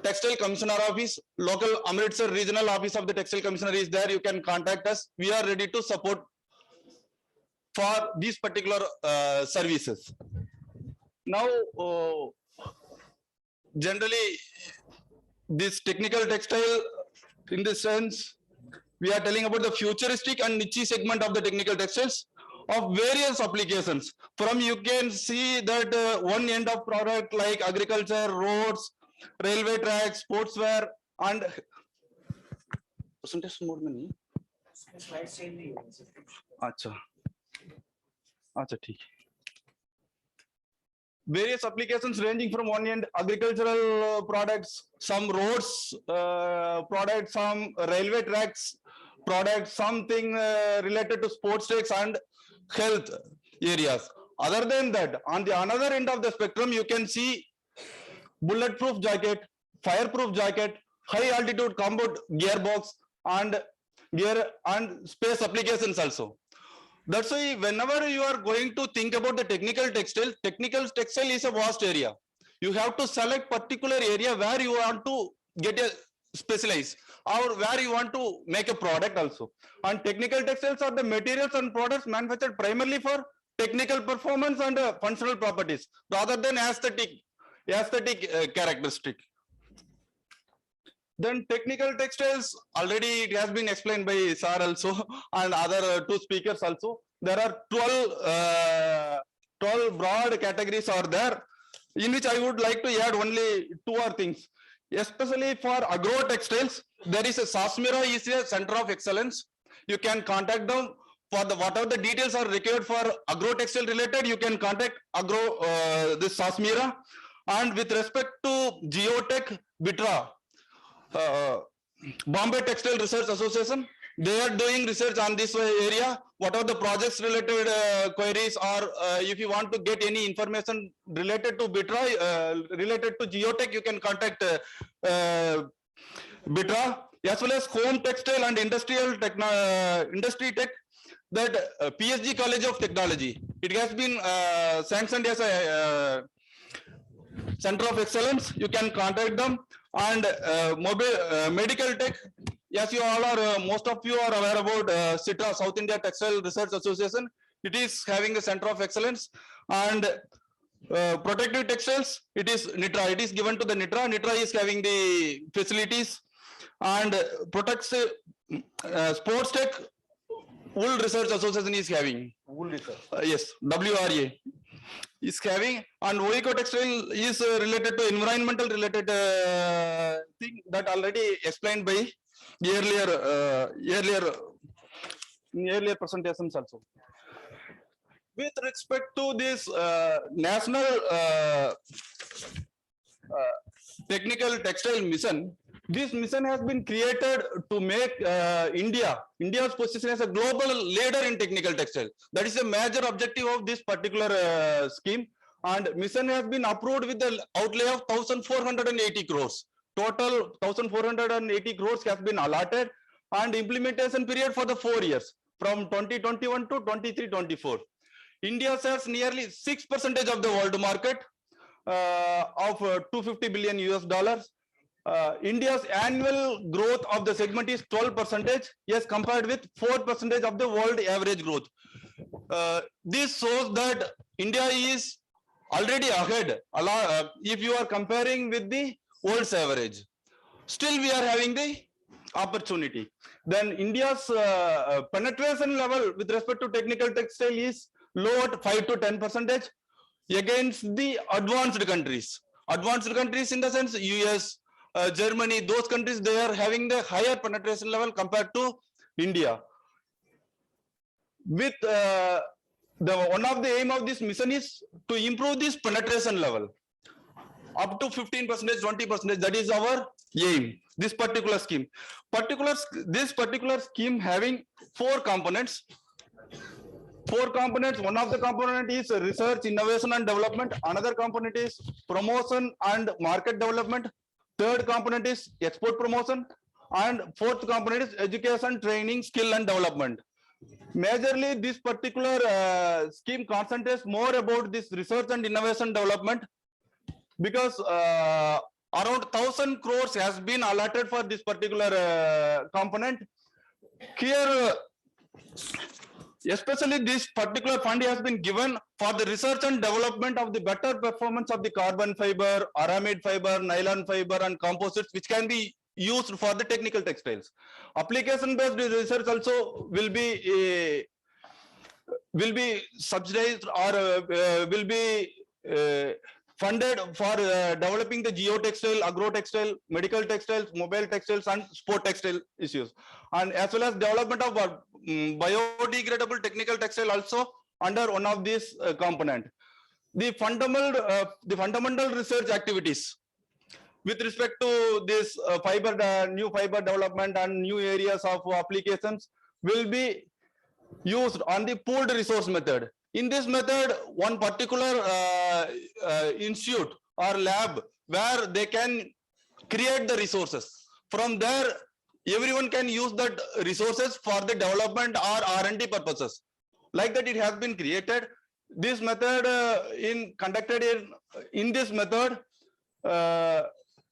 Textile Commissioner Office, local Amritsar regional office of the Textile Commissioner is there. You can contact us. We are ready to support for these particular services. Now, generally, this technical textile, in this sense, we are telling about the futuristic and niche segment of the technical textiles of various applications. From you can see that one end of product like agriculture, roads, railway tracks, sportswear, and percentage more money. Acha. Acha, theek. Various applications ranging from one end agricultural products, some roads products, some railway tracks products, something related to sports tracks and health areas. Other than that, on the another end of the spectrum, you can see bulletproof jacket, fireproof jacket, high altitude combat gearbox, and gear and space applications also. That's why whenever you are going to think about the technical textile is a vast area. You have to select particular area where you want to get a specialize or where you want to make a product also. And technical textiles are the materials and products manufactured primarily for technical performance and functional properties rather than aesthetic characteristic. Then technical textiles, already it has been explained by Sir also and other two speakers also. There are 12 broad categories are there, in which I would like to add only two or things. Especially for agro textiles, there is a Sasmira is a center of excellence. You can contact them for the whatever the details are required for agro textile related. You can contact this Sasmira. And with respect to GeoTech, BITRA, Bombay Textile Research Association, they are doing research on this area. What are the projects related queries, or if you want to get any information related to BITRA, related to GeoTech, you can contact BITRA, as well as Home Textile and Industrial Industry Tech, that PSG College of Technology. It has been sanctioned as a center of excellence. You can contact them. And medical tech, yes, you all are, most of you are aware about CITRA, South India Textile Research Association. It is having a center of excellence. And protective textiles, it is NITRA. It is given to the NITRA. NITRA is having the facilities. And protects sports tech, Wool Research Association is having. Wool Research. Yes, WRA is having, and Oiko Textile is related to environmental related thing that already explained by earlier presentations also. With respect to this national technical textile mission, this mission has been created to make India's position as a global leader in technical textile. That is a major objective of this particular scheme. And mission has been approved with the outlay of 1,480 crores. Total 1,480 crores has been allotted, and implementation period for the 4 years from 2021 to 23-24. India sells nearly 6% of the world market of $250 billion US. India's annual growth of the segment is 12%, yes, compared with 4% of the world average growth. This shows that India is already ahead if you are comparing with the world's average. Still, we are having the opportunity. Then India's penetration level with respect to technical textile is low at 5 to 10%. against the advanced countries. Advanced countries in the sense US, Germany, those countries, they are having the higher penetration level compared to India. With one of the aim of this mission is to improve this penetration level up to 15%, 20%. That is our aim. This particular scheme. This particular scheme having 4 components. 4 components. One of the component is research, innovation and development. Another component is promotion and market development. Third component is export promotion. And 4th component is education, training, skill and development. Majorly, this particular scheme concentrates more about this research and innovation development, because around 1,000 crores has been allotted for this particular component. Here, especially this particular fund has been given for the research and development of the better performance of the carbon fiber, aramid fiber, nylon fiber and composites, which can be used for the technical textiles. Application based research also will be subsidized or will be funded for developing the geotextile, agro-textile, medical textiles, mobile textiles and sport textile issues, and as well as development of biodegradable technical textile also under one of these component. The fundamental research activities with respect to this new fiber development and new areas of applications will be used on the pooled resource method. In this method, one particular institute or lab where they can create the resources. From there, everyone can use that resources for the development or R&D purposes. Like that, it has been created. This method conducted in this method.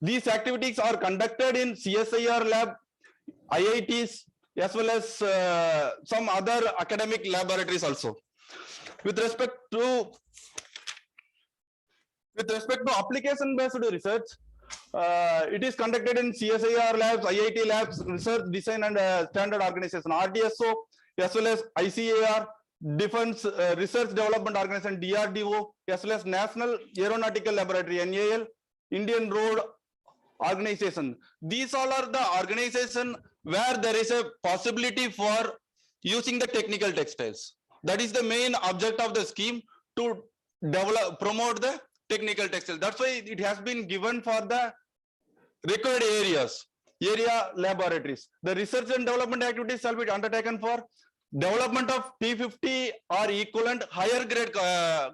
These activities are conducted in CSIR lab, IITs, as well as some other academic laboratories also. With respect to application-based research, it is conducted in CSIR labs, IIT labs, research design and standard organization, RDSO, as well as ICAR, Defense Research Development Organization, DRDO, as well as National Aeronautical Laboratory, NAL, Indian Road Organization. These all are the organization where there is a possibility for using the technical textiles. That is the main object of the scheme, to promote the technical textiles. That's why it has been given for the required area laboratories. The research and development activities shall be undertaken for development of P50 or equivalent higher grade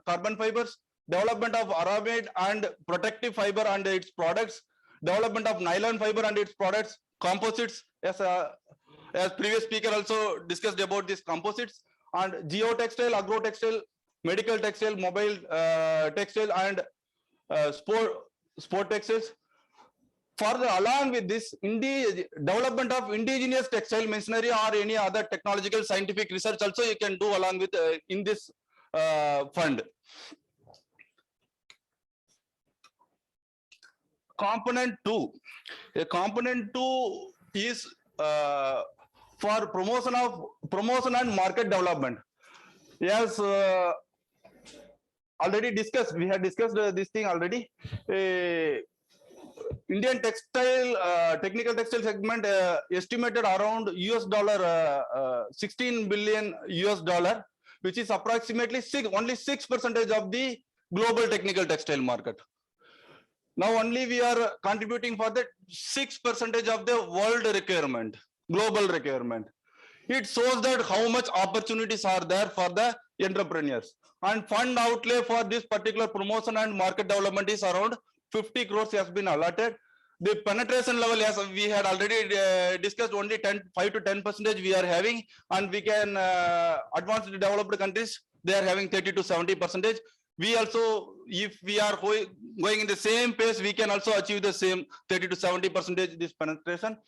carbon fibers, development of aramid and protective fiber and its products, development of nylon fiber and its products, composites, as previous speaker also discussed about these composites, and geotextile, agro-textile, medical textile, mobile textile and sport textiles. Further, along with this, development of indigenous textile machinery or any other technological scientific research also you can do along with in this fund. Component 2. Component 2 is for promotion and market development. Yes, already discussed. We had discussed this thing already. Indian technical textile segment estimated around $16 billion, which is approximately only 6% of the global technical textile market. Now only we are contributing for the 6% of the world requirement, global requirement. It shows that how much opportunities are there for the entrepreneurs. And fund outlay for this particular promotion and market development is around 50 crores has been allotted. The penetration level, as we had already discussed, only 5 to 10% we are having, and we can advanced developed countries, they are having 30 to 70%. We also, if we are going in the same pace, we can also achieve the same 30 to 70% this penetration.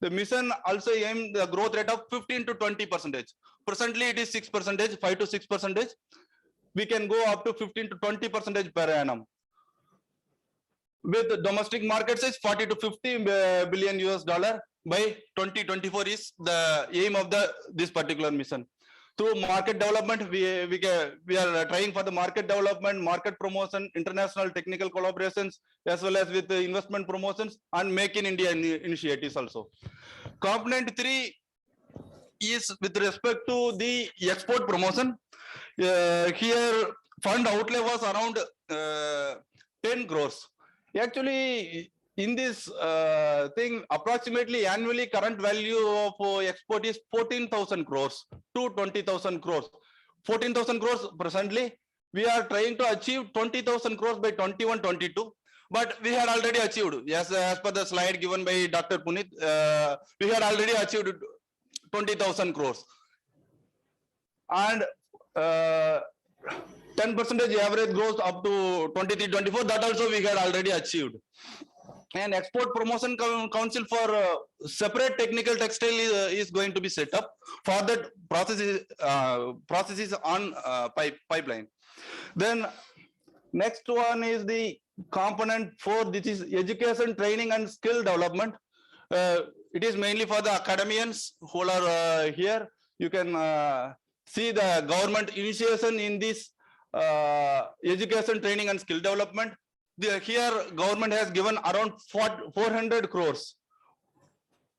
The mission also aimed the growth rate of 15 to 20%. Presently, it is 6%, 5 to 6%. We can go up to 15 to 20% per annum. With the domestic market size 40 to 50 billion by 2024 is the aim of this particular mission. through market development, we are trying for the market development, market promotion, international technical collaborations, as well as with the investment promotions and Make in India initiatives also. Component 3 is with respect to the export promotion. Here fund outlay was around 10 crores. Actually, in this thing, approximately annually current value of export is 14,000 crores to 20,000 crores. 14,000 crores presently. We are trying to achieve 20,000 crores by 21-22. But we had already achieved, yes, as per the slide given by Dr. Puneet, we had already achieved 20,000 crores. And 10% average growth up to 23-24, that also we had already achieved. And export promotion council for separate technical textile is going to be set up for that processes on pipeline. Then next one is the component 4. This is education, training, and skill development. It is mainly for the academians who are here. You can see the government initiation in this education, training, and skill development. Here government has given around 400 crores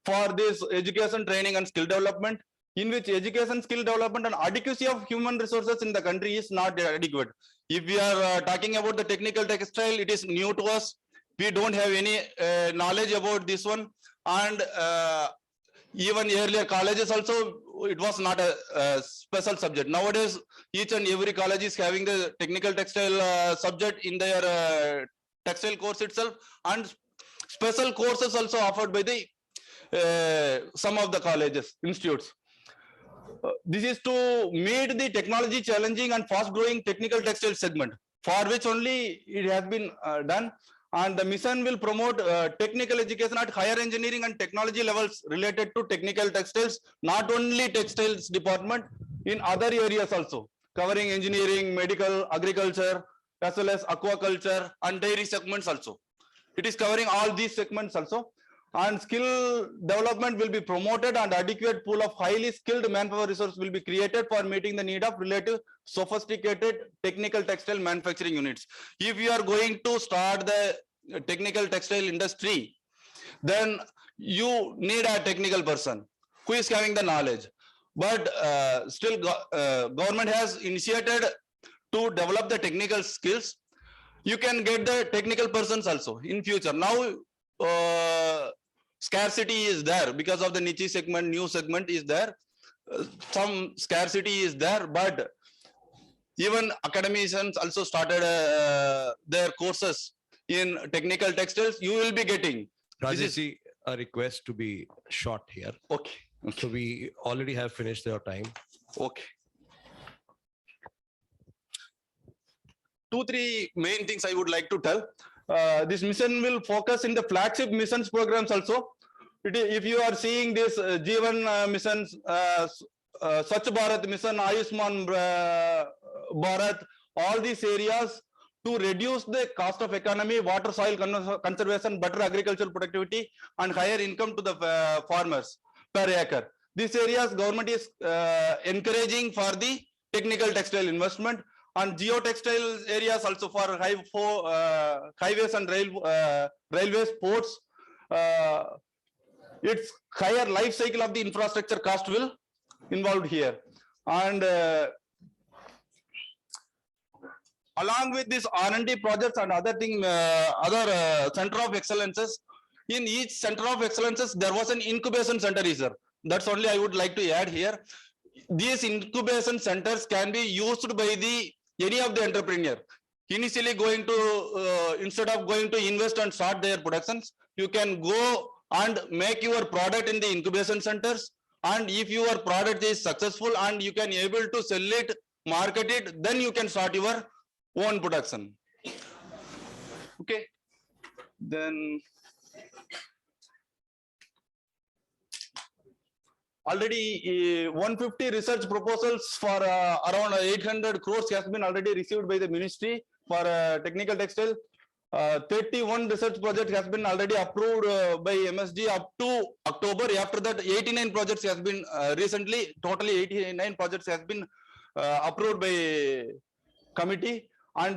for this education, training, and skill development, in which education, skill development, and adequacy of human resources in the country is not adequate. If we are talking about the technical textile, it is new to us. We don't have any knowledge about this one. And even earlier colleges also, it was not a special subject. Nowadays, each and every college is having the technical textile subject in their textile course itself, and special courses also offered by the some of the colleges, institutes. This is to meet the technology challenging and fast growing technical textile segment, for which only it has been done. And the mission will promote technical education at higher engineering and technology levels related to technical textiles, not only textiles department, in other areas also, covering engineering, medical, agriculture, as well as aquaculture and dairy segments also. It is covering all these segments also. And skill development will be promoted, and adequate pool of highly skilled manpower resource will be created for meeting the need of relative sophisticated technical textile manufacturing units. If you are going to start the technical textile industry, then you need a technical person who is having the knowledge. But still government has initiated to develop the technical skills. You can get the technical persons also in future. Now scarcity is there because of the niche segment, new segment is there. Some scarcity is there, but even academicians also started their courses in technical textiles. You will be getting. Rajesh, a request to be short here. Okay. So we already have finished your time. Okay. 2-3 main things I would like to tell. This mission will focus in the flagship missions programs also. If you are seeing this G1 missions, Swachh Bharat mission, Ayushman Bharat, all these areas to reduce the cost of economy, water, soil conservation, better agricultural productivity, and higher income to the farmers per acre. These areas government is encouraging for the technical textile investment, and geotextile areas also for highways and railways, ports. Its higher life cycle of the infrastructure cost will involved here. And along with this R&D projects and other thing, other center of excellences, in each center of excellences, there was an incubation center is there. That's only I would like to add here. These incubation centers can be used by any of the entrepreneur. Initially going to, instead of going to invest and start their productions, you can go and make your product in the incubation centers. And if your product is successful and you can able to sell it, market it, then you can start your own production. Okay. Then already 150 research proposals for around 800 crores has been already received by the ministry for technical textile. 31 research project has been already approved by MSD up to October. After that, 89 projects has been recently, totally 89 projects has been approved by committee, and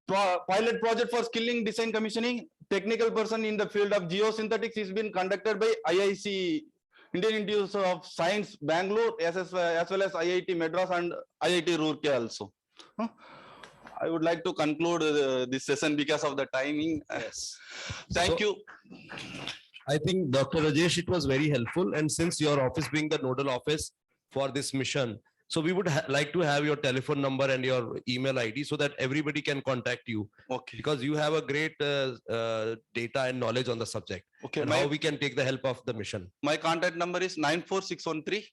pilot project for skilling, design, commissioning, technical person in the field of geosynthetics is been conducted by IIC, Indian Institute of Science, Bangalore, as well as IIT Madras and IIT Roorkee also. I would like to conclude this session because of the timing. Yes. Thank you. I think Dr. Rajesh, it was very helpful. And since your office being the nodal office for this mission, so we would like to have your telephone number and your email ID so that everybody can contact you. Okay. Because you have a great data and knowledge on the subject. Okay. And how we can take the help of the mission. My contact number is 94613.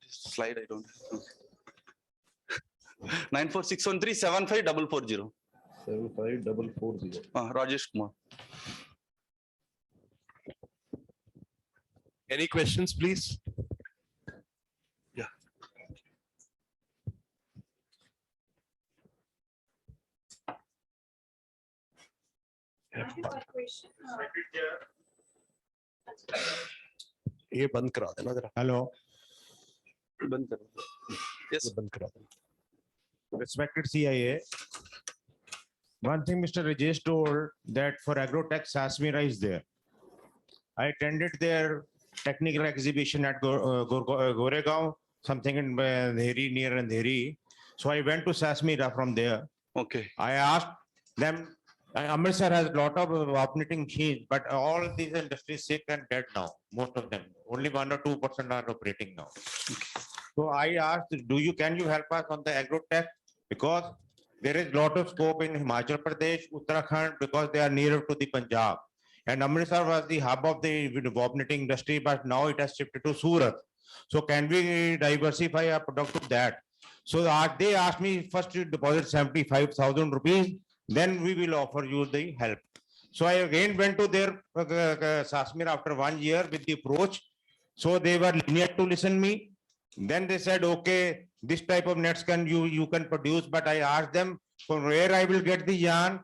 Slide, I don't have. 94613 75440. 75440. Rajesh Kumar. Any questions, please? Yeah. ये बंद करा देना जरा. Hello. बंद करो. Yes. बंद करा देना. Respected CIA. One thing Mr. Rajesh told that for Agrotech Sasmira is there. I attended their technical exhibition at Goregaon, something in Andheri, near Andheri. So I went to Sasmira from there. Okay. I asked them, Amritsar has a lot of operating machines, but all these industries sick and dead now, most of them. Only 1 or 2% are operating now. So I asked, can you help us on the Agrotech? Because there is a lot of scope in Himachal Pradesh, Uttarakhand, because they are nearer to the Punjab. And Amritsar was the hub of the operating industry, but now it has shifted to Surat. So can we diversify our product to that? So they asked me first to deposit 75,000 rupees, then we will offer you the help. So I again went to their Sasmira after 1 year with the approach. So they were lenient to listen me. Then they said, okay, this type of nets you can produce, but I asked them from where I will get the yarn,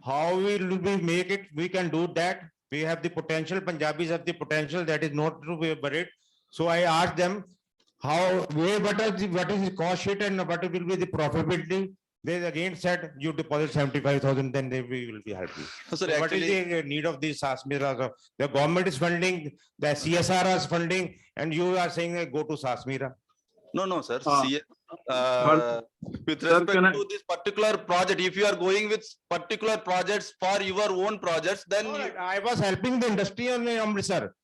how will we make it? We can do that. We have the potential. Punjabis have the potential that is not to be buried. So I asked them what is the cost sheet and what will be the profitability. They again said you deposit 75,000, then we will be helping. So what is the need of these Sasmira? The government is funding, the CSR is funding, and you are saying go to Sasmira. No, sir. With respect to this particular project, if you are going with particular projects for your own projects, then I was helping the industry in Amritsar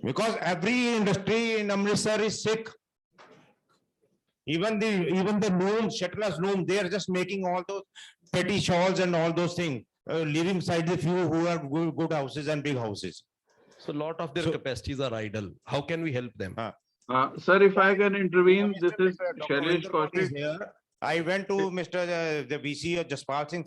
because every industry in Amritsar is sick. Even the loom, Shetla's loom, they are just making all those petty shawls and all those things, leaving aside the few who are good houses and big houses. So a lot of their capacities are idle. How can we help them? Sir, if I can intervene, this is Shailesh Kaushik. I went to the VC of Jaspal Singh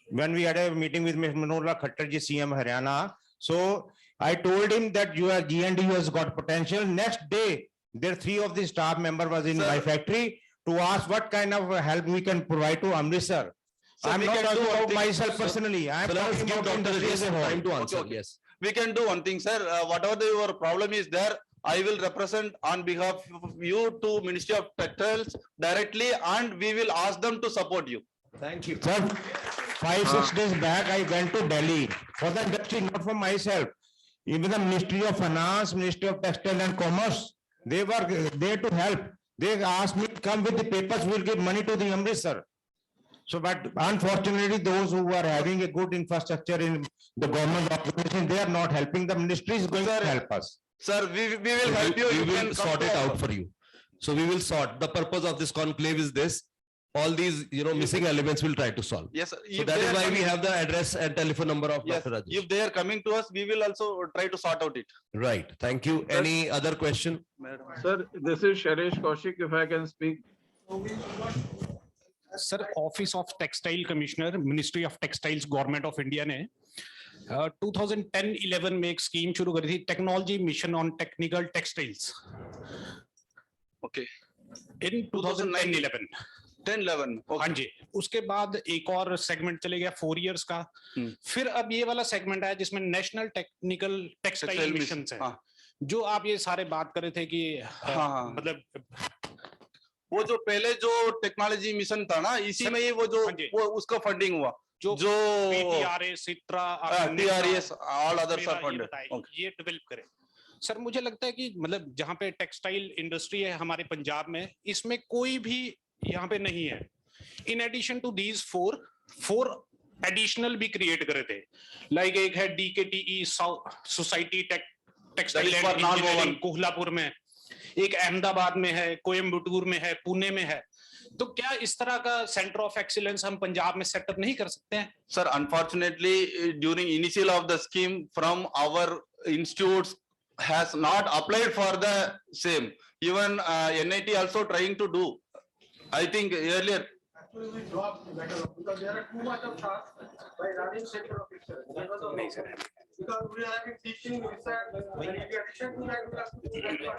when we had a meeting with Mr. Manohar Khattarji, CM Haryana. So I told him that your GNDU has got potential. Next day, there 3 of the staff member was in my factory to ask what kind of help we can provide to Amritsar. I'm not talking about myself personally. I'm talking about industry as a whole. Time to answer. Okay. Yes. We can do one thing, sir. Whatever your problem is there, I will represent on behalf of you to Ministry of Textiles directly, and we will ask them to support you. Thank you. Sir, 5-6 days back, I went to Delhi for the industry, not for myself. Even the Ministry of Finance, Ministry of Textile and Commerce, they were there to help. They asked me to come with the papers, we'll give money to the Amritsar. So, but unfortunately, those who are having a good infrastructure in the government organization, they are not helping. The ministry is going to help us. Sir, we will help you. We will sort it out for you. So we will sort. The purpose of this conclave is this. All these, missing elements we'll try to solve. Yes, sir. So that is why we have the address and telephone number of Dr. Rajesh. If they are coming to us, we will also try to sort out it. Right. Thank you. Any other question? Sir, this is Shailesh Kaushik, if I can speak. Sir, Office of Textile Commissioner, Ministry of Textiles, Government of India ने 2010-11 में एक scheme शुरू करी थी technology mission on technical textiles Okay. In 2010-11. 10-11. हाँ जी, उसके बाद एक और सेगमेंट चले गया 4 इयर्स का। फिर अब ये वाला सेगमेंट है जिसमें नेशनल टेक्निकल टेक्सटाइल मिशन है, जो आप ये सारे बात कर रहे थे कि मतलब वो जो पहले जो टेक्नोलॉजी मिशन था ना, इसी में ही वो उसका फंडिंग हुआ, जो PTRA, सिट्रा, TRS, all others are funded. ये डेवलप करें। सर मुझे लगता है कि मतलब जहाँ पे टेक्सटाइल इंडस्ट्री है हमारे पंजाब में, इसमें कोई भी यहाँ पे नहीं है। In addition to these four additional भी क्रिएट करे थे, लाइक एक है DKTE society textile engineering Kolhapur में, एक अहमदाबाद में है, कोयम्बटूर में है, पुणे में है। तो क्या इस तरह का सेंटर ऑफ एक्सीलेंस हम पंजाब में सेटअप नहीं कर सकते हैं? Sir unfortunately during initial of the scheme from our institutes has not applied for the same. Even NIT also trying to do. I think earlier. Because there are too much of tasks by running center of excellence. Because we are teaching research, and in addition to that, we have to do that.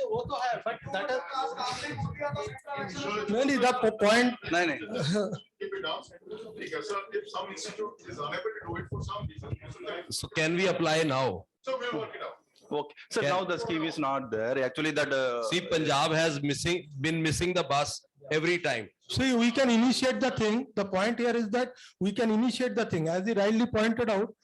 वो तो है, but that is really the point. नहीं Keep it down. Because if some institute is unable to do it for some reason, So can we apply now? so we'll work it out. Okay. So now the scheme is not there. Actually, that See, Punjab has been missing the bus every time. See, we can initiate the thing. The point here is that we can initiate the thing, as he rightly pointed out,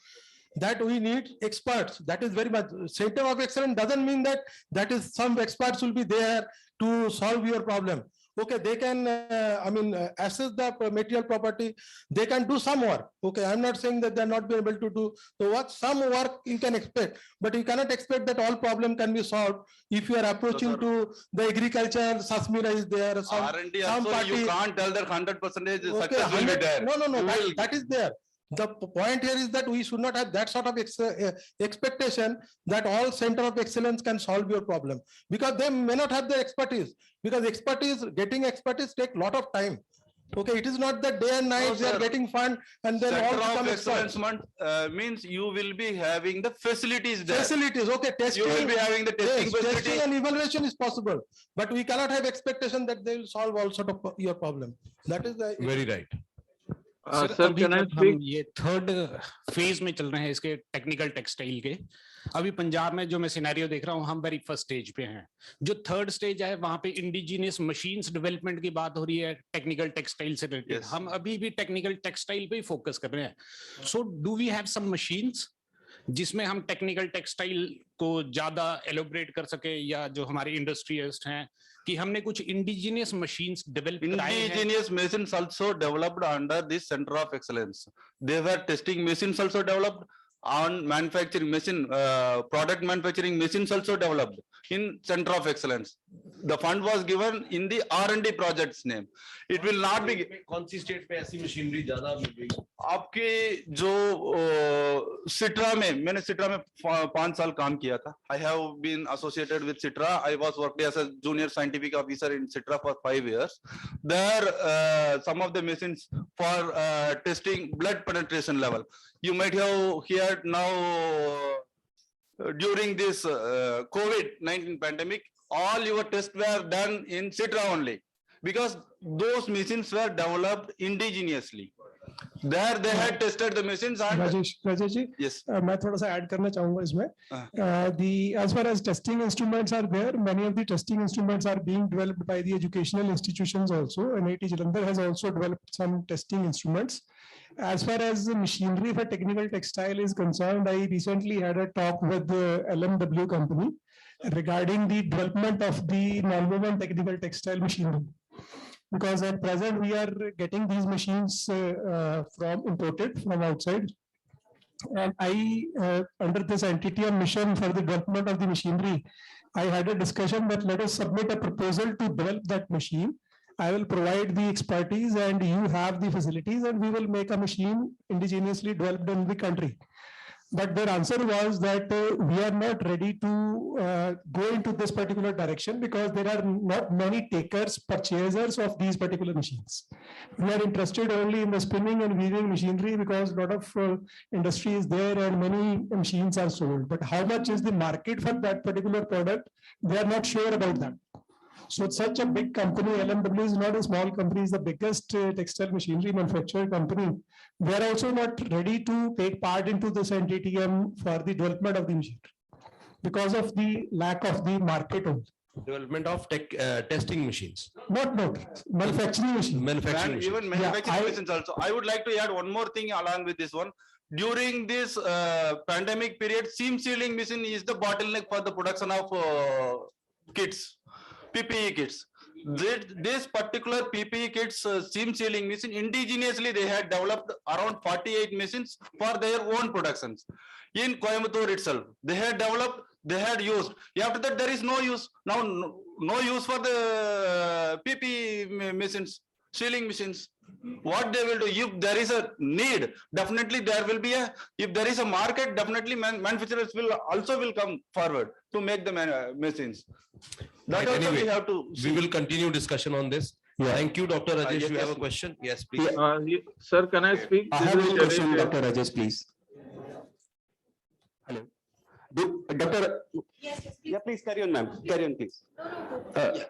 that we need experts. That is very much center of excellence doesn't mean that is some experts will be there to solve your problem. Okay, they can assess the material property, they can do some work. Okay, I'm not saying that they're not be able to do the work. Some work you can expect, but you cannot expect that all problem can be solved if you are approaching to the agriculture. Sasmira is there, some R&D some also, party. you can't tell that 100% Okay, success will be there. No, that is there. The point here is that we should not have that sort of expectation that all center of excellence can solve your problem, because they may not have the expertise, because getting expertise take lot of time. Okay, it is not that day and night they are getting fund and then all Center become of experts. excellence means you will be having the facilities there. Facilities, okay, testing. You will be having the testing Yes, facility. testing and evaluation is possible, but we cannot have expectation that they will solve all sort of your problem. That is the Very right. Sir, can I हम speak? ये third phase में चल रहे हैं इसके technical textile के। अभी पंजाब में जो मैं सिनेरियो देख रहा हूँ, हम वेरी फर्स्ट स्टेज पे हैं। जो थर्ड स्टेज है वहां पे इंडिजिनियस मशीन्स डेवलपमेंट की बात हो रही है टेक्निकल टेक्सटाइल से रिलेटेड। हम अभी भी टेक्निकल टेक्सटाइल पे ही फोकस कर रहे हैं। So do we have some machines जिसमें हम टेक्निकल टेक्सटाइल को ज्यादा एलोबरेट कर सके, या जो हमारे इंडस्ट्रियलिस्ट हैं कि हमने कुछ इंडिजिनियस मशीन्स डेवलप कराए हैं? Indigenous machines also developed under this center of excellence. They were testing machines also developed on manufacturing machine, product manufacturing machines also developed in center of excellence. The fund was given in the R&D projects name. It will not be. कौन सी state पे ऐसी machinery ज्यादा मिल रही है? आपके जो सिट्रा में, मैंने सिट्रा में 5 साल काम किया था. I have been associated with Sitra. I was working as a junior scientific officer in Sitra for 5 years. There, some of the machines for testing blood penetration level. You might have heard now during this COVID-19 pandemic, all your tests were done in Sitra only, because those machines were developed indigenously. There they had tested the machines and Rajesh ji, yes, मैं थोड़ा सा add करना चाहूंगा इसमें. As far as testing instruments are there, many of the testing instruments are being developed by the educational institutions also. NIT Jalandhar has also developed some testing instruments. As far as the machinery for technical textile is concerned, I recently had a talk with the LMW company regarding the development of the non-woven technical textile machinery. Because at present we are getting these machines imported from outside. And I, under this entity and mission for the development of the machinery, I had a discussion that let us submit a proposal to develop that machine. I will provide the expertise and you have the facilities, and we will make a machine indigenously developed in the country. But their answer was that we are not ready to go into this particular direction because there are not many takers, purchasers of these particular machines. We are interested only in the spinning and weaving machinery because a lot of industry is there and many machines are sold. But how much is the market for that particular product? They are not sure about that. So it's such a big company, LMW is not a small company, it's the biggest textile machinery manufacturer company. They are also not ready to take part into this NTTM for the development of the machinery because of the lack of the market only. Development of testing machines. Not manufacturing machines. Manufacturing And even machines. manufacturing machines also. I would like to add one more thing along with this one. During this pandemic period, seam sealing machine is the bottleneck for the production of kits, PPE kits. This particular PPE kits seam sealing machine, indigenously they had developed around 48 machines for their own productions. In Coimbatore itself, they had developed, they had used. After that, there is no use. Now, no use for the PPE machines, sealing machines. What they will do, if there is a need, definitely there will be a, if there is a market, definitely manufacturers will come forward to make the machines. That also Anyway, we have to we will continue discussion on this. Thank you, Dr. Rajesh. yes, You have yes. a question? Yes, please. Sir, can I speak? I This have is one question, Shailesh here. Dr. Rajesh, please. Hello. Dr. Yeah, please carry on, ma'am. Carry on, please.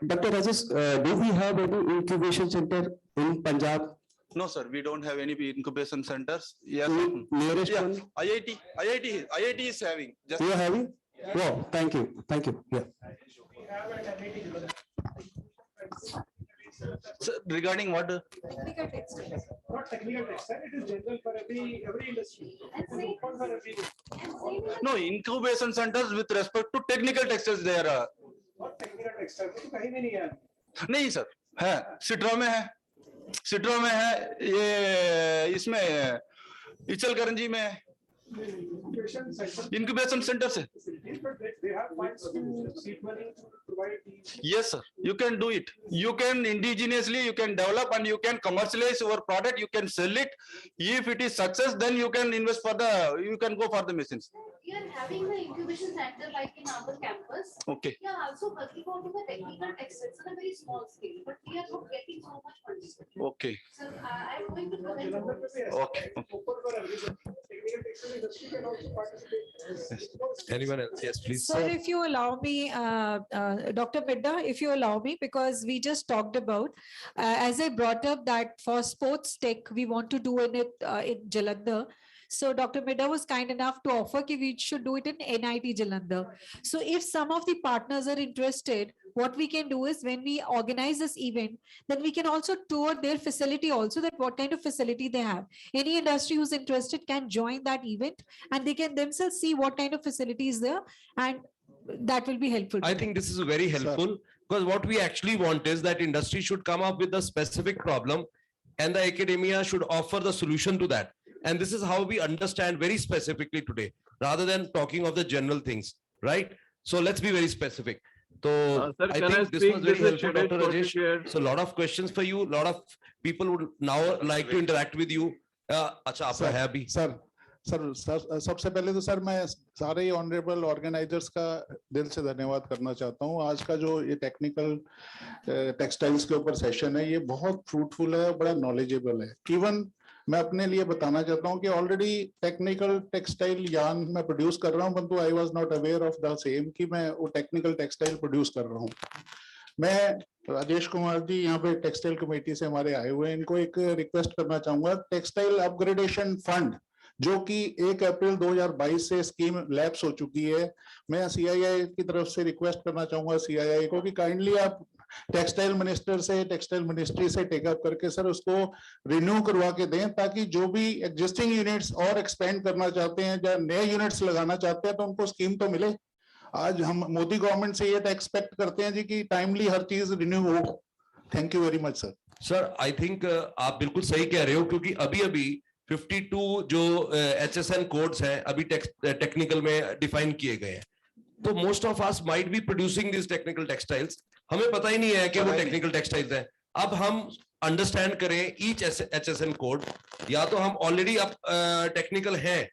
Dr. Rajesh, do we have any incubation center in Punjab? No, sir, we don't have any incubation centers. Yes, Nearest yeah. one? IIT is having. You are having? Wow, thank you. Thank you. Yeah. Sir, regarding what? Technical textile. Not technical textile, it is general for every industry. No, incubation centers with respect to technical textiles there are. Not technical textile, तो कहीं भी नहीं है. नहीं sir, है सिट्रो में है, ये इसमें इचलकरंजी में है, incubation centers है. Yes, sir. You can do it. You can indigenously, you can develop and you can commercialize your product. You can sell it. If it is success, then you can invest for the, you can go for the machines. We are having the incubation center like in our campus. Okay. We are also working on the technical textiles on a very small scale, but we are not getting so much funding. Okay. So I am going to comment on this. Okay. Anyone else? Yes, please. Sir, if you allow me, Dr. Midda, if you allow me, because we just talked about, as I brought up that for sports tech, we want to do in Jalandhar. So Dr. Midda was kind enough to offer that we should do it in NIT Jalandhar. So if some of the partners are interested, what we can do is when we organize this event, then we can also tour their facility also, that what kind of facility they have. Any industry who's interested can join that event and they can themselves see what kind of facility is there, and that will be helpful. I think this is very helpful because what we actually want is that industry should come up with a specific problem and the academia should offer the solution to that. And this is how we understand very specifically today, rather than talking of the general things, right? So let's be very specific. So sir, I can I think this speak? was very This is helpful, Dr. Shailesh Rajesh. Kotikere. So a lot of questions for you. A lot of people would now like to interact with you. अच्छा आपका है अभी? Sir सबसे पहले तो sir मैं सारे honourable organisers का दिल से धन्यवाद करना चाहता हूँ. आज का जो ये टेक्निकल टेक्सटाइल्स के ऊपर सेशन है, ये बहुत फ्रूटफुल है, बड़ा नॉलेजेबल है. इवन मैं अपने लिए बताना चाहता हूँ कि ऑलरेडी टेक्निकल टेक्सटाइल यार्न मैं प्रोड्यूस कर रहा हूँ, परंतु I was not aware of the same कि मैं वो टेक्निकल टेक्सटाइल प्रोड्यूस कर रहा हूँ. मैं राजेश कुमार जी यहाँ पे टेक्सटाइल कमेटी से हमारे आए हुए हैं, इनको एक रिक्वेस्ट करना चाहूंगा. टेक्सटाइल अपग्रेडेशन फंड जो कि 1 अप्रैल 2022 से स्कीम लैप्स हो चुकी है, मैं CII की तरफ से रिक्वेस्ट करना चाहूंगा CII को कि काइंडली आप टेक्सटाइल मिनिस्टर से, टेक्सटाइल मिनिस्ट्री से टेकअप करके सर उसको रिन्यू करवा के दें, ताकि जो भी एग्जिस्टिंग यूनिट्स और एक्सपेंड करना चाहते हैं या नए यूनिट्स लगाना चाहते हैं तो उनको स्कीम तो मिले. आज हम मोदी गवर्नमेंट से ये एक्सपेक्ट करते हैं जी कि टाइमली हर चीज रिन्यू हो. Thank you very much sir. Sir I think आप बिल्कुल सही कह रहे हो, क्योंकि अभी 52 जो HSN कोड्स हैं अभी टेक्निकल में डिफाइन किए गए हैं. तो most of us might be producing this technical textiles, हमें पता ही नहीं है कि वो टेक्निकल टेक्सटाइल्स हैं. अब हम अंडरस्टैंड करें ईच HSN कोड, या तो हम ऑलरेडी अब टेक्निकल हैं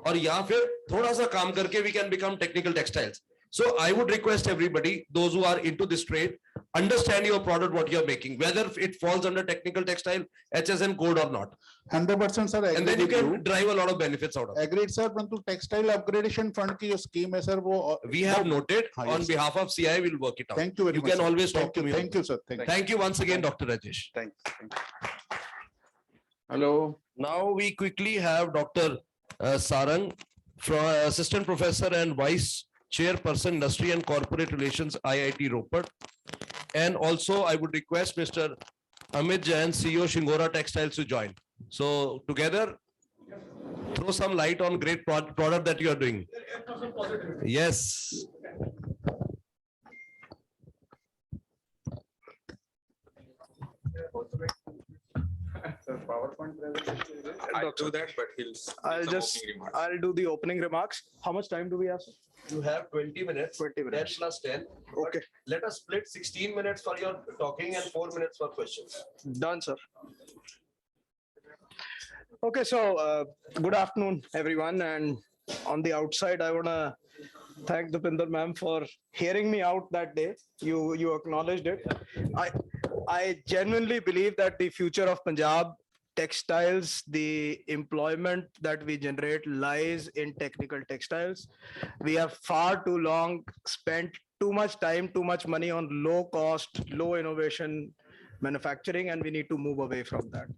और यहाँ फिर थोड़ा सा काम करके we can become technical textiles. So I would request everybody, those who are into this trade, understand your product, what you're making, whether it falls under technical textile, HSN code or not. 100% sir. And then you can drive a lot of benefits out of it. Agreed sir. परंतु textile upgradation fund की जो scheme है sir वो We have noted हाँ, on yes, sir. behalf of CII, we'll work it out. Thank you very You much. can sir. always talk to me. Thank you sir. Thank you once again, Dr. Rajesh. Thanks. Hello. Now we quickly have Dr. Sarang, Assistant Professor and Vice Chairperson, Industry and Corporate Relations, IIT Ropar. And also I would request Mr. Amit Jain, CEO, Shingora Textiles to join. So together, throw some light on great product that you are doing. Yes. I'll do that, but I'll do the opening remarks. How much time do we have, sir? You have 20 minutes. 20 minutes. 10 plus 10. Okay. Let us split 16 minutes for your talking and 4 minutes for questions. Done, sir. Okay, so good afternoon, everyone. And on the outside, I want to thank Dupinder ma'am for hearing me out that day. You acknowledged it. I genuinely believe that the future of Punjab textiles, the employment that we generate lies in technical textiles. We have far too long spent too much time, too much money on low cost, low innovation manufacturing, and we need to move away from that.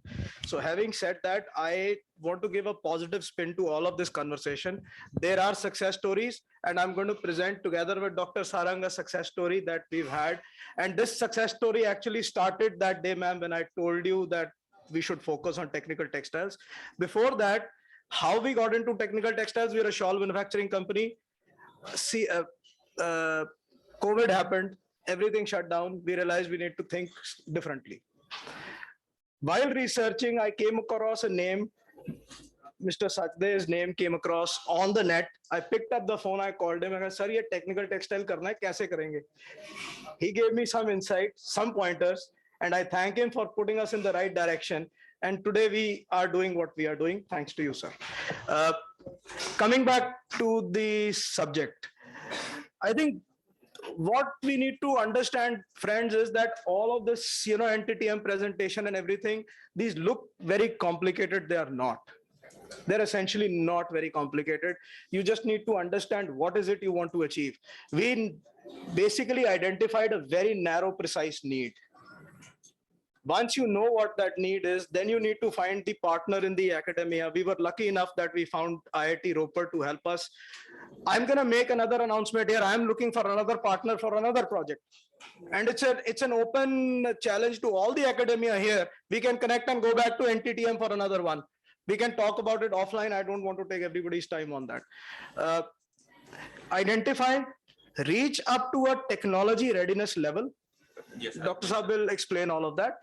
So having said that, I want to give a positive spin to all of this conversation. There are success stories, and I'm going to present together with Dr. Sarang a success story that we've had. And this success story actually started that day, ma'am, when I told you that we should focus on technical textiles. Before that, how we got into technical textiles, we're a shawl manufacturing company. See, COVID happened, everything shut down. We realized we need to think differently. While researching, I came across a name, Mr. Sachdev's name came across on the net. I picked up the phone, I called him, I said, sir, ye technical textile karna hai, kaise karenge? He gave me some insight, some pointers, and I thank him for putting us in the right direction. And today we are doing what we are doing, thanks to you, sir. Coming back to the subject, I think what we need to understand, friends, is that all of this, NTTM presentation and everything, these look very complicated. They are not. They're essentially not very complicated. You just need to understand what is it you want to achieve. We basically identified a very narrow, precise need. Once you know what that need is, then you need to find the partner in the academia. We were lucky enough that we found IIT Ropar to help us. I'm going to make another announcement here. I'm looking for another partner for another project. And it's an open challenge to all the academia here. We can connect and go back to NTTM for another one. We can talk about it offline. I don't want to take everybody's time on that. Identify, reach up to a technology readiness level. Yes, Dr. Saab will explain all of that.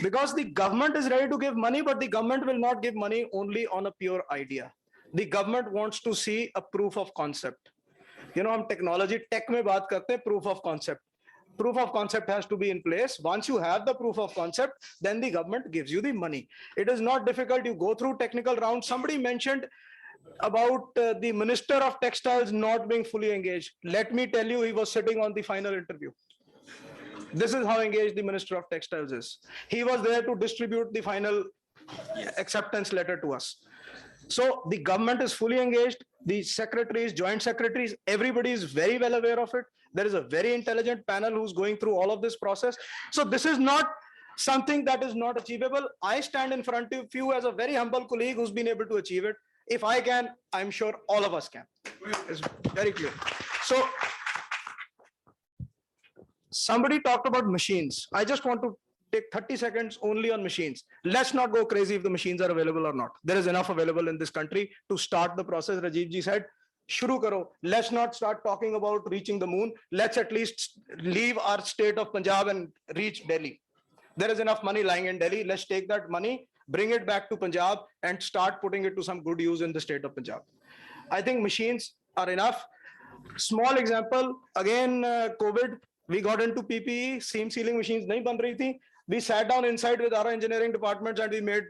Because the government is ready to give money, but the government will not give money only on a pure idea. The government wants to see a proof of concept. हम technology tech में बात करते हैं, proof of concept. Proof of concept has to be in place. Once you have the proof of concept, then the government gives you the money. It is not difficult. You go through technical rounds. Somebody mentioned about the Minister of Textiles not being fully engaged. Let me tell you, he was sitting on the final interview. This is how engaged the Minister of Textiles is. He was there to distribute the final acceptance letter to us. So the government is fully engaged. The secretaries, joint secretaries, everybody is very well aware of it. There is a very intelligent panel who's going through all of this process. So this is not something that is not achievable. I stand in front of you as a very humble colleague who's been able to achieve it. If I can, I'm sure all of us can. It's very clear. So somebody talked about machines. I just want to take 30 seconds only on machines. Let's not go crazy if the machines are available or not. There is enough available in this country to start the process. Rajiv ji said, shuru karo. Let's not start talking about reaching the moon. Let's at least leave our state of Punjab and reach Delhi. There is enough money lying in Delhi. Let's take that money, bring it back to Punjab and start putting it to some good use in the state of Punjab. I think machines are enough. Small example, again, COVID, we got into PPE, seam sealing machines nahi ban rahi thi. We sat down inside with our engineering departments and we made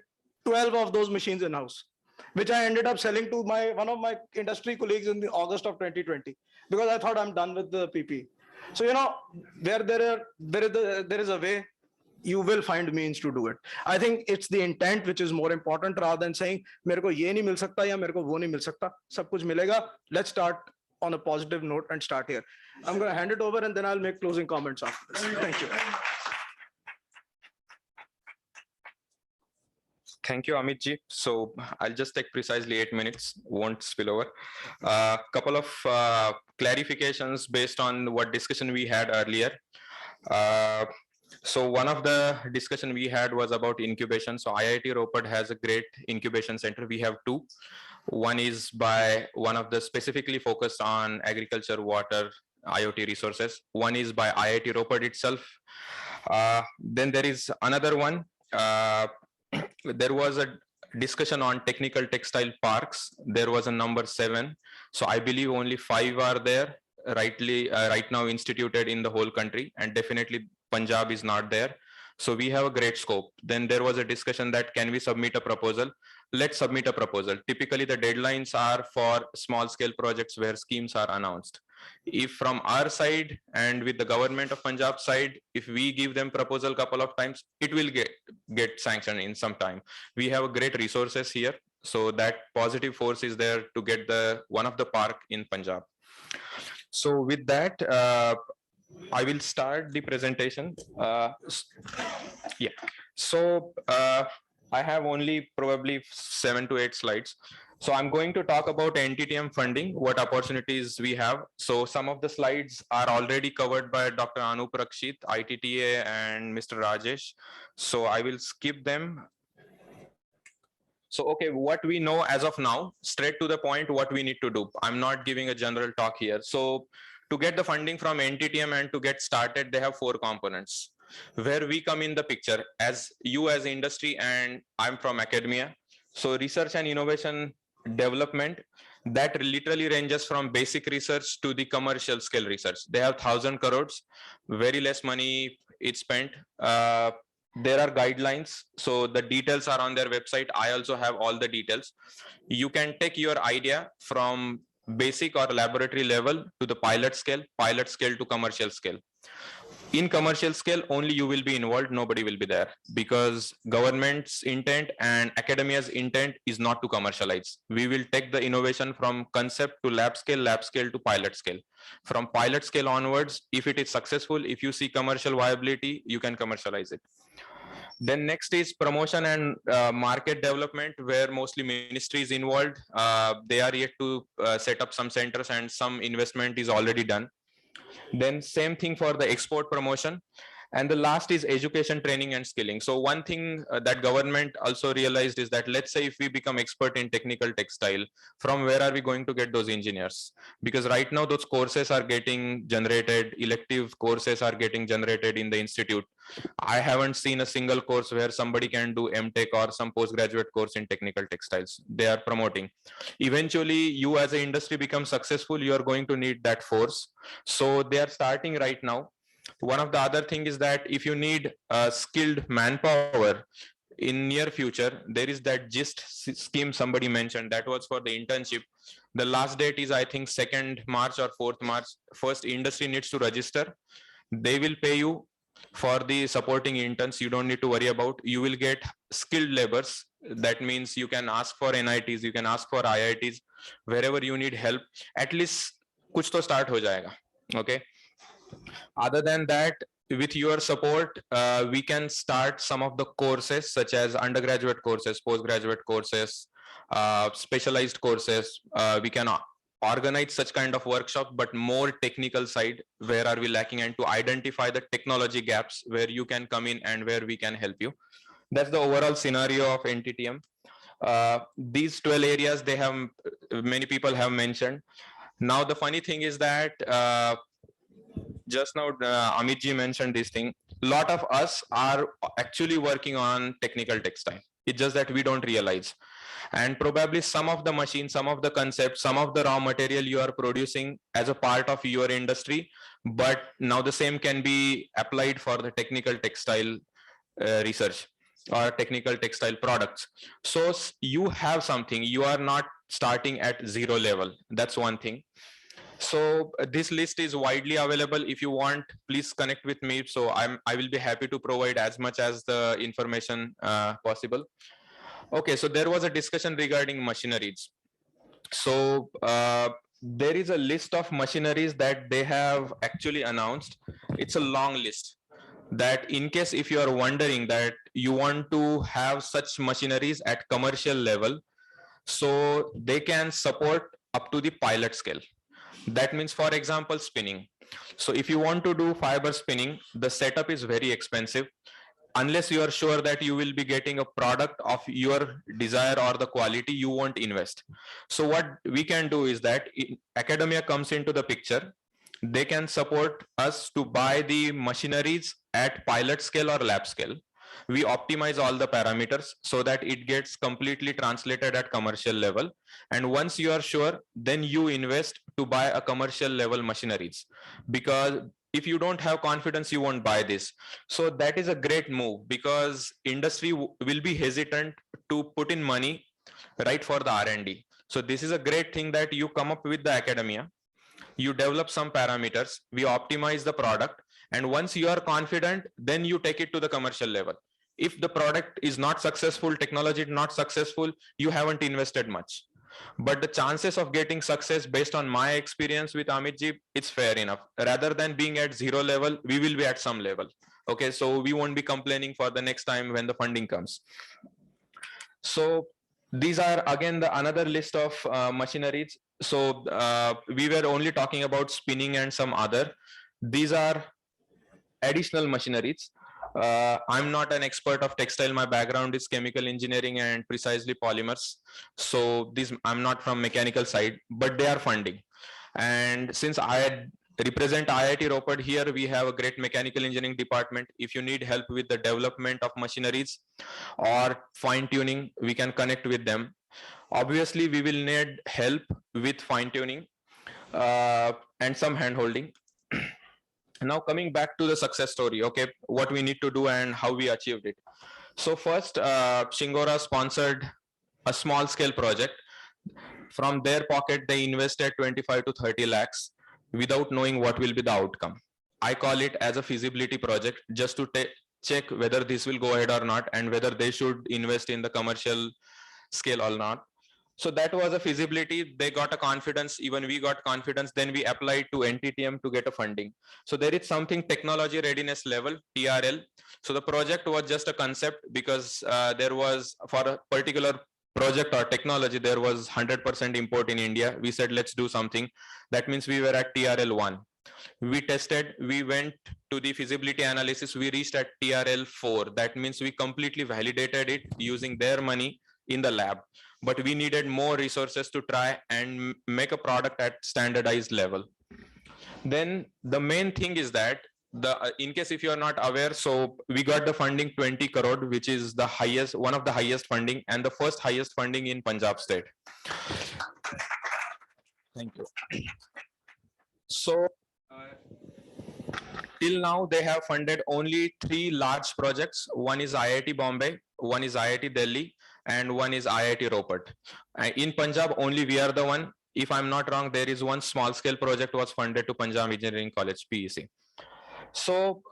12 of those machines in-house. which I ended up selling to one of my industry colleagues in the August of 2020, because I thought I'm done with the PP. So, where there is a way, you will find means to do it. I think it's the intent which is more important rather than saying, "Mere ko ye nahi mil sakta ya mere ko wo nahi mil sakta." Sab kuch milega. Let's start on a positive note and start here. I'm going to hand it over and then I'll make closing comments after this. Thank you. Thank you, Amit ji. So I'll just take precisely 8 minutes, won't spill over. Couple of clarifications based on what discussion we had earlier. So one of the discussion we had was about incubation. So IIT Ropar has a great incubation center. We have two. One is by one of the specifically focused on agriculture, water, IoT resources. One is by IIT Ropar itself. Then there is another one. There was a discussion on technical textile parks. There was a number 7. So I believe only 5 are there right now instituted in the whole country, and definitely Punjab is not there. So we have a great scope. Then there was a discussion that can we submit a proposal? Let's submit a proposal. Typically the deadlines are for small scale projects where schemes are announced. If from our side and with the government of Punjab side, if we give them proposal couple of times, it will get sanctioned in some time. We have a great resources here. So that positive force is there to get one of the park in Punjab. So with that, I will start the presentation. Yeah. So I have only probably 7 to 8 slides. So I'm going to talk about NTTM funding, what opportunities we have. So some of the slides are already covered by Dr. Anup Rakshit, ITTA, and Mr. Rajesh. So I will skip them. So, okay, what we know as of now, straight to the point, what we need to do. I'm not giving a general talk here. So to get the funding from NTTM and to get started, they have 4 components. Where we come in the picture, as you as industry and I'm from academia. So research and innovation development, that literally ranges from basic research to the commercial scale research. They have 1,000 crores, very less money it's spent. There are guidelines, so the details are on their website. I also have all the details. You can take your idea from basic or laboratory level to the pilot scale to commercial scale. In commercial scale, only you will be involved, nobody will be there, because government's intent and academia's intent is not to commercialize. We will take the innovation from concept to lab scale to pilot scale. From pilot scale onwards, if it is successful, if you see commercial viability, you can commercialize it. Then next is promotion and market development, where mostly ministry is involved. They are yet to set up some centers and some investment is already done. Then same thing for the export promotion. And the last is education, training and skilling. So one thing that government also realized is that, let's say if we become expert in technical textile, from where are we going to get those engineers? Because right now those courses are getting generated, elective courses are getting generated in the institute. I haven't seen a single course where somebody can do MTech or some postgraduate course in technical textiles. They are promoting. Eventually, you as an industry become successful, you are going to need that force. So they are starting right now. One of the other thing is that if you need skilled manpower in near future, there is that GIST scheme somebody mentioned, that was for the internship. The last date is I think 2nd March or 4th March. First industry needs to register. They will pay you for the supporting interns. You don't need to worry about. You will get skilled laborers. That means you can ask for NITs, you can ask for IITs, wherever you need help. At least kuch to start ho jayega. Okay. Other than that, with your support, we can start some of the courses such as undergraduate courses, postgraduate courses, specialized courses. We can organize such kind of workshop, but more technical side, where are we lacking, and to identify the technology gaps where you can come in and where we can help you. That's the overall scenario of NTTM. These 12 areas, they have, many people have mentioned. Now, the funny thing is that just now Amit ji mentioned this thing. A lot of us are actually working on technical textile. It's just that we don't realize. And probably some of the machines, some of the concepts, some of the raw material you are producing as a part of your industry, but now the same can be applied for the technical textile research. or technical textile products. So you have something, you are not starting at zero level. That's one thing. So this list is widely available. If you want, please connect with me. So I will be happy to provide as much as the information possible. Okay, so there was a discussion regarding machineries. So there is a list of machineries that they have actually announced. It's a long list that in case if you are wondering that you want to have such machineries at commercial level, so they can support up to the pilot scale. That means, for example, spinning. So if you want to do fiber spinning, the setup is very expensive. Unless you are sure that you will be getting a product of your desire or the quality, you won't invest. So what we can do is that academia comes into the picture. They can support us to buy the machineries at pilot scale or lab scale. We optimize all the parameters so that it gets completely translated at commercial level. And once you are sure, then you invest to buy a commercial level machineries, because if you don't have confidence, you won't buy this. So that is a great move, because industry will be hesitant to put in money right for the R&D. So this is a great thing that you come up with the academia, you develop some parameters, we optimize the product, and once you are confident, then you take it to the commercial level. If the product is not successful, technology is not successful, you haven't invested much. But the chances of getting success, based on my experience with Amitji, it's fair enough. Rather than being at zero level, we will be at some level. Okay, so we won't be complaining for the next time when the funding comes. So these are again another list of machineries. So we were only talking about spinning and some other. These are additional machineries. I'm not an expert of textile. My background is chemical engineering and precisely polymers. So I'm not from mechanical side, but they are funding. And since I represent IIT Roped here, we have a great mechanical engineering department. If you need help with the development of machineries or fine tuning, we can connect with them. Obviously, we will need help with fine tuning and some hand holding. Now coming back to the success story, okay, what we need to do and how we achieved it. So first, Shingora sponsored a small scale project. From their pocket, they invested 25 to 30 lakhs without knowing what will be the outcome. I call it as a feasibility project, just to check whether this will go ahead or not, and whether they should invest in the commercial scale or not. So that was a feasibility. They got a confidence, even we got confidence. Then we applied to NTTM to get a funding. So there is something technology readiness level, TRL. So the project was just a concept, because there was, for a particular project or technology, there was 100% import in India. We said, let's do something. That means we were at TRL 1. We tested, we went to the feasibility analysis, we reached at TRL 4. That means we completely validated it using their money in the lab. But we needed more resources to try and make a product at standardized level. Then the main thing is that, in case if you are not aware, so we got the funding 20 crore, which is the highest, one of the highest funding, and the first highest funding in Punjab state. Thank you. So till now they have funded only 3 large projects. One is IIT Bombay, one is IIT Delhi, and one is IIT Roped. In Punjab, only we are the one. If I'm not wrong, there is one small scale project was funded to Punjab Engineering College, PEC. So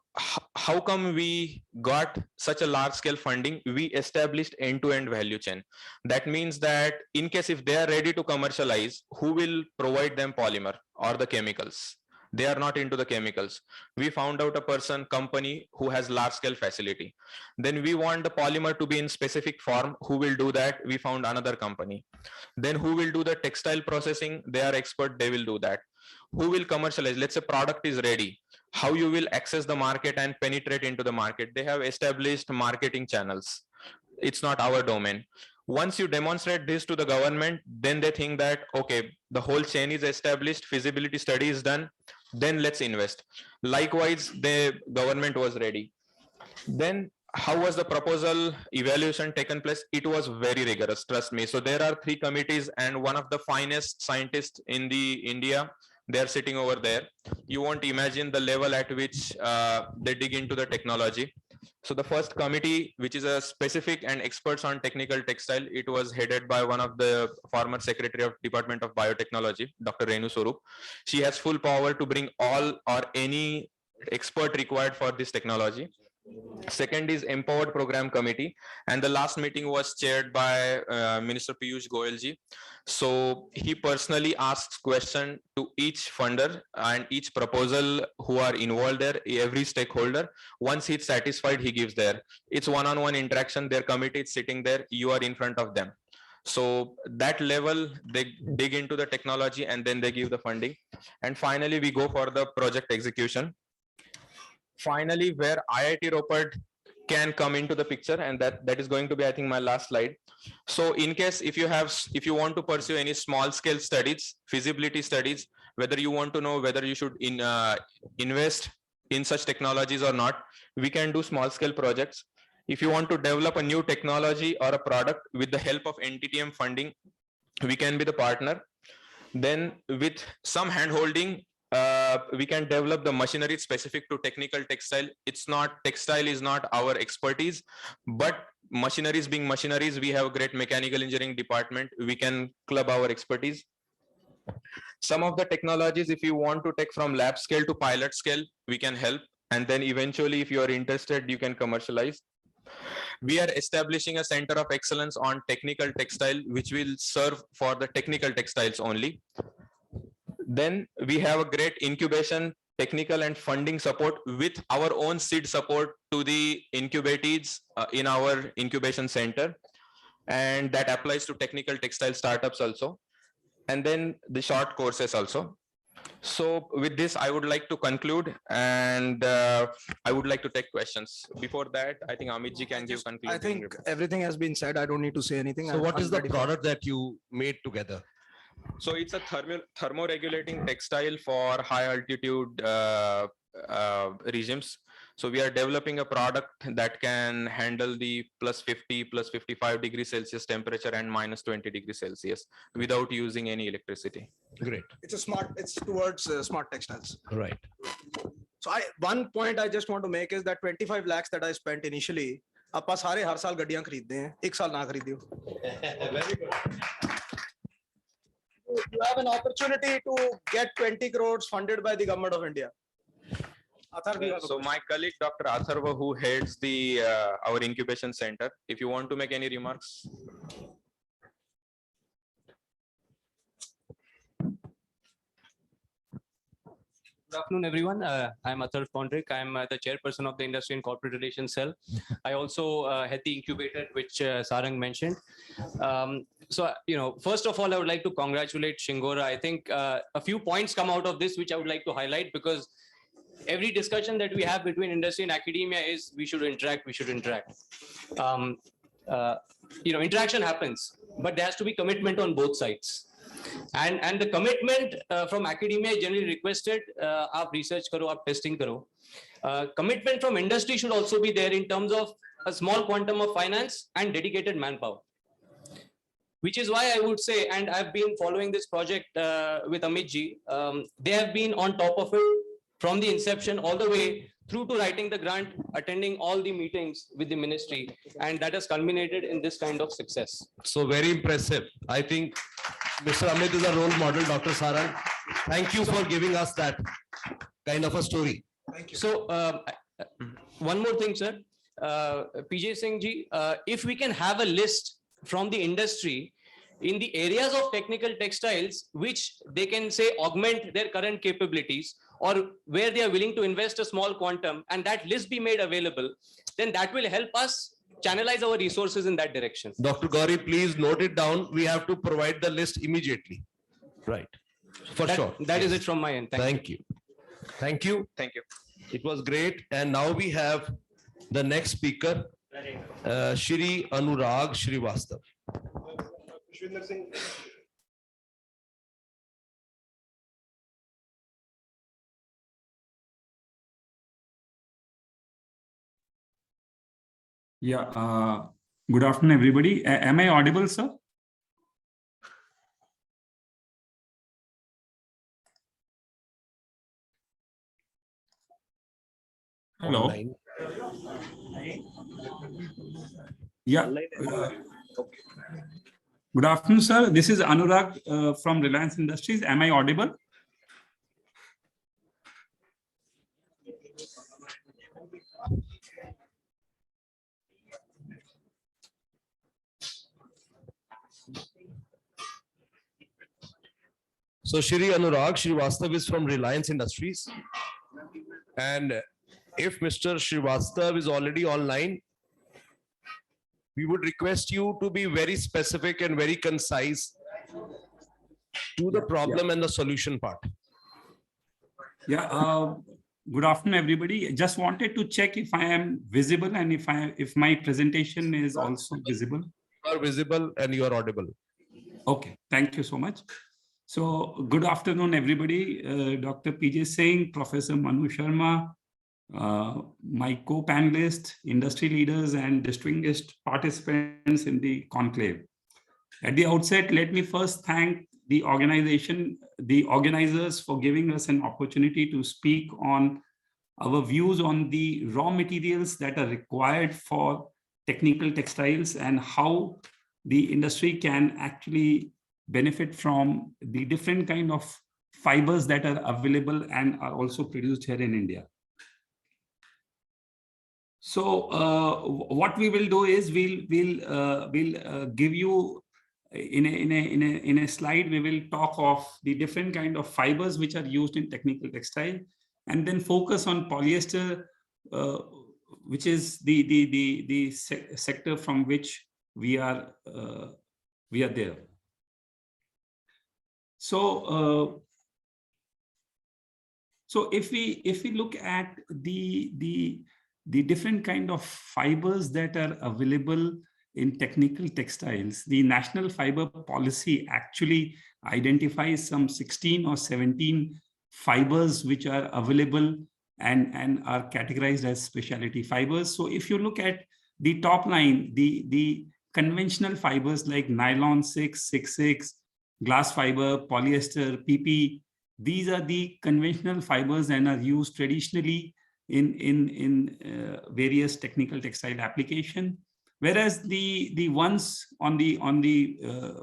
how come we got such a large scale funding? We established end-to-end value chain. That means that in case if they are ready to commercialize, who will provide them polymer or the chemicals? They are not into the chemicals. We found out a company who has large scale facility. Then we want the polymer to be in specific form. Who will do that? We found another company. Then who will do the textile processing? They are expert, they will do that. Who will commercialize? Let's say product is ready. How you will access the market and penetrate into the market? They have established marketing channels. It's not our domain. Once you demonstrate this to the government, then they think that, okay, the whole chain is established, feasibility study is done, then let's invest. Likewise, the government was ready. Then how was the proposal evaluation taken place? It was very rigorous, trust me. So there are 3 committees, and one of the finest scientists in the India, they're sitting over there. You won't imagine the level at which they dig into the technology. So the first committee, which is a specific and experts on technical textile, it was headed by one of the former secretary of Department of Biotechnology, Dr. Renu Swarup. She has full power to bring all or any expert required for this technology. Second is Empowered Program Committee, and the last meeting was chaired by Minister Piyush Goyal ji. So he personally asks question to each funder and each proposal who are involved there, every stakeholder. Once he's satisfied, he gives there. It's one-on-one interaction. Their committee is sitting there. You are in front of them. So that level, they dig into the technology and then they give the funding. And finally, we go for the project execution. Finally, where IIT Ropar can come into the picture, and that is going to be, I think, my last slide. So in case if you want to pursue any small scale studies, feasibility studies, whether you want to know whether you should invest in such technologies or not, we can do small scale projects. If you want to develop a new technology or a product with the help of NTTM funding, we can be the partner. Then with some hand holding, we can develop the machinery specific to technical textile. Textile is not our expertise, but machineries being machineries, we have a great mechanical engineering department. We can club our expertise. Some of the technologies, if you want to take from lab scale to pilot scale, we can help. And then eventually, if you are interested, you can commercialize. We are establishing a center of excellence on technical textile, which will serve for the technical textiles only. Then we have a great incubation, technical and funding support with our own seed support to the incubatees in our incubation center. And that applies to technical textile startups also. And then the short courses also. So with this, I would like to conclude, and I would like to take questions. Before that, I think Amit ji can give conclusion. I think everything has been said. I don't need to say anything. So what is the product that you made together? So it's a thermoregulating textile for high altitude regimes. So we are developing a product that can handle the +50, +55 degrees Celsius temperature and -20 degrees Celsius without using any electricity. Great. It's towards smart textiles. Right. So one point I just want to make is that 25 lakhs that I spent initially, ਆਪਾਂ ਸਾਰੇ ਹਰ ਸਾਲ ਗੱਡੀਆਂ ਖਰੀਦਦੇ हैं, एक साल ना खरीदियो. Very good. You have an opportunity to get 20 crores funded by the government of India. So my colleague, Dr. Atharva, who heads the our incubation center, if you want to make any remarks. Good afternoon, everyone. I'm Atharv Pondrik. I'm the chairperson of the Industry and Corporate Relations Cell. I also head the incubator, which Sarang mentioned. So, first of all, I would like to congratulate Shingora. I think a few points come out of this, which I would like to highlight, because every discussion that we have between industry and academia is we should interact. Interaction happens, but there has to be commitment on both sides. And the commitment from academia is generally requested. Aap research karo, aap testing karo. Commitment from industry should also be there in terms of a small quantum of finance and dedicated manpower. Which is why I would say, and I've been following this project with Amit ji, they have been on top of it from the inception all the way through to writing the grant, attending all the meetings with the ministry, and that has culminated in this kind of success. So very impressive. I think Mr. Amit is a role model, Dr. Sarang. Thank you for giving us that kind of a story. Thank you. So one more thing, sir. PJ Singh ji, if we can have a list from the industry in the areas of technical textiles, which they can say augment their current capabilities, or where they are willing to invest a small quantum, and that list be made available, then that will help us channelize our resources in that direction. Dr. Gauri, please note it down. We have to provide the list immediately. Right. For sure. That is it from my end. Thank you. Thank you. Thank you. It was great. And now we have the next speaker, Shri Anurag Srivastav. Yeah, good afternoon, everybody. Am I audible, sir? Hello. Yeah. Good afternoon, sir. This is Anurag from Reliance Industries. Am I audible? So Shri Anurag Srivastav is from Reliance Industries. And if Mr. Srivastav is already online, we would request you to be very specific and very concise to the problem and the solution part. Yeah. Good afternoon, everybody. Just wanted to check if I am visible and if my presentation is also visible. You are visible and you are audible. Okay. Thank you so much. So good afternoon, everybody. Dr. PJ Singh, Professor Manu Sharma, my co-panelists, industry leaders, and distinguished participants in the conclave. At the outset, let me first thank the organizers for giving us an opportunity to speak on our views on the raw materials that are required for technical textiles and how the industry can actually benefit from the different kind of fibers that are available and are also produced here in India. So what we will do is we'll give you in a slide, we will talk of the different kind of fibers which are used in technical textile, and then focus on polyester, which is the sector from which we are there. So if we look at the different kind of fibers that are available in technical textiles, the National Fiber Policy actually identifies some 16 or 17 fibers which are available and are categorized as specialty fibers. So if you look at the top line, the conventional fibers like nylon 6, glass fiber, polyester, PP, these are the conventional fibers and are used traditionally in various technical textile application. Whereas the ones on the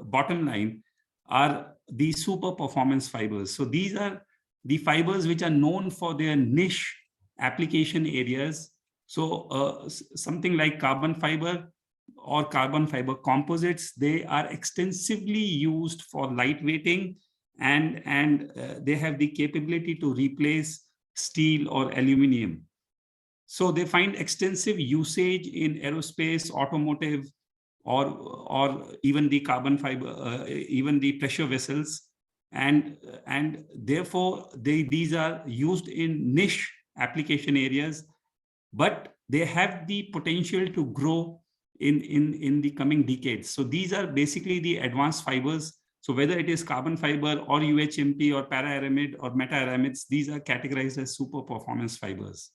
bottom line are the super performance fibers. So these are the fibers which are known for their niche application areas. So something like carbon fiber or carbon fiber composites, they are extensively used for lightweighting and they have the capability to replace steel or aluminum. So they find extensive usage in aerospace, automotive, or even the carbon fiber, even the pressure vessels. And therefore, these are used in niche application areas, but they have the potential to grow in the coming decades. So these are basically the advanced fibers. So whether it is carbon fiber or UHMP or para-aramid or meta-aramids, these are categorized as super performance fibers.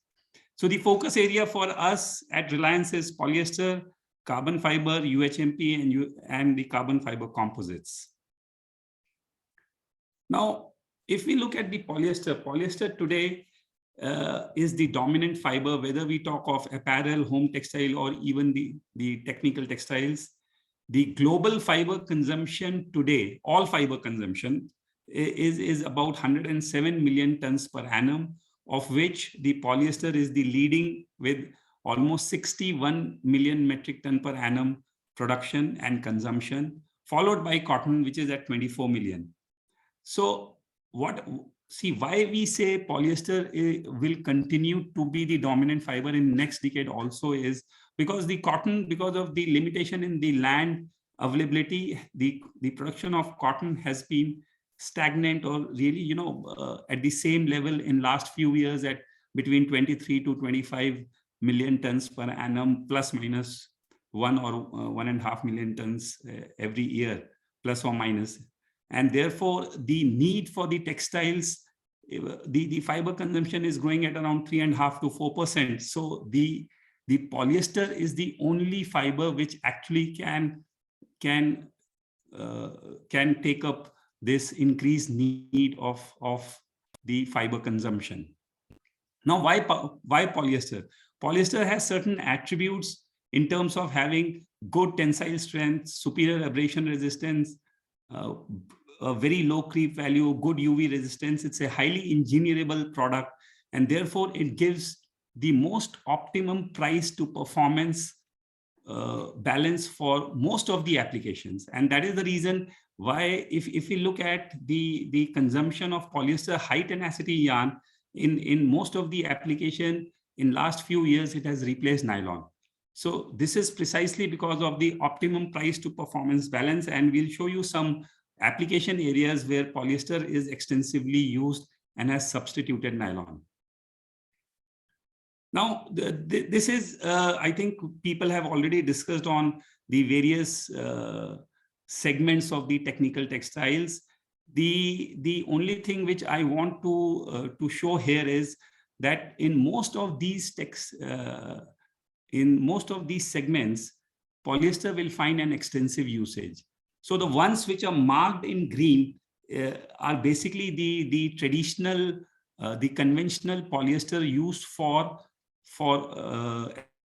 So the focus area for us at Reliance is polyester, carbon fiber, UHMP, and the carbon fiber composites. Now, if we look at the polyester today is the dominant fiber, whether we talk of apparel, home textile, or even the technical textiles. The global fiber consumption today, all fiber consumption, is about 107 million tons per annum, of which the polyester is the leading with almost 61 million metric ton per annum production and consumption, followed by cotton, which is at 24 million. So why we say polyester will continue to be the dominant fiber in next decade also is because the cotton, because of the limitation in the land availability, the production of cotton has been stagnant or really, at the same level in last few years at between 23 to 25 million tons per annum, plus minus 1 or 1.5 million tons every year, plus or minus. And therefore, the need for the textiles, the fiber consumption is growing at around 3.5 to 4%. So the polyester is the only fiber which actually can take up this increased need of the fiber consumption. Now, why polyester? Polyester has certain attributes in terms of having good tensile strength, superior abrasion resistance, a very low creep value, good UV resistance. It's a highly engineerable product, and therefore it gives the most optimum price to performance balance for most of the applications. And that is the reason why if we look at the consumption of polyester high tenacity yarn in most of the application in last few years, it has replaced nylon. So this is precisely because of the optimum price to performance balance. And we'll show you some application areas where polyester is extensively used and has substituted nylon. Now, this is, I think people have already discussed on the various segments of the technical textiles. The only thing which I want to show here is that in most of these segments, polyester will find an extensive usage. So the ones which are marked in green are basically the traditional, the conventional polyester used for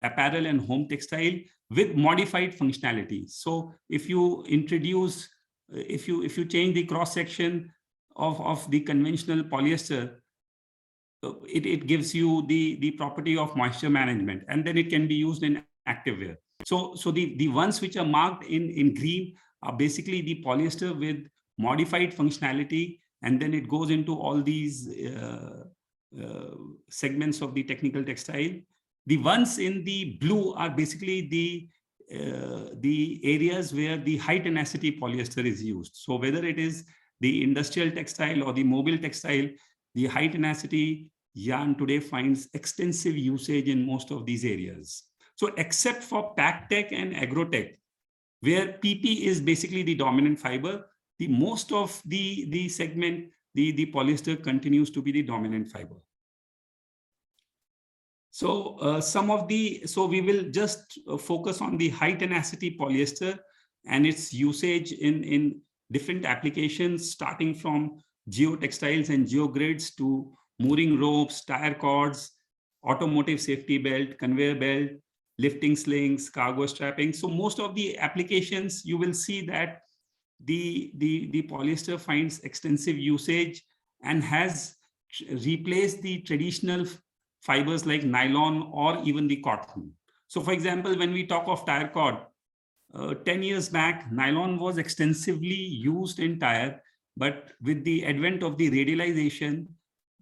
apparel and home textile with modified functionality. So if you introduce, if you change the cross section of the conventional polyester, it gives you the property of moisture management, and then it can be used in activewear. So the ones which are marked in green are basically the polyester with modified functionality, and then it goes into all these segments of the technical textile. The ones in the blue are basically the areas where the high tenacity polyester is used. So whether it is the industrial textile or the mobile textile, the high tenacity yarn today finds extensive usage in most of these areas. So except for PAC-TEC and Agrotech, where PP is basically the dominant fiber, the most of the segment, the polyester continues to be the dominant fiber. So so we will just focus on the high tenacity polyester and its usage in different applications, starting from geotextiles and geogrids to mooring ropes, tire cords, automotive safety belt, conveyor belt, lifting slings, cargo strapping. So most of the applications, you will see that the polyester finds extensive usage and has replaced the traditional fibers like nylon or even the cotton. So for example, when we talk of tire cord, 10 years back, nylon was extensively used in tire, but with the advent of the radialization,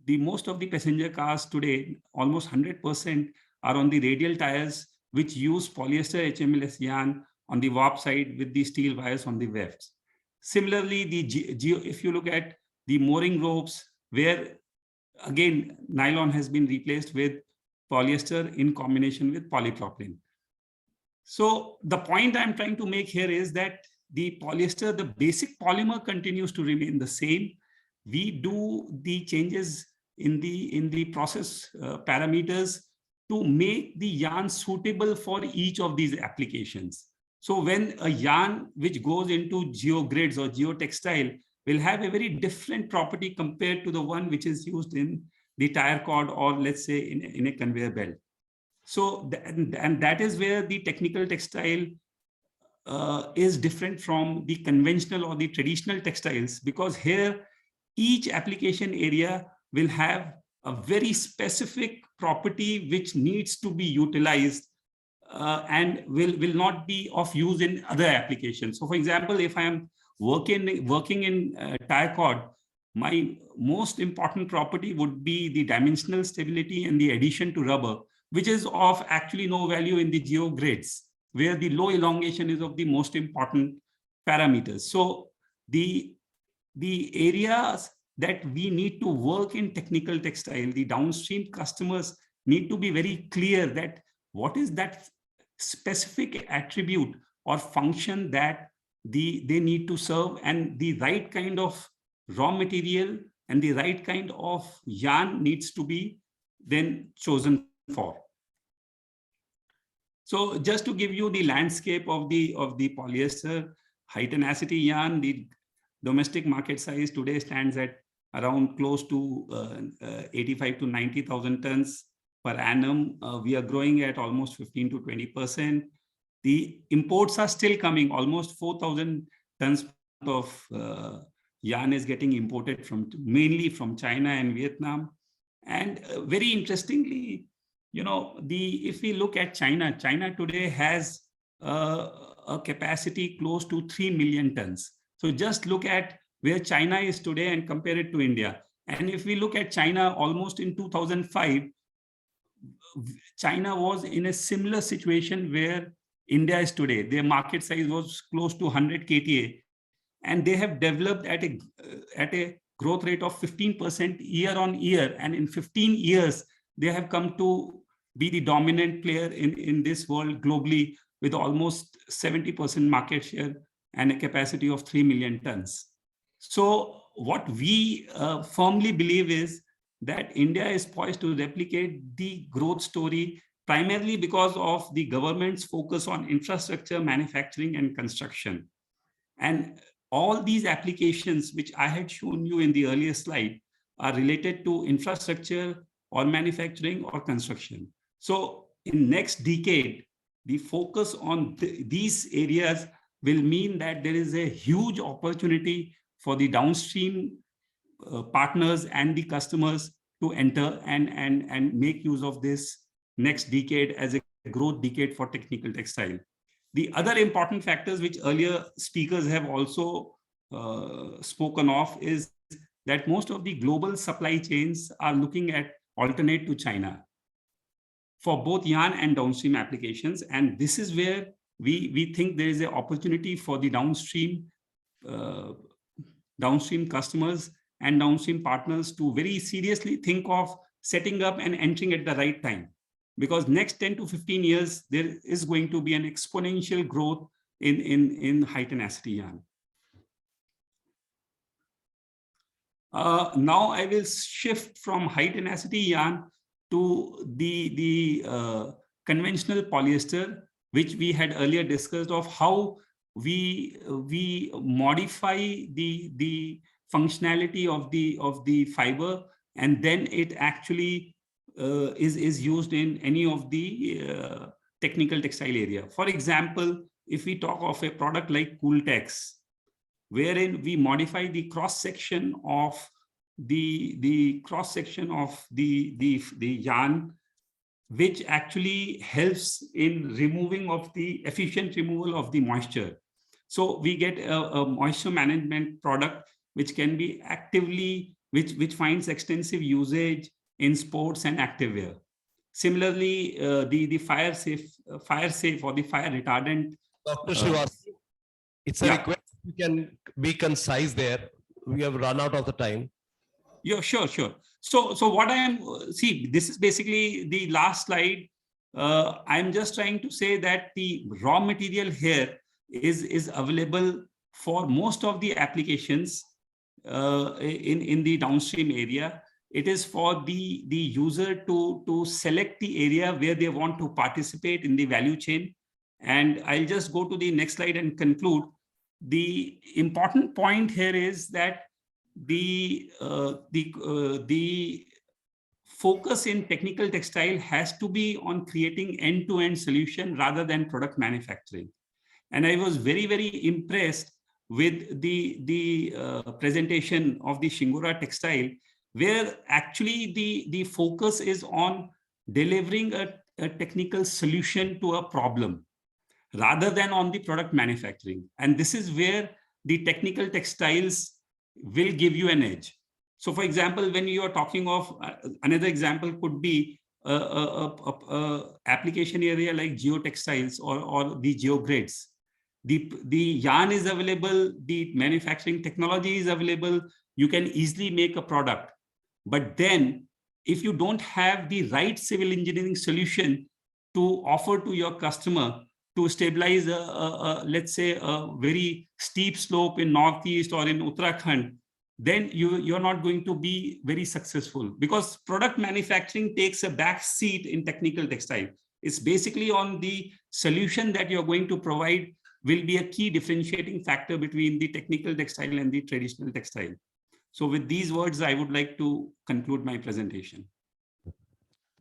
most of the passenger cars today, almost 100% are on the radial tires, which use polyester HMLS yarn on the warp side with the steel wires on the wefts. Similarly, if you look at the mooring ropes, where again, nylon has been replaced with polyester in combination with polypropylene. So the point I'm trying to make here is that the polyester, the basic polymer continues to remain the same. We do the changes in the process parameters to make the yarn suitable for each of these applications. So when a yarn which goes into geogrids or geotextile will have a very different property compared to the one which is used in the tire cord or let's say in a conveyor belt. So and that is where the technical textile is different from the conventional or the traditional textiles, because here each application area will have a very specific property which needs to be utilized and will not be of use in other applications. So for example, if I am working in tire cord, my most important property would be the dimensional stability and the adhesion to rubber, which is of actually no value in the geogrids, where the low elongation is of the most important parameters. So the areas that we need to work in technical textile, the downstream customers need to be very clear that what is that specific attribute or function that they need to serve, and the right kind of raw material and the right kind of yarn needs to be then chosen for. So just to give you the landscape of the polyester high tenacity yarn, the domestic market size today stands at around close to 85 to 90,000 tons. per annum. We are growing at almost 15 to 20%. The imports are still coming. Almost 4,000 tons of yarn is getting imported mainly from China and Vietnam. And very interestingly, if we look at China, China today has a capacity close to 3 million tons. So just look at where China is today and compare it to India. And if we look at China, almost in 2005, China was in a similar situation where India is today. Their market size was close to 100 KTA, and they have developed at a growth rate of 15% year on year. And in 15 years, they have come to be the dominant player in this world globally with almost 70% market share and a capacity of 3 million tons. So what we firmly believe is that India is poised to replicate the growth story primarily because of the government's focus on infrastructure, manufacturing, and construction. And all these applications, which I had shown you in the earlier slide, are related to infrastructure or manufacturing or construction. So in next decade, the focus on these areas will mean that there is a huge opportunity for the downstream partners and the customers to enter and make use of this next decade as a growth decade for technical textile. The other important factors which earlier speakers have also spoken of is that most of the global supply chains are looking at alternate to China for both yarn and downstream applications. And this is where we think there is an opportunity for the downstream customers and downstream partners to very seriously think of setting up and entering at the right time. Because next 10 to 15 years, there is going to be an exponential growth in high tenacity yarn. Now I will shift from high tenacity yarn to the conventional polyester, which we had earlier discussed of how we modify the functionality of the fiber, and then it actually is used in any of the technical textile area. For example, if we talk of a product like Cooltex, wherein we modify the cross section of the yarn, which actually helps in efficient removal of the moisture. So we get a moisture management product which can be actively, which finds extensive usage in sports and activewear. Similarly, the fire safe or the fire retardant. Dr. Srivastava, it's a request. You can be concise there. We have run out of the time. Yeah, sure. So what this is basically the last slide. I'm just trying to say that the raw material here is available for most of the applications in the downstream area. It is for the user to select the area where they want to participate in the value chain. And I'll just go to the next slide and conclude. The important point here is that the focus in technical textile has to be on creating end-to-end solution rather than product manufacturing. And I was very, very impressed with the presentation of the Shingora textile, where actually the focus is on delivering a technical solution to a problem rather than on the product manufacturing. And this is where the technical textiles will give you an edge. So for example, when you are talking of, another example could be a application area like geotextiles or the geogrades. The yarn is available, the manufacturing technology is available, you can easily make a product. But then if you don't have the right civil engineering solution to offer to your customer to stabilize let's say a very steep slope in Northeast or in Uttarakhand, then you're not going to be very successful, because product manufacturing takes a back seat in technical textile. It's basically on the solution that you're going to provide will be a key differentiating factor between the technical textile and the traditional textile. So with these words, I would like to conclude my presentation.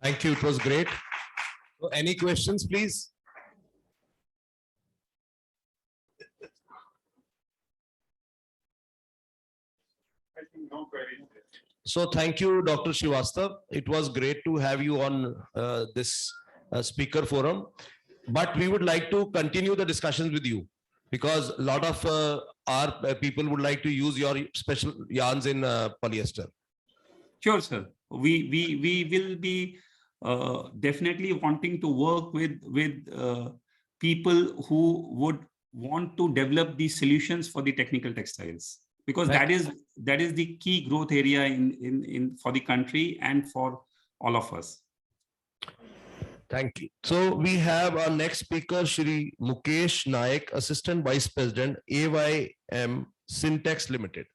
Thank you. It was great. So any questions, please? So thank you, Dr. Srivastav. It was great to have you on this speaker forum. But we would like to continue the discussions with you because a lot of our people would like to use your special yarns in polyester. Sure, sir. We will be definitely wanting to work with people who would want to develop these solutions for the technical textiles, because that is the key growth area in for the country and for all of us. Thank you. So we have our next speaker, Shri Mukesh Naik, Assistant Vice President, AYM Syntex Limited.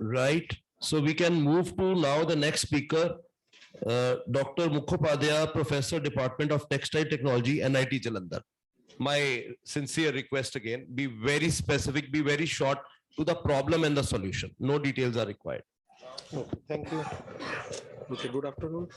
Right. So we can move to now the next speaker, Dr. Mukhopadhyay, Professor, Department of Textile Technology, NIT Jalandhar. My sincere request again, be very specific, be very short to the problem and the solution. No details are required. Okay, thank you. Okay, good afternoon.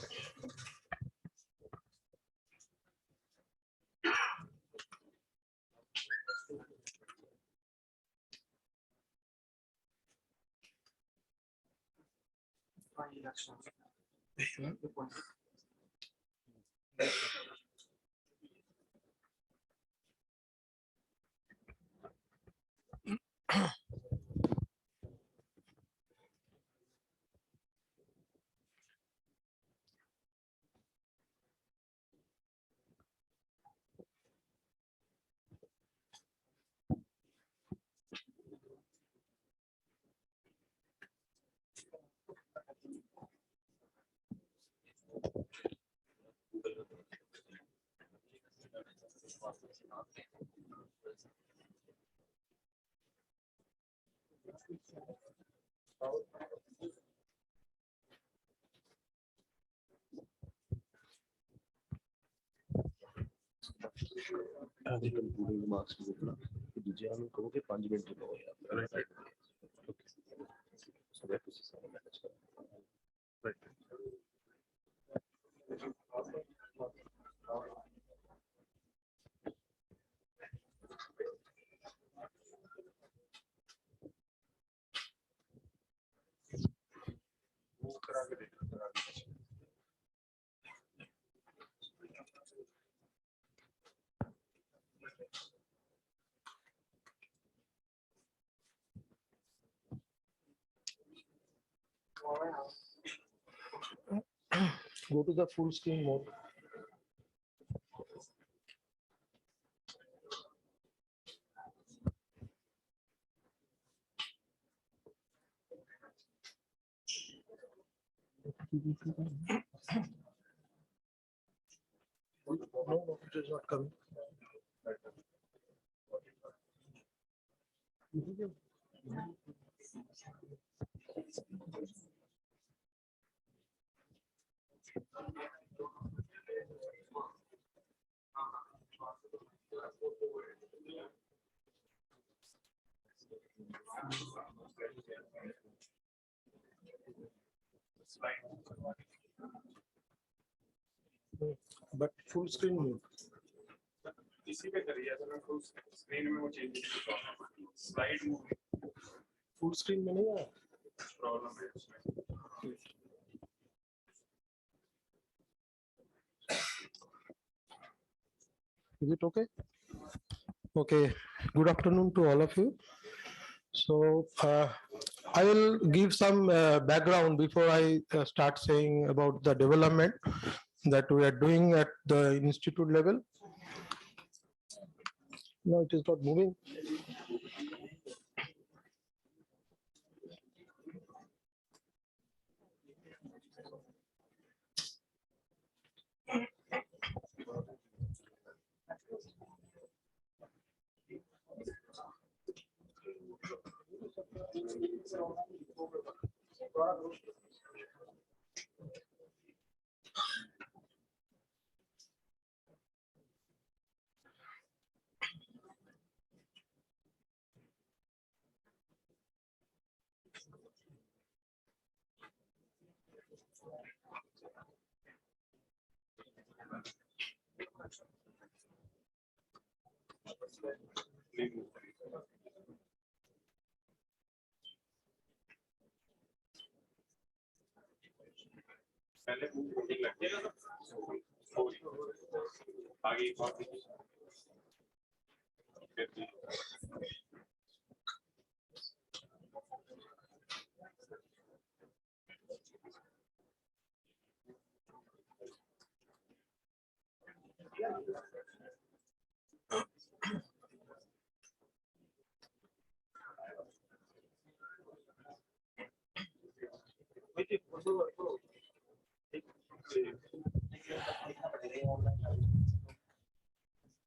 Go to the full screen mode. No, it is not coming. But full screen mode. Full screen में नहीं है. Is it okay? Okay, good afternoon to all of you. So I will give some background before I start saying about the development that we are doing at the institute level. No, it is not moving.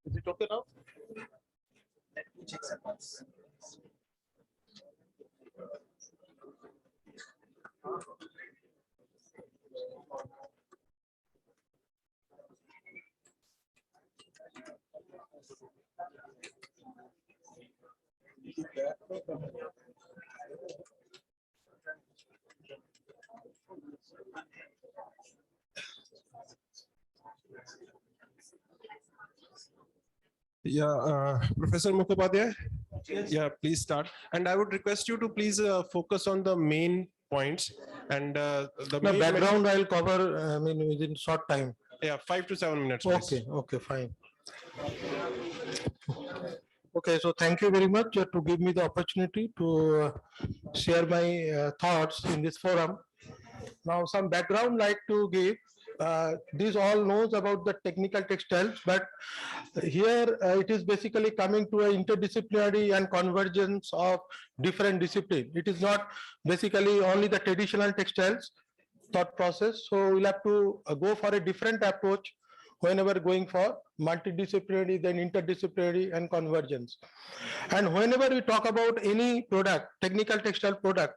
Is it okay now? Let me check some once. Yeah, Professor Mukhopadhyay. Yeah, please start. And I would request you to please focus on the main points and the The main background I'll cover, within short time. Yeah, 5 to 7 minutes. Please. Okay, okay, fine. Okay, so thank you very much to give me the opportunity to share my thoughts in this forum. Now, some background like to give. These all knows about the technical textiles, but here it is basically coming to an interdisciplinary and convergence of different disciplines. It is not basically only the traditional textiles thought process. So we'll have to go for a different approach whenever going for multidisciplinary, then interdisciplinary and convergence. And whenever we talk about any product, technical textile product,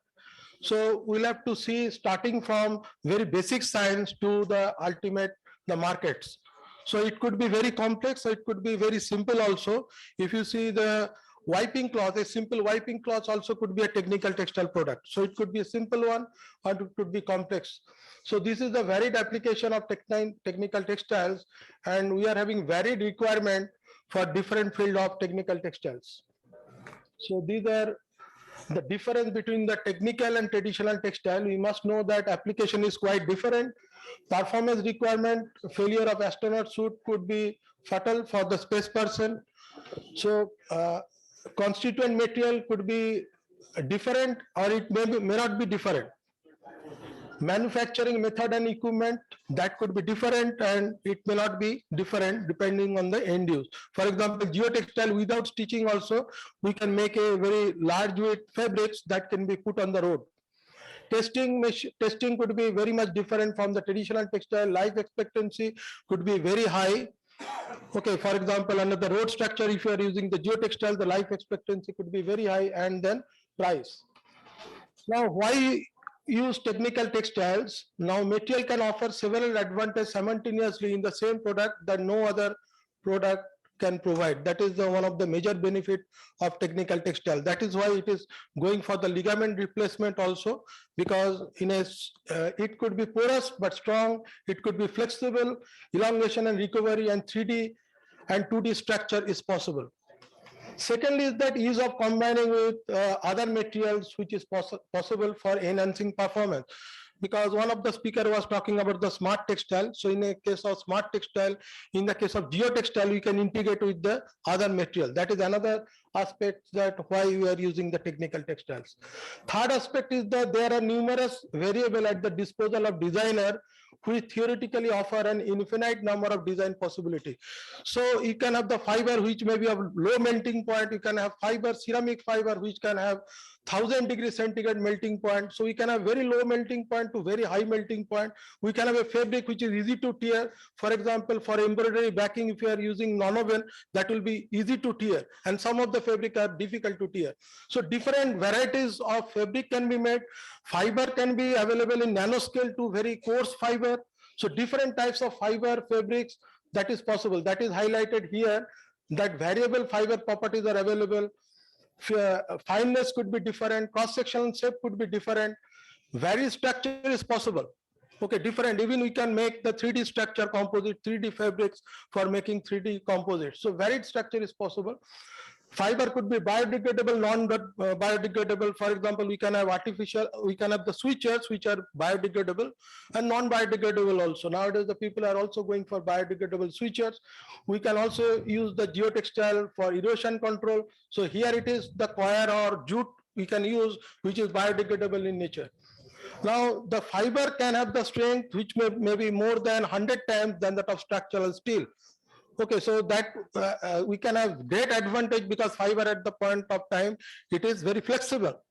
so we'll have to see starting from very basic science to the ultimate, the markets. So it could be very complex, or it could be very simple also. If you see the wiping cloth, a simple wiping cloth also could be a technical textile product. So it could be a simple one, or it could be complex. So this is the varied application of technical textiles, and we are having varied requirement for different field of technical textiles. So these are the difference between the technical and traditional textile. We must know that application is quite different. Performance requirement, failure of astronaut suit could be fatal for the space person. So constituent material could be different, or it may not be different. Manufacturing method and equipment, that could be different, and it may not be different depending on the end use. For example, geotextile without stitching also, we can make a very large weight fabrics that can be put on the road. Testing could be very much different from the traditional textile. Life expectancy could be very high. Okay, for example, under the road structure, if you are using the geotextile, the life expectancy could be very high, and then price. Now, why use technical textiles? Now, material can offer several advantages simultaneously in the same product that no other product can provide. That is one of the major benefit of technical textile. That is why it is going for the ligament replacement also, because it could be porous but strong, it could be flexible, elongation and recovery, and 3D and 2D structure is possible. Secondly is that ease of combining with other materials, which is possible for enhancing performance. Because one of the speaker was talking about the smart textile. So in a case of smart textile, in the case of geotextile, we can integrate with the other material. That is another aspect that why we are using the technical textiles. Third aspect is that there are numerous variables at the disposal of designer, which theoretically offer an infinite number of design possibility. So you can have the fiber which may be of low melting point. You can have fiber, ceramic fiber, which can have 1000 degrees centigrade melting point. So we can have very low melting point to very high melting point. We can have a fabric which is easy to tear. For example, for embroidery backing, if you are using nonwoven, that will be easy to tear. And some of the fabric are difficult to tear. So different varieties of fabric can be made. Fiber can be available in nanoscale to very coarse fiber. So different types of fiber fabrics, that is possible. That is highlighted here, that variable fiber properties are available. Fineness could be different, cross-sectional shape could be different, various structure is possible. Okay, different. Even we can make the 3D structure composite, 3D fabrics for making 3D composites. So varied structure is possible. Fiber could be biodegradable, non-biodegradable. For example, we can have we can have the switches which are biodegradable and non-biodegradable also. Nowadays, the people are also going for biodegradable switches. We can also use the geotextile for erosion control. So here it is the coir or jute we can use, which is biodegradable in nature. Now, the fiber can have the strength which may be more than 100 times than that of structural steel. Okay, so that we can have great advantage because fiber at the point of time, it is very flexible.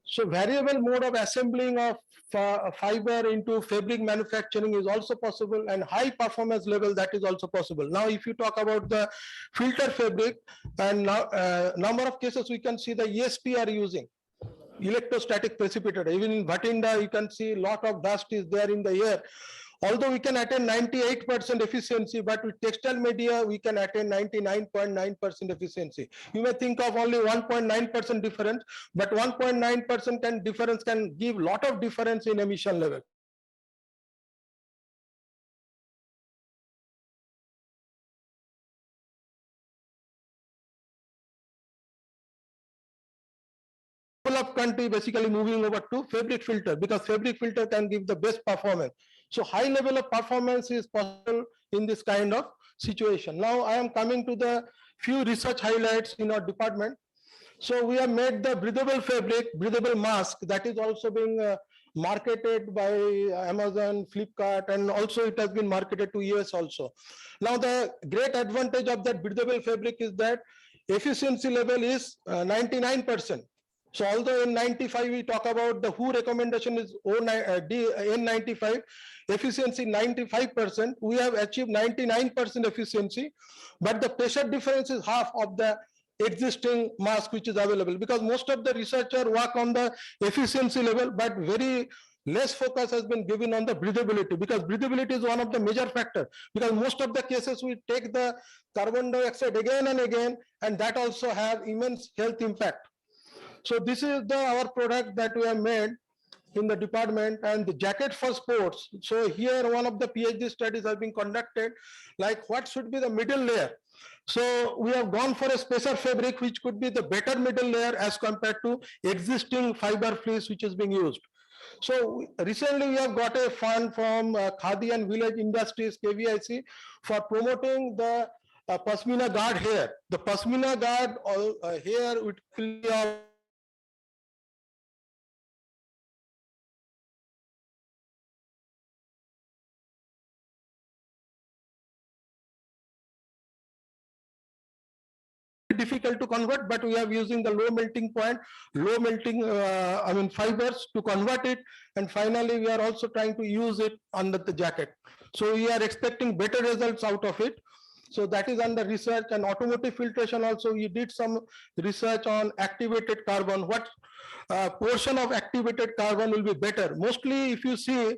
So variable mode of assembling of fiber into fabric manufacturing is also possible, and high performance level, that is also possible. Now, if you talk about the filter fabric, and now number of cases we can see the ESP are using. Electrostatic precipitator. Even in Bhatinda, you can see a lot of dust is there in the air. Although we can attain 98% efficiency, but with textile media, we can attain 99.9% efficiency. You may think of only 1.9% difference, but 1.9% difference can give lot of difference in emission level. Of country basically moving over to fabric filter because fabric filter can give the best performance. So high level of performance is possible in this kind of situation. Now I am coming to the few research highlights in our department. So we have made the breathable fabric, breathable mask that is also being marketed by Amazon, Flipkart, and also it has been marketed to US also. Now the great advantage of that breathable fabric is that efficiency level is 99%. So although in 95 we talk about the WHO recommendation is N95, efficiency 95%, we have achieved 99% efficiency, but the pressure difference is half of the existing mask which is available because most of the researchers work on the efficiency level, but very less focus has been given on the breathability because breathability is one of the major factors because most of the cases we take the carbon dioxide again and again, and that also have immense health impact. So this is our product that we have made in the department, and the jacket for sports. So here one of the PhD studies have been conducted, like what should be the middle layer. So we have gone for a special fabric which could be the better middle layer as compared to existing fiber fleece which is being used. So recently we have got a fund from Khadi and Village Industries, KVIC, for promoting the Pashmina guard hair. The Pashmina guard hair will be of difficult to convert, but we are using the low melting point, low melting fibers to convert it, and finally we are also trying to use it under the jacket. So we are expecting better results out of it. So that is under research, and automotive filtration also we did some research on activated carbon. What portion of activated carbon will be better? Mostly if you see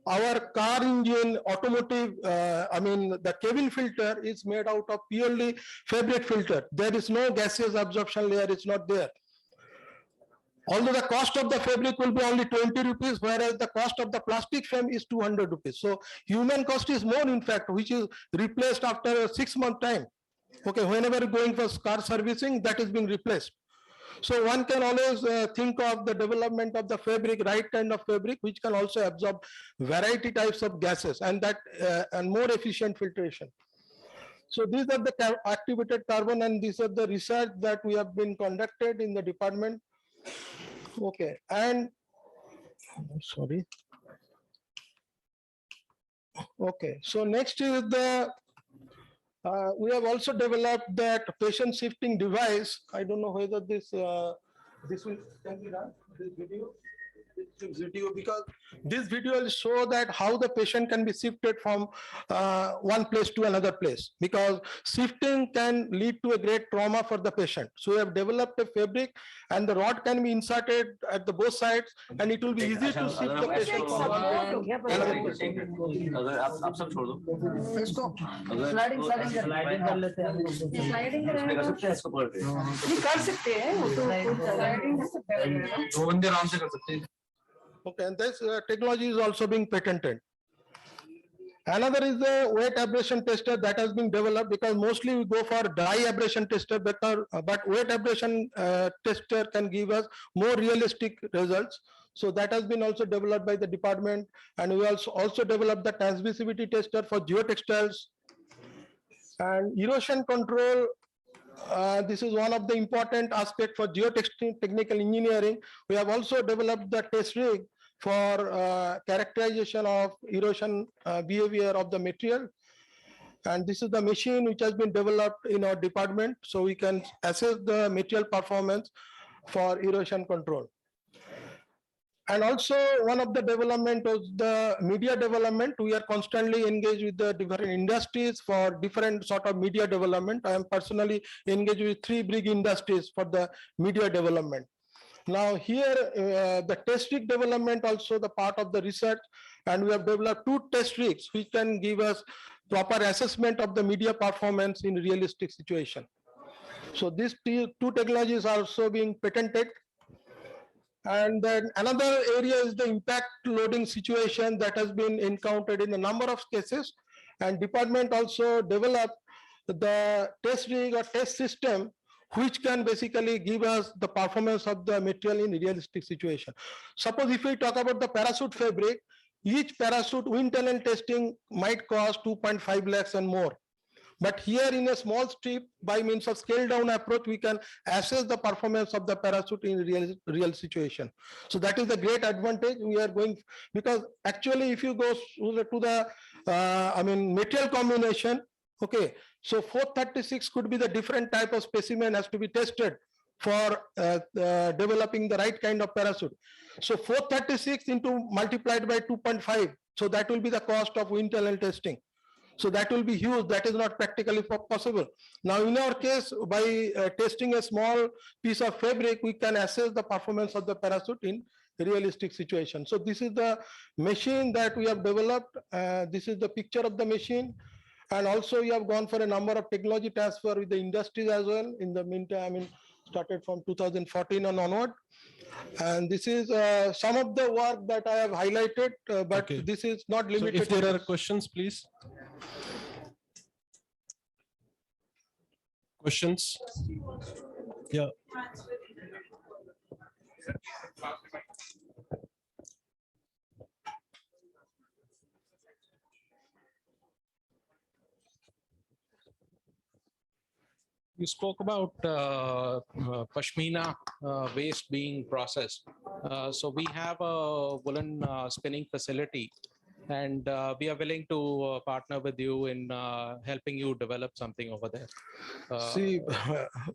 our car engine, automotive, the cabin filter is made out of purely fabric filter. There is no gaseous absorption layer, it's not there. Although the cost of the fabric will be only 20 rupees, whereas the cost of the plastic frame is 200 rupees. So human cost is more, in fact, which is replaced after a 6-month time. Okay, whenever going for car servicing, that is being replaced. So one can always think of the development of the fabric, right kind of fabric, which can also absorb variety types of gases and that and more efficient filtration. So these are the activated carbon, and these are the research that we have been conducted in the department. Okay, and sorry. Okay, so next is the we have also developed that patient shifting device. I don't know whether this this will can be done. This video, because this video will show that how the patient can be shifted from one place to another place, because shifting can lead to a great trauma for the patient. So we have developed a fabric, and the rod can be inserted at the both sides, and it will be easy to shift the patient from one place to another place. आप सब छोड़ दो इसको sliding कर लेते हैं sliding कर सकते हैं वो तो स्लाइडिंग दो बंदे आराम से कर सकते हैं Okay, and this technology is also being patented. Another is the wet abrasion tester that has been developed, because mostly we go for dry abrasion tester, but wet abrasion tester can give us more realistic results. So that has been also developed by the department, and we also developed the transmissivity tester for geotextiles. And erosion control, this is one of the important aspects for geotechnical engineering. We have also developed the test rig for characterization of erosion behavior of the material. And this is the machine which has been developed in our department, so we can assess the material performance for erosion control. And also one of the development was the media development. We are constantly engaged with the different industries for different sort of media development. I am personally engaged with 3 big industries for the media development. Now here, the test rig development also the part of the research, and we have developed 2 test rigs which can give us proper assessment of the media performance in realistic situation. So these 2 technologies are also being patented. And then another area is the impact loading situation that has been encountered in a number of cases, and department also developed the test rig or test system which can basically give us the performance of the material in realistic situation. Suppose if we talk about the parachute fabric, each parachute wind tunnel testing might cost 2.5 lakhs and more. But here in a small strip, by means of scale down approach, we can assess the performance of the parachute in real situation. So that is the great advantage we are going, because actually if you go to the material combination, okay, so 436 could be the different type of specimen has to be tested for developing the right kind of parachute. So 436 into multiplied by 2.5, so that will be the cost of wind tunnel testing. So that will be huge. That is not practically possible. Now, in our case, by testing a small piece of fabric, we can assess the performance of the parachute in realistic situation. So this is the machine that we have developed. This is the picture of the machine. And also we have gone for a number of technology transfer with the industries as well. In the meantime, started from 2014 and onward. And this is some of the work that I have highlighted, but okay, this is not limited. So if there are questions, please. Questions? Yeah. You spoke about Pashmina waste being processed. So we have a woolen spinning facility, and we are willing to partner with you in helping you develop something over there. See,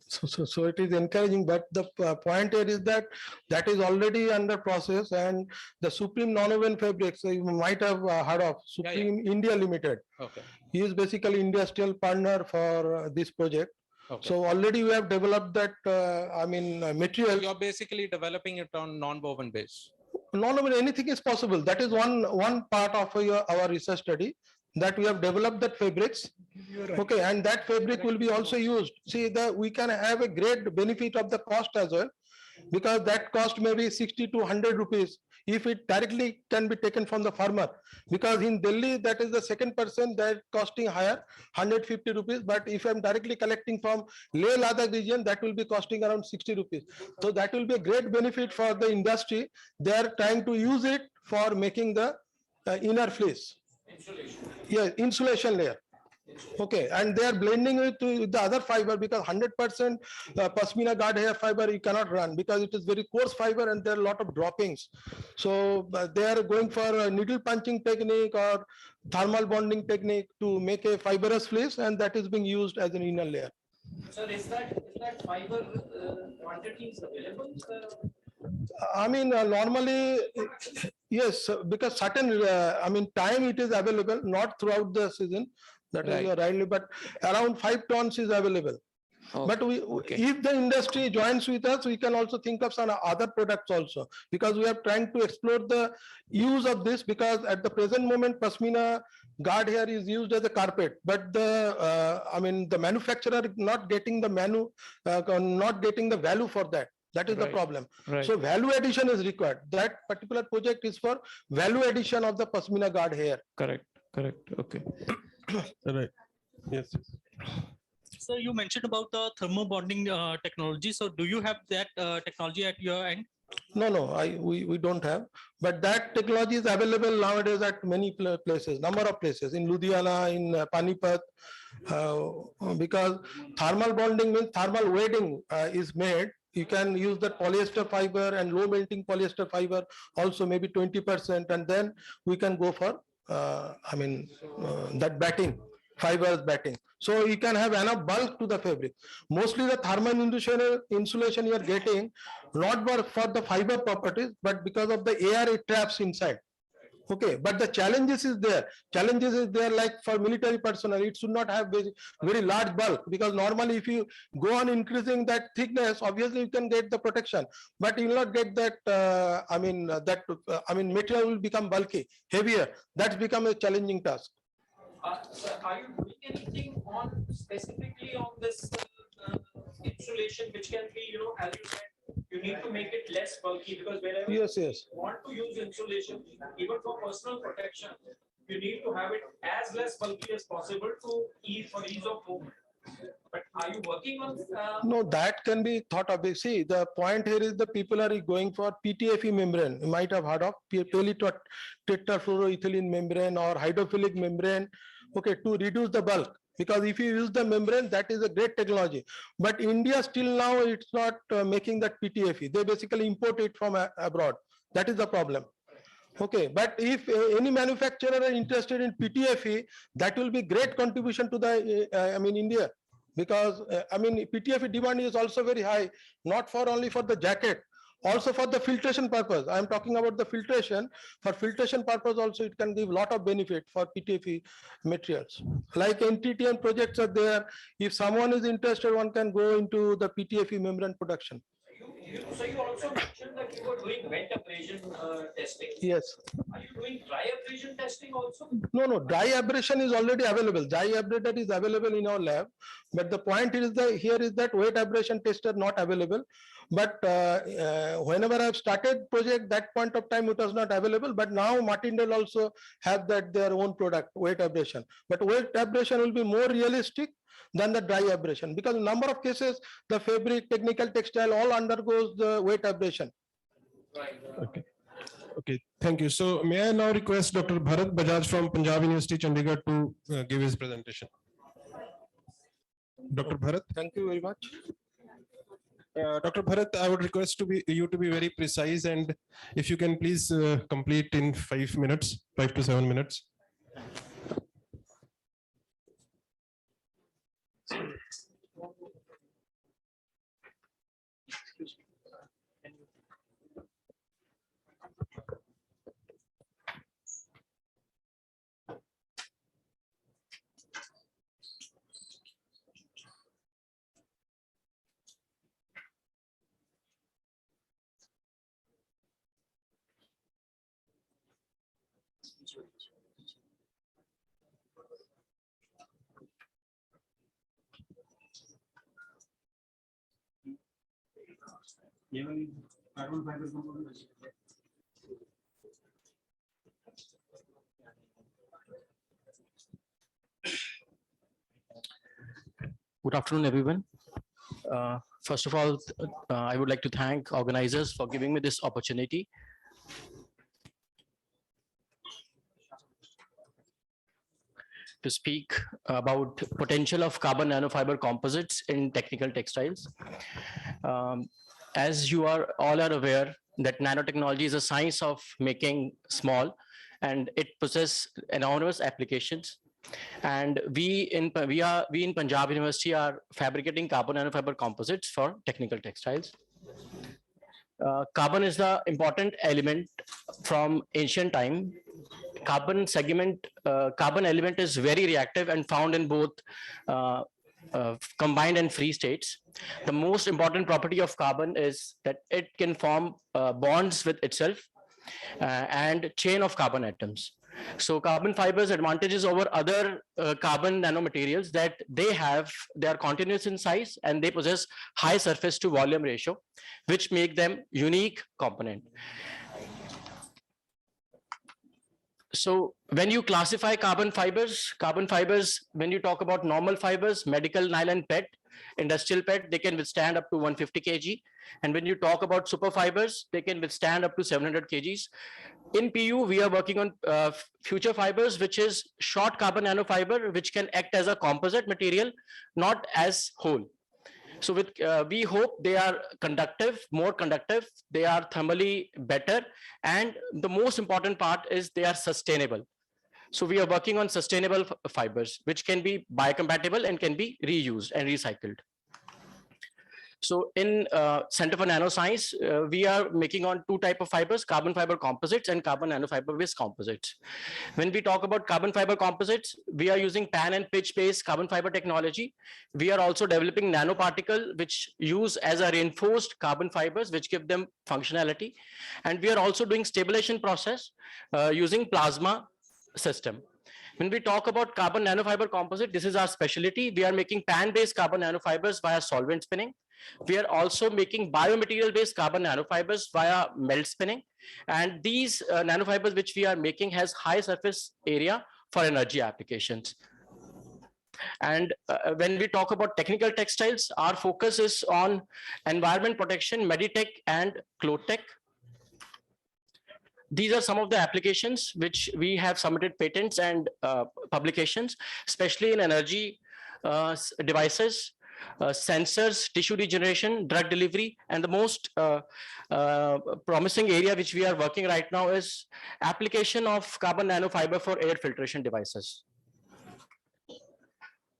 so it is encouraging, but the point here is that that is already under process, and the Supreme Non-Woven Fabrics, you might have heard of Supreme India Limited. Okay. He is basically industrial partner for this project. Okay. So already we have developed that, material. So you're basically developing it on non-woven base. Non-woven, anything is possible. That is one part of our research study, that we have developed that fabrics. Right. Okay, and that fabric will be also used. See, we can have a great benefit of the cost as well, because that cost may be 60 to 100 rupees if it directly can be taken from the farmer, because in Delhi that is the second person that costing higher, 150 rupees, but if I'm directly collecting from Leh Ladakh region, that will be costing around 60 rupees. So that will be a great benefit for the industry. They are trying to use it for making the inner fleece. Yeah, insulation layer. Okay, and they are blending it with the other fiber, because 100% Pashmina guard hair fiber you cannot run, because it is very coarse fiber and there are a lot of droppings. So they are going for a needle punching technique or thermal bonding technique to make a fibrous fleece, and that is being used as an inner layer. Sir, is that fiber quantities available? Normally, yes, because certain, time it is available, not throughout the season. That is rightly, but around 5 tons is available. Okay. But if the industry joins with us, we can also think of some other products also, because we are trying to explore the use of this, because at the present moment, Pashmina guard hair is used as a carpet, but the manufacturer not getting the value for that. That is the Right. problem. Right. So value addition is required. That particular project is for value addition of the Pashmina guard hair. Correct. Okay. Right. Yes. So you mentioned about the thermo bonding technology. So do you have that technology at your end? No, we don't have, but that technology is available nowadays at many places, number of places in Ludhiana, in Panipat, because thermal bonding means thermal welding is made. You can use that polyester fiber and low melting polyester fiber also maybe 20%, and then we can go for that batting, fibers batting. So you can have enough bulk to the fabric. Mostly the thermal insulation you are getting not for the fiber properties, but because of the air it traps inside. Okay, but the challenges is there. Challenges is there like for military personnel, it should not have very large bulk, because normally if you go on increasing that thickness, obviously you can get the protection, but you will not get that. Material will become bulky, heavier. That's become a challenging task. Sir, are you doing anything on specifically on this insulation, which can be, as you said, you need to make it less bulky, because wherever Yes. you want to use insulation, even for personal protection, you need to have it as less bulky as possible for ease of movement. But are you working on? No, that can be thought of. See, the point here is the people are going for PTFE membrane. You might have heard of polytetrafluoroethylene membrane or hydrophilic membrane. Okay, to reduce the bulk. Because if you use the membrane, that is a great technology. But India still now it's not making that PTFE. They basically import it from abroad. That is the problem. Okay, but if any manufacturer are interested in PTFE, that will be great contribution to the India, because PTFE demand is also very high, not for only for the jacket, also for the filtration purpose. I am talking about the filtration. For filtration purpose also it can give lot of benefit for PTFE materials. Like NTTM projects are there. If someone is interested, one can go into the PTFE membrane production. So you also mentioned that you were doing wet abrasion testing. Yes. Are you doing dry abrasion testing also? No, dry abrasion is already available. Dry abrasion is available in our lab. But the point is that here is that wet abrasion tester not available. But whenever I have started project, that point of time it was not available. But now Martindale also have that their own product, wet abrasion. But wet abrasion will be more realistic than the dry abrasion, because in number of cases the fabric, technical textile all undergoes the wet abrasion. Okay, thank you. So may I now request Dr. Bharat Bajaj from Punjab University, Chandigarh to give his presentation. Dr. Bharat. Thank you very much. Dr. Bharat, I would request you to be very precise, and if you can please complete in 5 minutes, 5 to 7 minutes. Good afternoon, everyone. First of all, I would like to thank organizers for giving me this opportunity. To speak about potential of carbon nanofiber composites in technical textiles. As you are all aware that nanotechnology is a science of making small, and it possesses enormous applications. And we in Punjab University are fabricating carbon nanofiber composites for technical textiles. Carbon is the important element from ancient time. Carbon element is very reactive and found in both combined and free states. The most important property of carbon is that it can form bonds with itself and chain of carbon atoms. So carbon fibers advantages over other carbon nanomaterials that they are continuous in size and they possess high surface to volume ratio, which make them unique component. So when you classify carbon fibers, when you talk about normal fibers, medical nylon PET, industrial PET, they can withstand up to 150 kg. And when you talk about super fibers, they can withstand up to 700 kgs. In PU, we are working on future fibers, which is short carbon nanofiber, which can act as a composite material, not as whole. So with we hope they are conductive, more conductive, they are thermally better, and the most important part is they are sustainable. So we are working on sustainable fibers, which can be biocompatible and can be reused and recycled. So in Center for Nanoscience, we are making on two types of fibers, carbon fiber composites and carbon nanofiber based composites. When we talk about carbon fiber composites, we are using pan and pitch based carbon fiber technology. We are also developing nanoparticle, which use as a reinforced carbon fibers, which give them functionality. And we are also doing stabilization process using plasma system. When we talk about carbon nanofiber composite, this is our specialty. We are making pan-based carbon nanofibers via solvent spinning. We are also making biomaterial-based carbon nanofibers via melt spinning. And these nanofibers which we are making has high surface area for energy applications. And when we talk about technical textiles, our focus is on environment protection, Meditech and Clotech. These are some of the applications which we have submitted patents and publications, especially in energy devices, sensors, tissue regeneration, drug delivery, and the most promising area which we are working right now is application of carbon nanofiber for air filtration devices.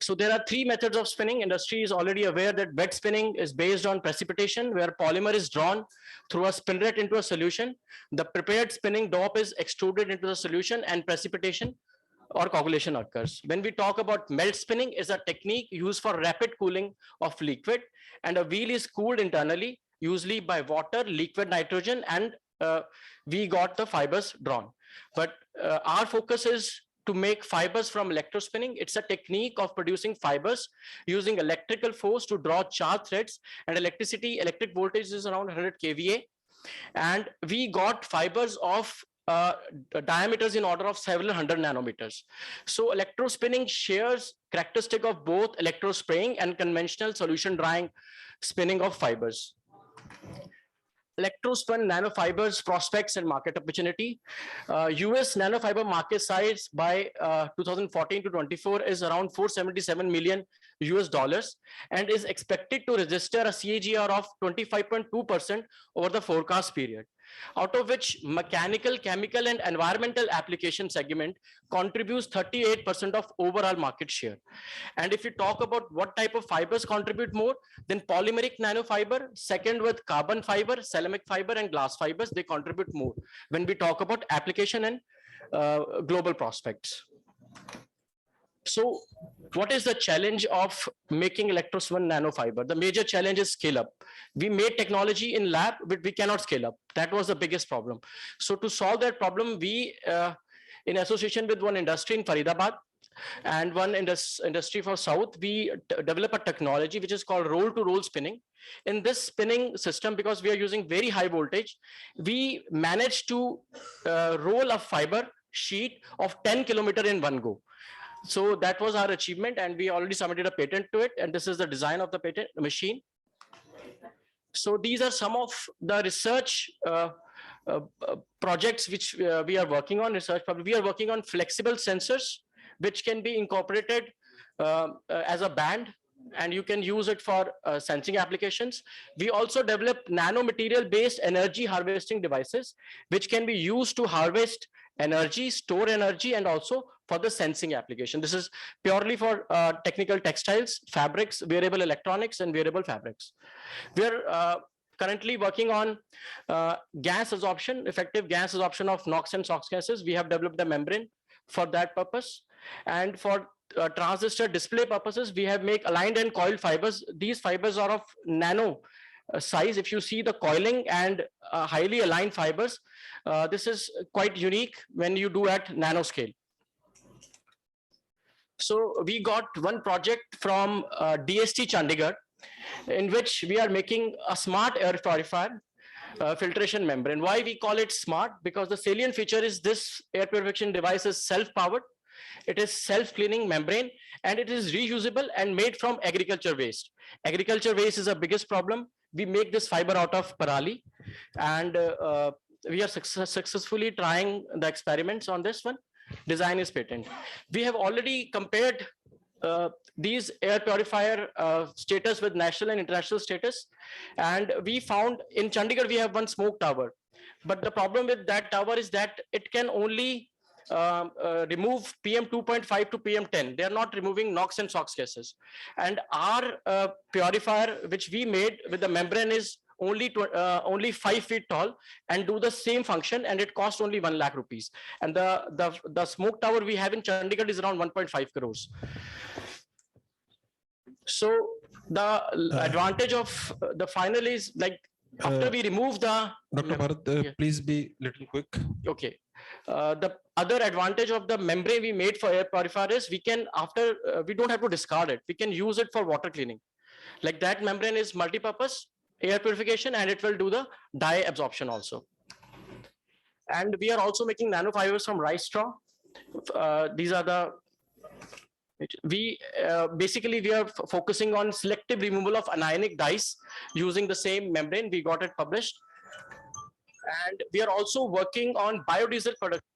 So there are three methods of spinning. Industry is already aware that wet spinning is based on precipitation, where polymer is drawn through a spinnet into a solution. The prepared spinning dope is extruded into the solution and precipitation or coagulation occurs. When we talk about melt spinning, is a technique used for rapid cooling of liquid, and a wheel is cooled internally, usually by water, liquid nitrogen, and we got the fibers drawn. But our focus is to make fibers from electrospinning. It's a technique of producing fibers using electrical force to draw charge threads, and electric voltage is around 100 kVA. And we got fibers of diameters in order of several hundred nanometers. So electrospinning shares characteristic of both electrospraying and conventional solution drying spinning of fibers. Electrospun nanofibers prospects and market opportunity. US nanofiber market size by 2014 to 24 is around $477 million and is expected to register a CAGR of 25.2% over the forecast period, out of which mechanical, chemical, and environmental application segment contributes 38% of overall market share. And if you talk about what type of fibers contribute more, then polymeric nanofiber, second with carbon fiber, ceramic fiber, and glass fibers, they contribute more when we talk about application and global prospects. So what is the challenge of making electrospun nanofiber? The major challenge is scale up. We made technology in lab, but we cannot scale up. That was the biggest problem. So to solve that problem, we, in association with one industry in Faridabad and one industry for South, we develop a technology which is called roll-to-roll spinning. In this spinning system, because we are using very high voltage, we managed to roll a fiber sheet of 10 kilometers in one go. So that was our achievement, and we already submitted a patent to it. And this is the design of the patent machine. So these are some of the research projects which we are working on. We are working on flexible sensors, which can be incorporated as a band, and you can use it for sensing applications. We also develop nanomaterial-based energy harvesting devices, which can be used to harvest energy, store energy, and also for the sensing application. This is purely for technical textiles, fabrics, wearable electronics, and wearable fabrics. We're currently working on gas absorption, effective gas absorption of NOx and SOx gases. We have developed a membrane for that purpose. And for transistor display purposes, we have made aligned and coiled fibers. These fibers are of nano size. If you see the coiling and highly aligned fibers, this is quite unique when you do at nanoscale. So we got one project from DST Chandigarh, in which we are making a smart air purifier filtration membrane. Why we call it smart? Because the salient feature is this air purification device is self-powered. It is self-cleaning membrane, and it is reusable and made from agriculture waste. Agriculture waste is the biggest problem. We make this fiber out of parali, and we are successfully trying the experiments on this one. Design is patent. We have already compared these air purifier status with national and international status, and we found in Chandigarh we have one smoke tower, but the problem with that tower is that it can only remove PM 2.5 to PM 10. They are not removing NOx and SOx gases, and our purifier which we made with the membrane is only 5 feet tall and do the same function, and it costs only 1 lakh rupees. And the smoke tower we have in Chandigarh is around 1.5 crores. So the advantage of the final is like after we remove the Dr. Bharat, please be little quick. Okay. The other advantage of the membrane we made for air purifier is we can we don't have to discard it. We can use it for water cleaning. Like that membrane is multi-purpose air purification, and it will do the dye absorption also. And we are also making nanofibers from rice straw. These are the basically we are focusing on selective removal of anionic dyes using the same membrane. We got it published, and we are also working on biodiesel production.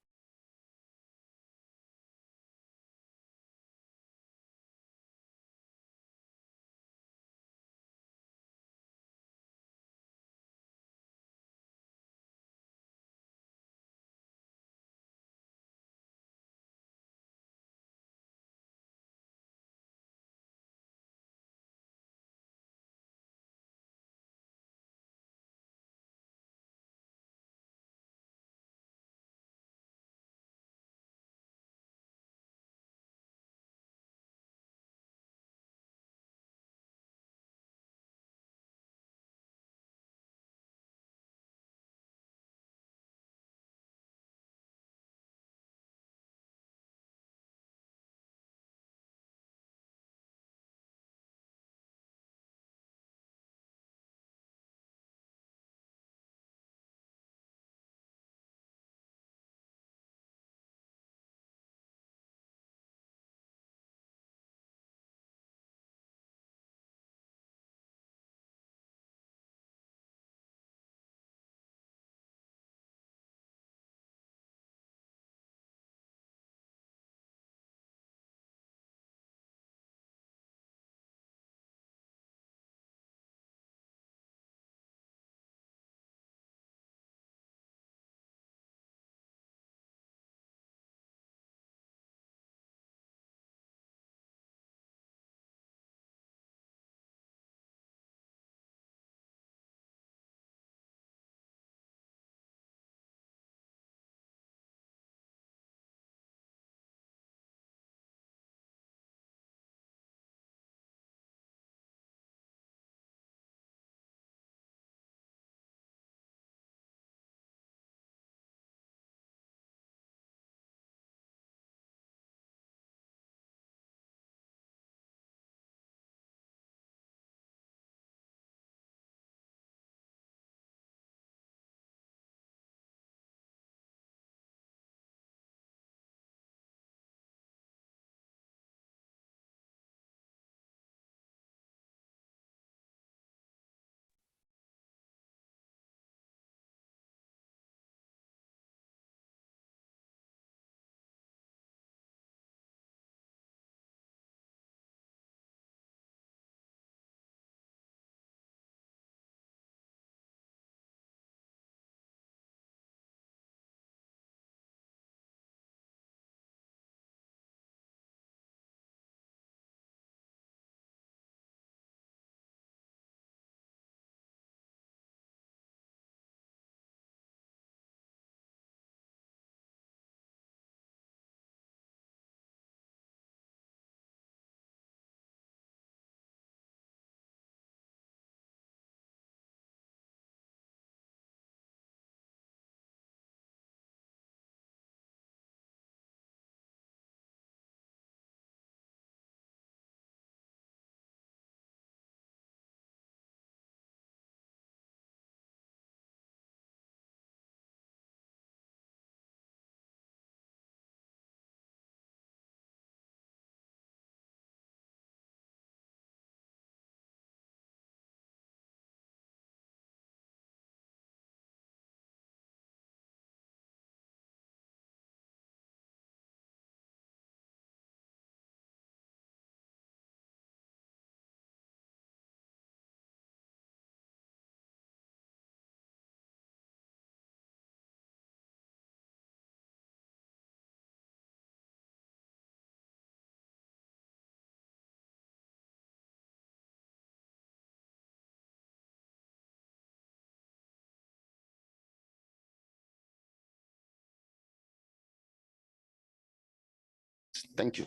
Thank you.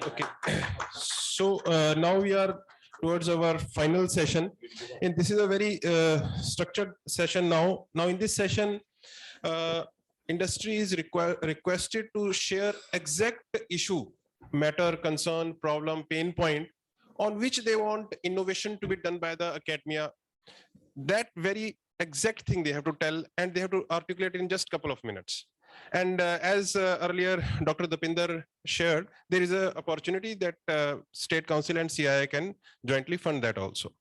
Okay. So now we are towards our final session, and this is a very structured session now. Now in this session, industry is requested to share exact issue, matter, concern, problem, pain point on which they want innovation to be done by the academia. That very exact thing they have to tell, and they have to articulate in just a couple of minutes. And as earlier Dr. Dapinder shared, there is an opportunity that State Council and CII can jointly fund that also.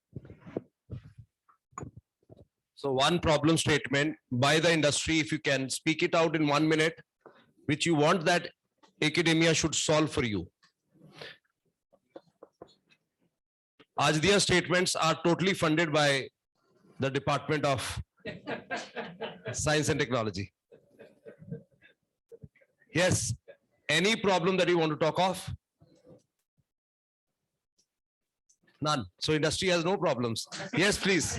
So one problem statement by the industry, if you can speak it out in 1 minute, which you want that academia should solve for you. As their statements are totally funded by the Department of Science and Technology. Yes, any problem that you want to talk of? None. So industry has no problems. Yes, please.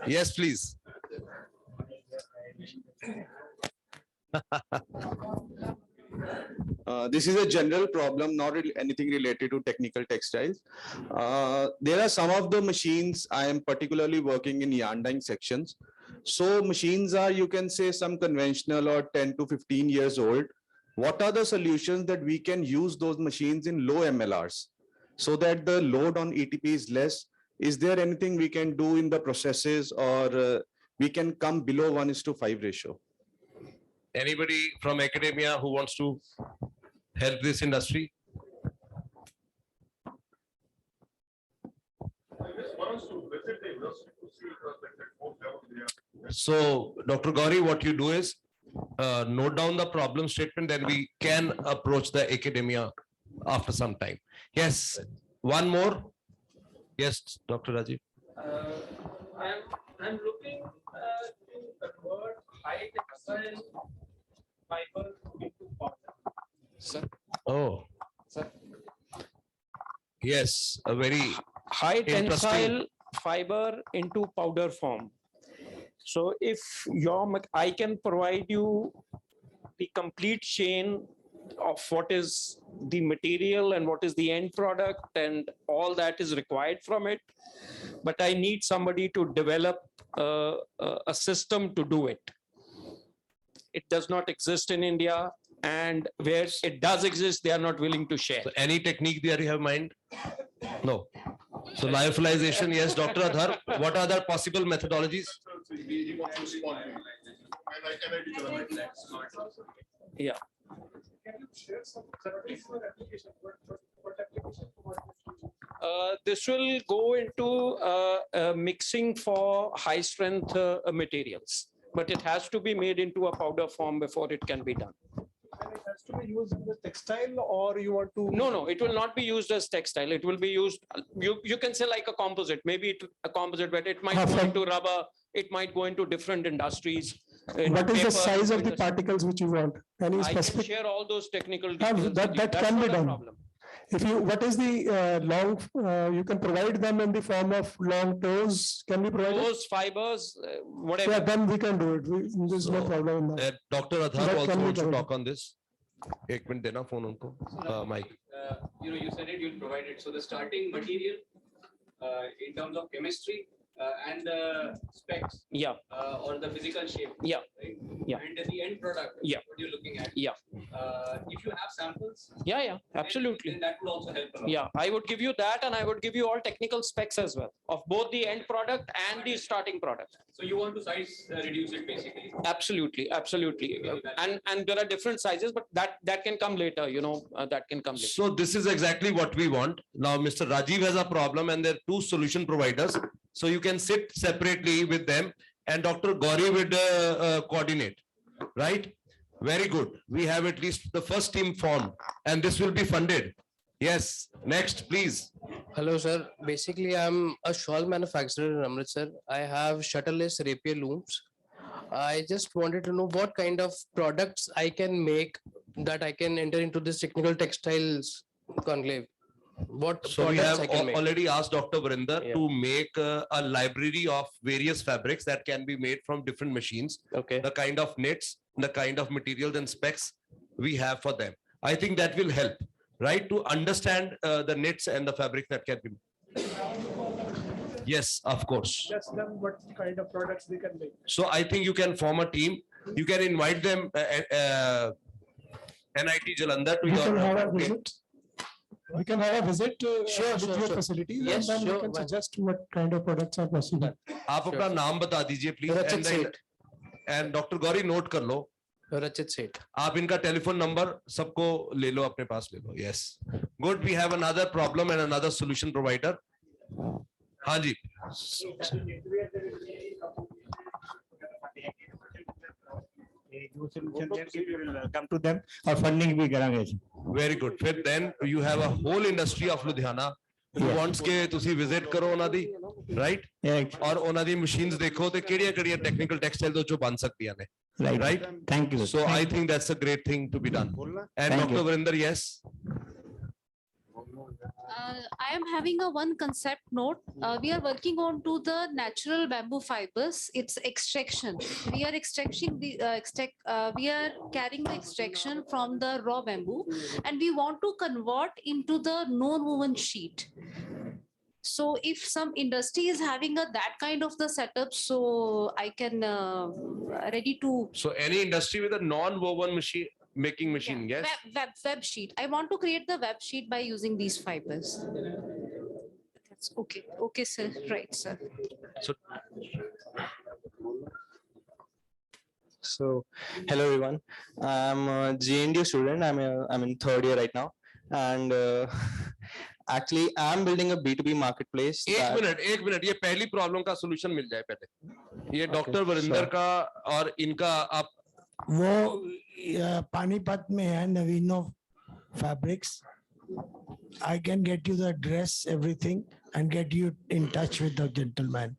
Yes, please. This is a general problem, not really anything related to technical textiles. There are some of the machines I am particularly working in yarn dyeing sections. So machines are, you can say, some conventional or 10 to 15 years old. What are the solutions that we can use those machines in low MLRs so that the load on ETP is less? Is there anything we can do in the processes, or we can come below 1:5 ratio? Anybody from academia who wants to help this industry? So, Dr. Gauri, what you do is note down the problem statement, then we can approach the academia after some time. Yes, one more. Yes, Dr. Rajiv. I'm looking to convert high textile fiber into powder. Sir. Oh. Sir. Yes, a very High interesting. tensile fiber into powder form. So if I can provide you the complete chain of what is the material and what is the end product and all that is required from it, but I need somebody to develop a system to do it. It does not exist in India, and where it does exist, they are not willing to share. So any technique there you have in mind? No. So lyophilization, yes, Dr. Adhar, what are the possible methodologies? Yeah. This will go into mixing for high strength materials, but it has to be made into a powder form before it can be done. And it has to be used in the textile, or you want to? No, it will not be used as textile. It will be used, you can say like a composite, maybe a composite, but it might go into rubber, it might go into different industries. What is the size of the particles which you want? Any specific? I can share all those technical details. That can be done. If you, what is the long, you can provide them in the form of long toes, can we provide those fibers, whatever. Yeah, then we can do it. There's no problem in that. Dr. Adhar That also can be wants to done. talk on this. Ek minute dena phone unko. Mike. You said it, you'll provide it. So the starting material in terms of chemistry and the specs, or the physical shape, right? And the end product, what you're looking at, if you have samples, absolutely, then that will also help a lot. Yeah, I would give you that, and I would give you all technical specs as well of both the end product and the starting product. So you want to size reduce it basically? Absolutely. And there are different sizes, but that can come later, that can come later. So this is exactly what we want. Now, Mr. Rajiv has a problem and there are two solution providers. So you can sit separately with them and Dr. Gauri would coordinate, right? Very good. We have at least the first team formed and this will be funded. Yes, next, please. Hello, sir. Basically, I'm a shawl manufacturer in Amritsar. I have shutterless rapier looms. I just wanted to know what kind of products I can make that I can enter into this technical textiles conclave. What So we products have I can make? already asked Dr. Vrinder to make a library of various fabrics that can be made from different machines. Okay. The kind of knits, the kind of materials and specs we have for them. I think that will help, right? To understand the knits and the fabric that can be. Yes, of course. Just them what kind of products they can make. So I think you can form a team. You can invite them, NIT Jalandhar to We can have a your. visit. We can have a visit Sure, with sure, your sure. facilities, Yes, and then sure, we can why- suggest what kind of products are possible. आप अपना नाम बता दीजिए please. Rachit Seth. And Dr. Gauri note कर लो. Rachit Seth. आप इनका telephone number सबको ले लो, अपने पास ले लो. Yes. Good. We have another problem and another solution provider. हाँ जी. Come to them और funding भी करांगे. Very good. ਫਿਰ then you have a whole industry of Ludhiana who wants के ਤੁਸੀਂ visit ਕਰੋ ਉਹਨਾਂ ਦੀ, right? ਔਰ ਉਹਨਾਂ ਦੀ machines ਦੇਖੋ ਤੇ ਕਿਹੜੀਆਂ technical textile ਤੋਂ ਜੋ ਬਣ ਸਕਦੀਆਂ ਨੇ. Right? Thank you. So I think that's a great thing to be done. And Thank Dr. you. Varinder, yes. I am having a one concept note. We are working on to the natural bamboo fibers. It's extraction. We are extracting we are carrying the extraction from the raw bamboo, and we want to convert into the non-woven sheet. So if some industry is having that kind of the setup, so I can ready to. So any industry with a non-woven machine, making machine, yes? Web sheet. I want to create the web sheet by using these fibers. That's okay. Okay, sir. Right, sir. So, hello everyone. I'm a GNDU student. I'm in third year right now, and actually I'm building a B2B marketplace. एक minute ये पहली problem का solution मिल जाए पहले. ये doctor Varinder का और इनका आप वो पानीपत में है नवीनो fabrics. I can get you the address, everything, and get you in touch with the gentleman.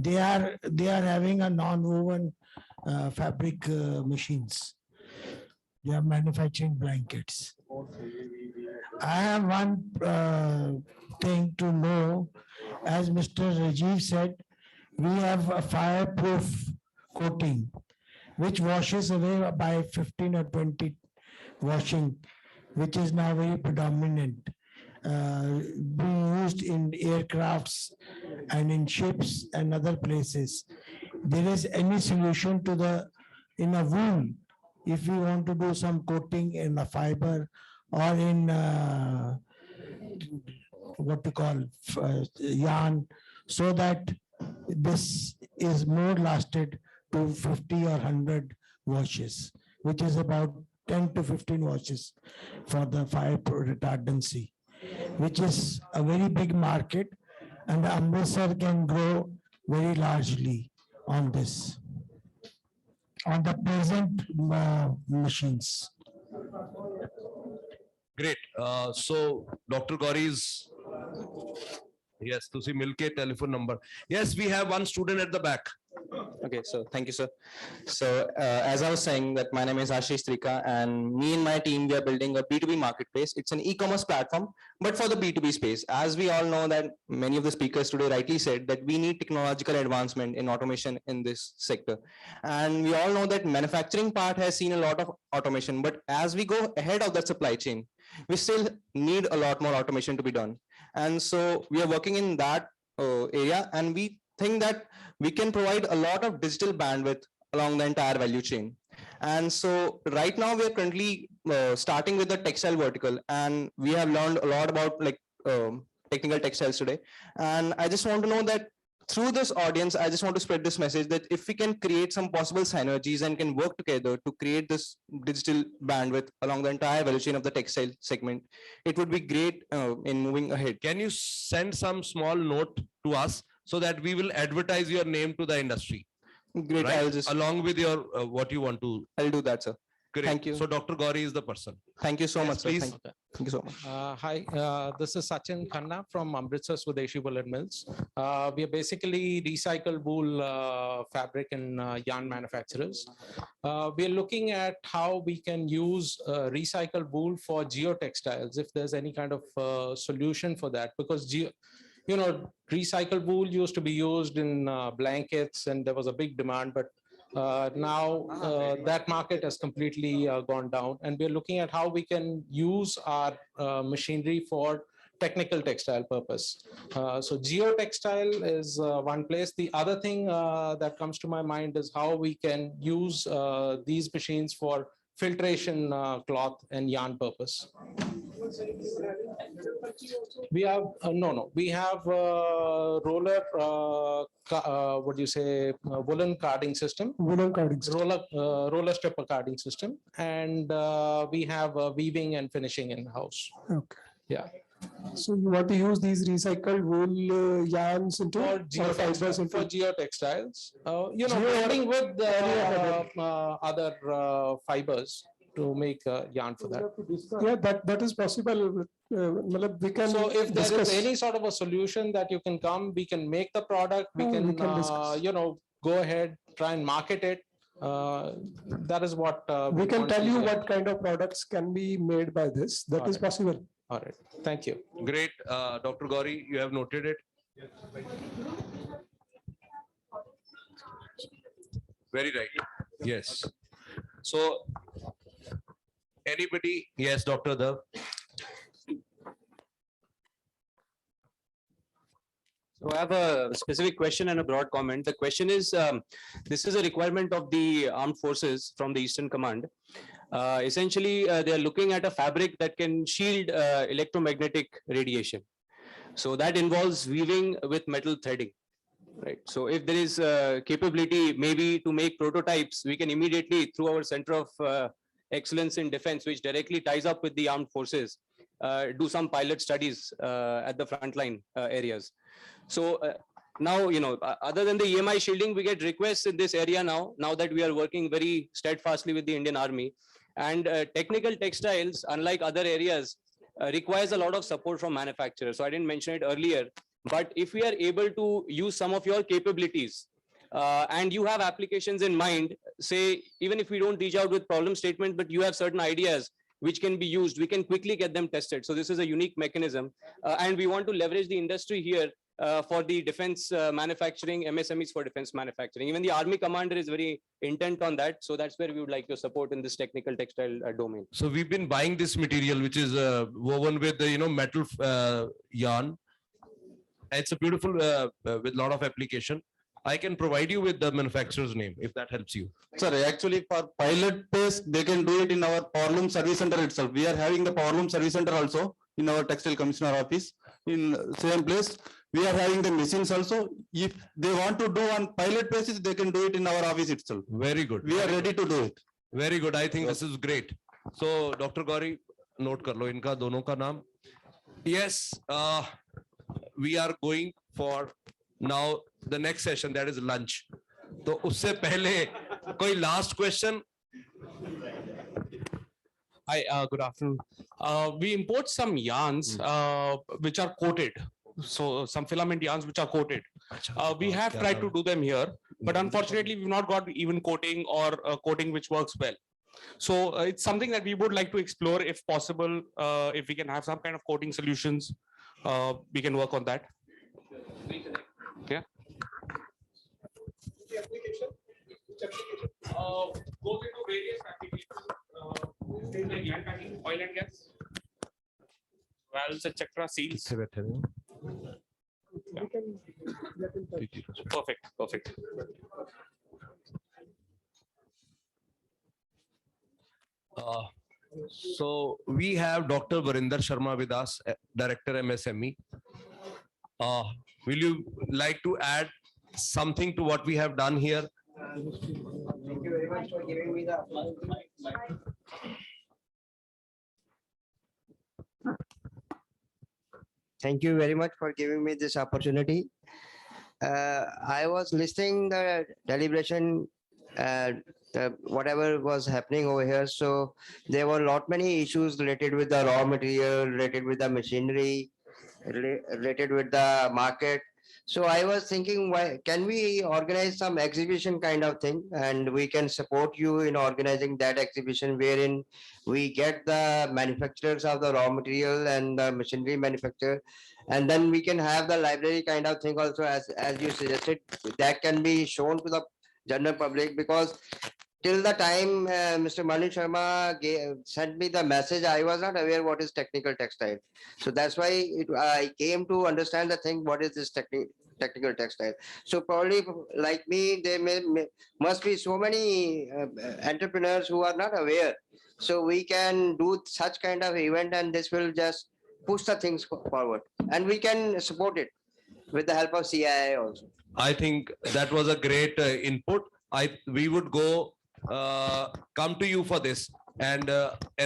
They are having a non-woven fabric machines. They are manufacturing blankets. I have one thing to know. As Mr. Rajiv said, we have a fireproof coating which washes away by 15 or 20 washing, which is now very predominant, being used in aircrafts and in ships and other places. There is any solution to in a wool, if we want to do some coating in a fiber or in what you call yarn, so that this is more lasted to 50 or 100 washes, which is about 10 to 15 washes for the fire retardancy, which is a very big market, and Amritsar can grow very largely on this, on the present machines. Great. So Dr. Gauri's, yes, तुसी मिलके telephone number. Yes, we have one student at the back. Okay, so thank you, sir. So as I was saying, that my name is Ashish Trika, and me and my team, we are building a B2B marketplace. It's an e-commerce platform, but for the B2B space. As we all know that many of the speakers today rightly said that we need technological advancement in automation in this sector. And we all know that manufacturing part has seen a lot of automation, but as we go ahead of that supply chain, we still need a lot more automation to be done. And so we are working in that area, and we think that we can provide a lot of digital bandwidth along the entire value chain. And so right now we are currently starting with the textile vertical, and we have learned a lot about technical textiles today. And I just want to know that through this audience, I just want to spread this message that if we can create some possible synergies and can work together to create this digital bandwidth along the entire value chain of the textile segment, it would be great in moving ahead. Can you send some small note to us so that we will advertise your name to the industry? Great. Right? I'll just along with your what you want to. I'll do that, sir. Great. Thank you. So Dr. Gauri is the person. Thank you so Yes, much, sir. please. Thank you so much. Hi, this is Sachin Khanna from Amritsar Swadeshi Woolen Mills. We are basically recycled wool fabric and yarn manufacturers. We are looking at how we can use recycled wool for geotextiles, if there's any kind of solution for that, because recycled wool used to be used in blankets, and there was a big demand, but Now that market has completely gone down, and we're looking at how we can use our machinery for technical textile purpose. So geotextile is one place. The other thing that comes to my mind is how we can use these machines for filtration cloth and yarn purpose. We have we have roller what do you say woolen carding system, roller stripper carding system, and we have weaving and finishing in house. Okay. Yeah. So you want to use these recycled wool yarns into or fibers into for geotextiles, you know, Geo- blending with the other fibers to make yarn for that. Yeah, that is possible. We can So if there discuss. is any sort of a solution that you can come, we can make the product, we Oh, can, we can discuss. you know, go ahead, try and market it. That is what We can want tell to you do. what kind of products can be made by this. That is possible. All right, thank you. Great, Dr. Gauri, you have noted it. Very right. Yes. So, anybody? Yes, Dr. Dev. So I have a specific question and a broad comment. The question is, this is a requirement of the armed forces from the Eastern Command. Essentially, they are looking at a fabric that can shield electromagnetic radiation. So that involves weaving with metal threading. Right. So if there is capability maybe to make prototypes, we can immediately, through our Center of Excellence in Defense, which directly ties up with the armed forces, do some pilot studies at the frontline areas. So now, you know, other than the EMI shielding, we get requests in this area now that we are working very steadfastly with the Indian Army. And technical textiles, unlike other areas, requires a lot of support from manufacturers. So I didn't mention it earlier, but if we are able to use some of your capabilities and you have applications in mind, say, even if we don't reach out with problem statement, but you have certain ideas which can be used, we can quickly get them tested. So this is a unique mechanism. And we want to leverage the industry here for the defense manufacturing, MSMEs for defense manufacturing. Even the Army commander is very intent on that. So that's where we would like your support in this technical textile domain. So we've been buying this material, which is woven with the, metal yarn. It's a beautiful with a lot of application. I can provide you with the manufacturer's name if that helps you. Sir, actually for pilot test, they can do it in our Powerloom Service Center itself. We are having the Powerloom Service Center also in our Textile Commissioner office in same place. We are having the machines also. If they want to do on pilot basis, they can do it in our office itself. Very good. We are ready to do it. Very good. I think this is great. So, Dr. Gauri, note kar lo inka dono ka naam. Yes, we are going for now the next session, that is lunch. So, usse pehle koi last question? Hi, good afternoon. We import some yarns which are coated. So some filament yarns which are coated. We have tried to do them here, but unfortunately we've not got even coating or coating which works well. So it's something that we would like to explore if possible. If we can have some kind of coating solutions, we can work on that. Yeah. Goes into various applications, like land packing, oil and gas, valves, etc., seals. Yeah. Perfect, perfect. So we have Dr. Varinder Sharma with us, Director MSME. Will you like to add something to what we have done here? Thank you very much for giving me the Thank you very much for giving me this opportunity. I was listening the deliberation, whatever was happening over here. So there were many issues related with the raw material, related with the machinery, related with the market. So I was thinking, why can we organize some exhibition kind of thing, and we can support you in organizing that exhibition wherein we get the manufacturers of the raw material and the machinery manufacturer, and then we can have the library kind of thing also, as you suggested, that can be shown to the general public, because till the time Mr. Mani Sharma sent me the message, I was not aware what is technical textile. So that's why I came to understand the thing, what is this technical textile. So probably like me, must be so many entrepreneurs who are not aware. So we can do such kind of event, and this will just push the things forward, and we can support it with the help of CII also. I think that was a great input. We would go come to you for this, and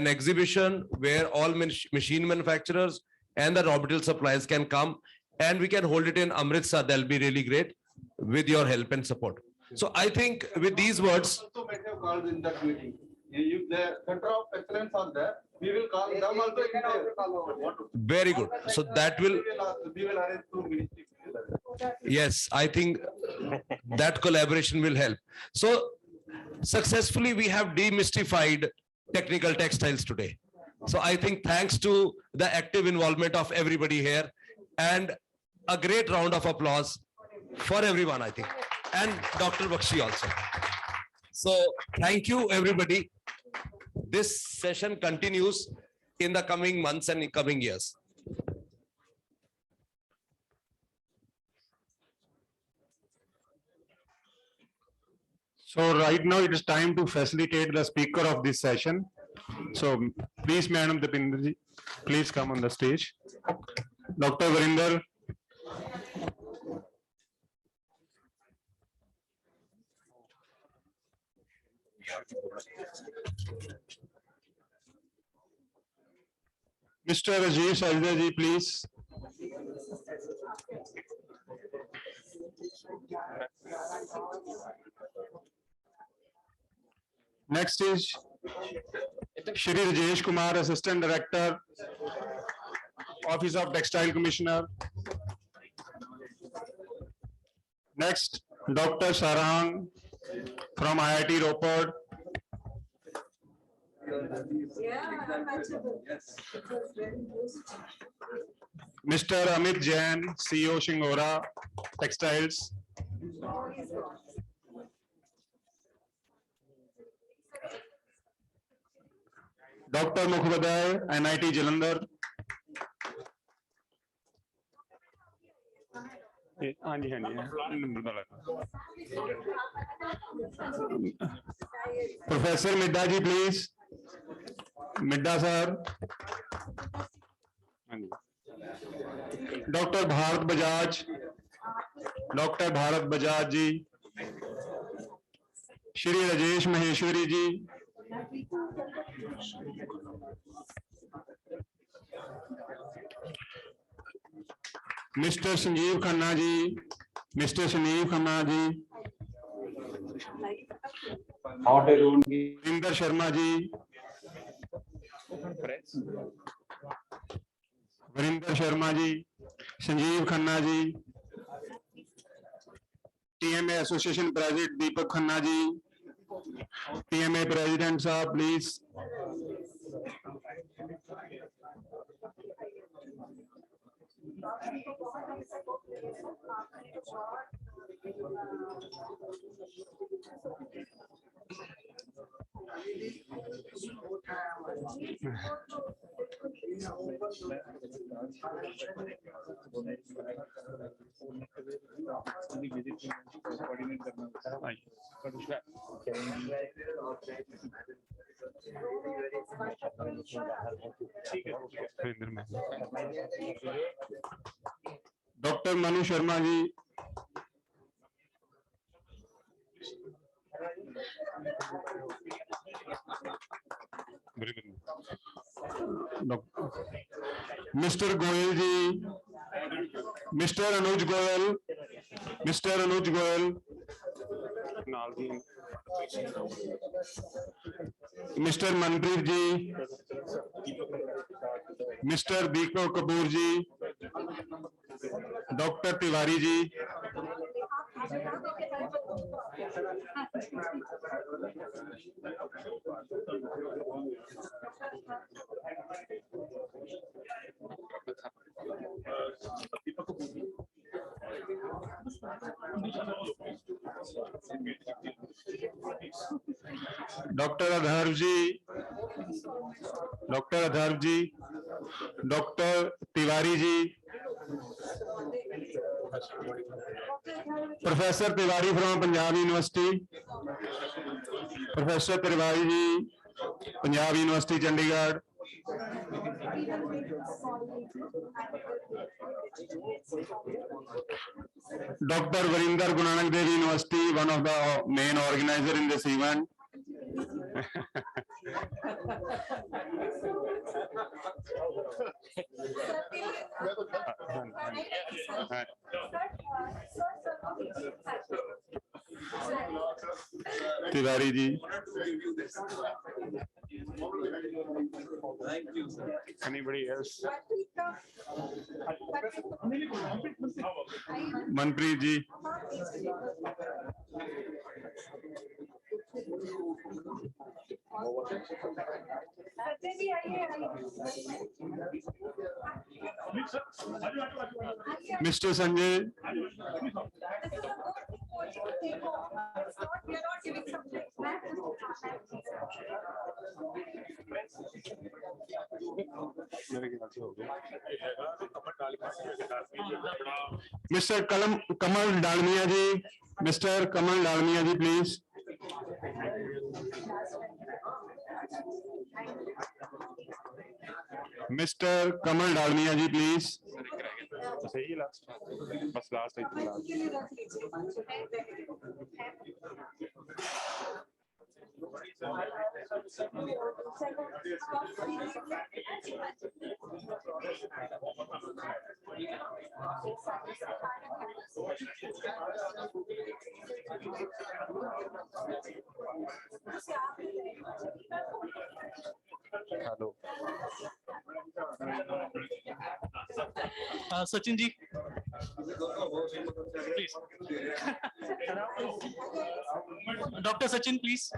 an exhibition where all machine manufacturers and the raw material suppliers can come, and we can hold it in Amritsar. That'll be really great with your help and support. So I think with these words, Also might have called in that meeting. If the center of excellence are there, we will call them also in there. very good. So that will, We will arrange 2 ministries. yes, I think that collaboration will help. So successfully we have demystified technical textiles today. So I think thanks to the active involvement of everybody here, and a great round of applause for everyone, I think, and Dr. Bakshi also. So thank you, everybody. This session continues in the coming months and in coming years. So right now it is time to facilitate the speaker of this session. So please, Madam Dipinderji, please come on the stage. Dr. Varinder. Mr. Rajesh Ajda ji, please. Next is Shri Rajesh Kumar, Assistant Director, Office of Textile Commissioner. Next, Dr. Sarang from IIT Ropar. Mr. Amit Jain, CEO Shingora Textiles. Dr. Mukhopadhyay, NIT Jalandhar. हाँ जी Professor Midda ji, please. Midda sir. Dr. Bharat Bajaj. Dr. Bharat Bajaj ji. Shri Rajesh Maheshwari ji. Mr. Sanjeev Khanna ji, Mr. Sanjeev Khanna ji, Vrinder Sharma ji, Vrinder Sharma ji, Sanjeev Khanna ji, TMA Association President Deepak Khanna ji, TMA President Sahab, please. Dr. Manu Sharma ji. Mr. Goyal ji, Mr. Anuj Goyal, Mr. Anuj Goyal, Mr. Manpreet ji, Mr. Deepak Kapoor ji, Dr. Tiwari ji. Dr. Adharv ji, Dr. Adharv ji, Dr. Tiwari ji, Professor Tiwari from Punjab University, Professor Tiwari ji, Punjab University, Chandigarh. Dr. Varinder Gunanak Dev University, one of the main organizer in this event. Tiwari ji. Anybody else? Manpreet ji. Mr. Sanjay. Mr. Kamal Dalmia ji, Mr. Kamal Dalmia ji, please. Mr. Kamal Dalmia ji, please. Hello. Sachin ji, please. Dr. Sachin, please.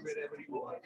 Wherever you are.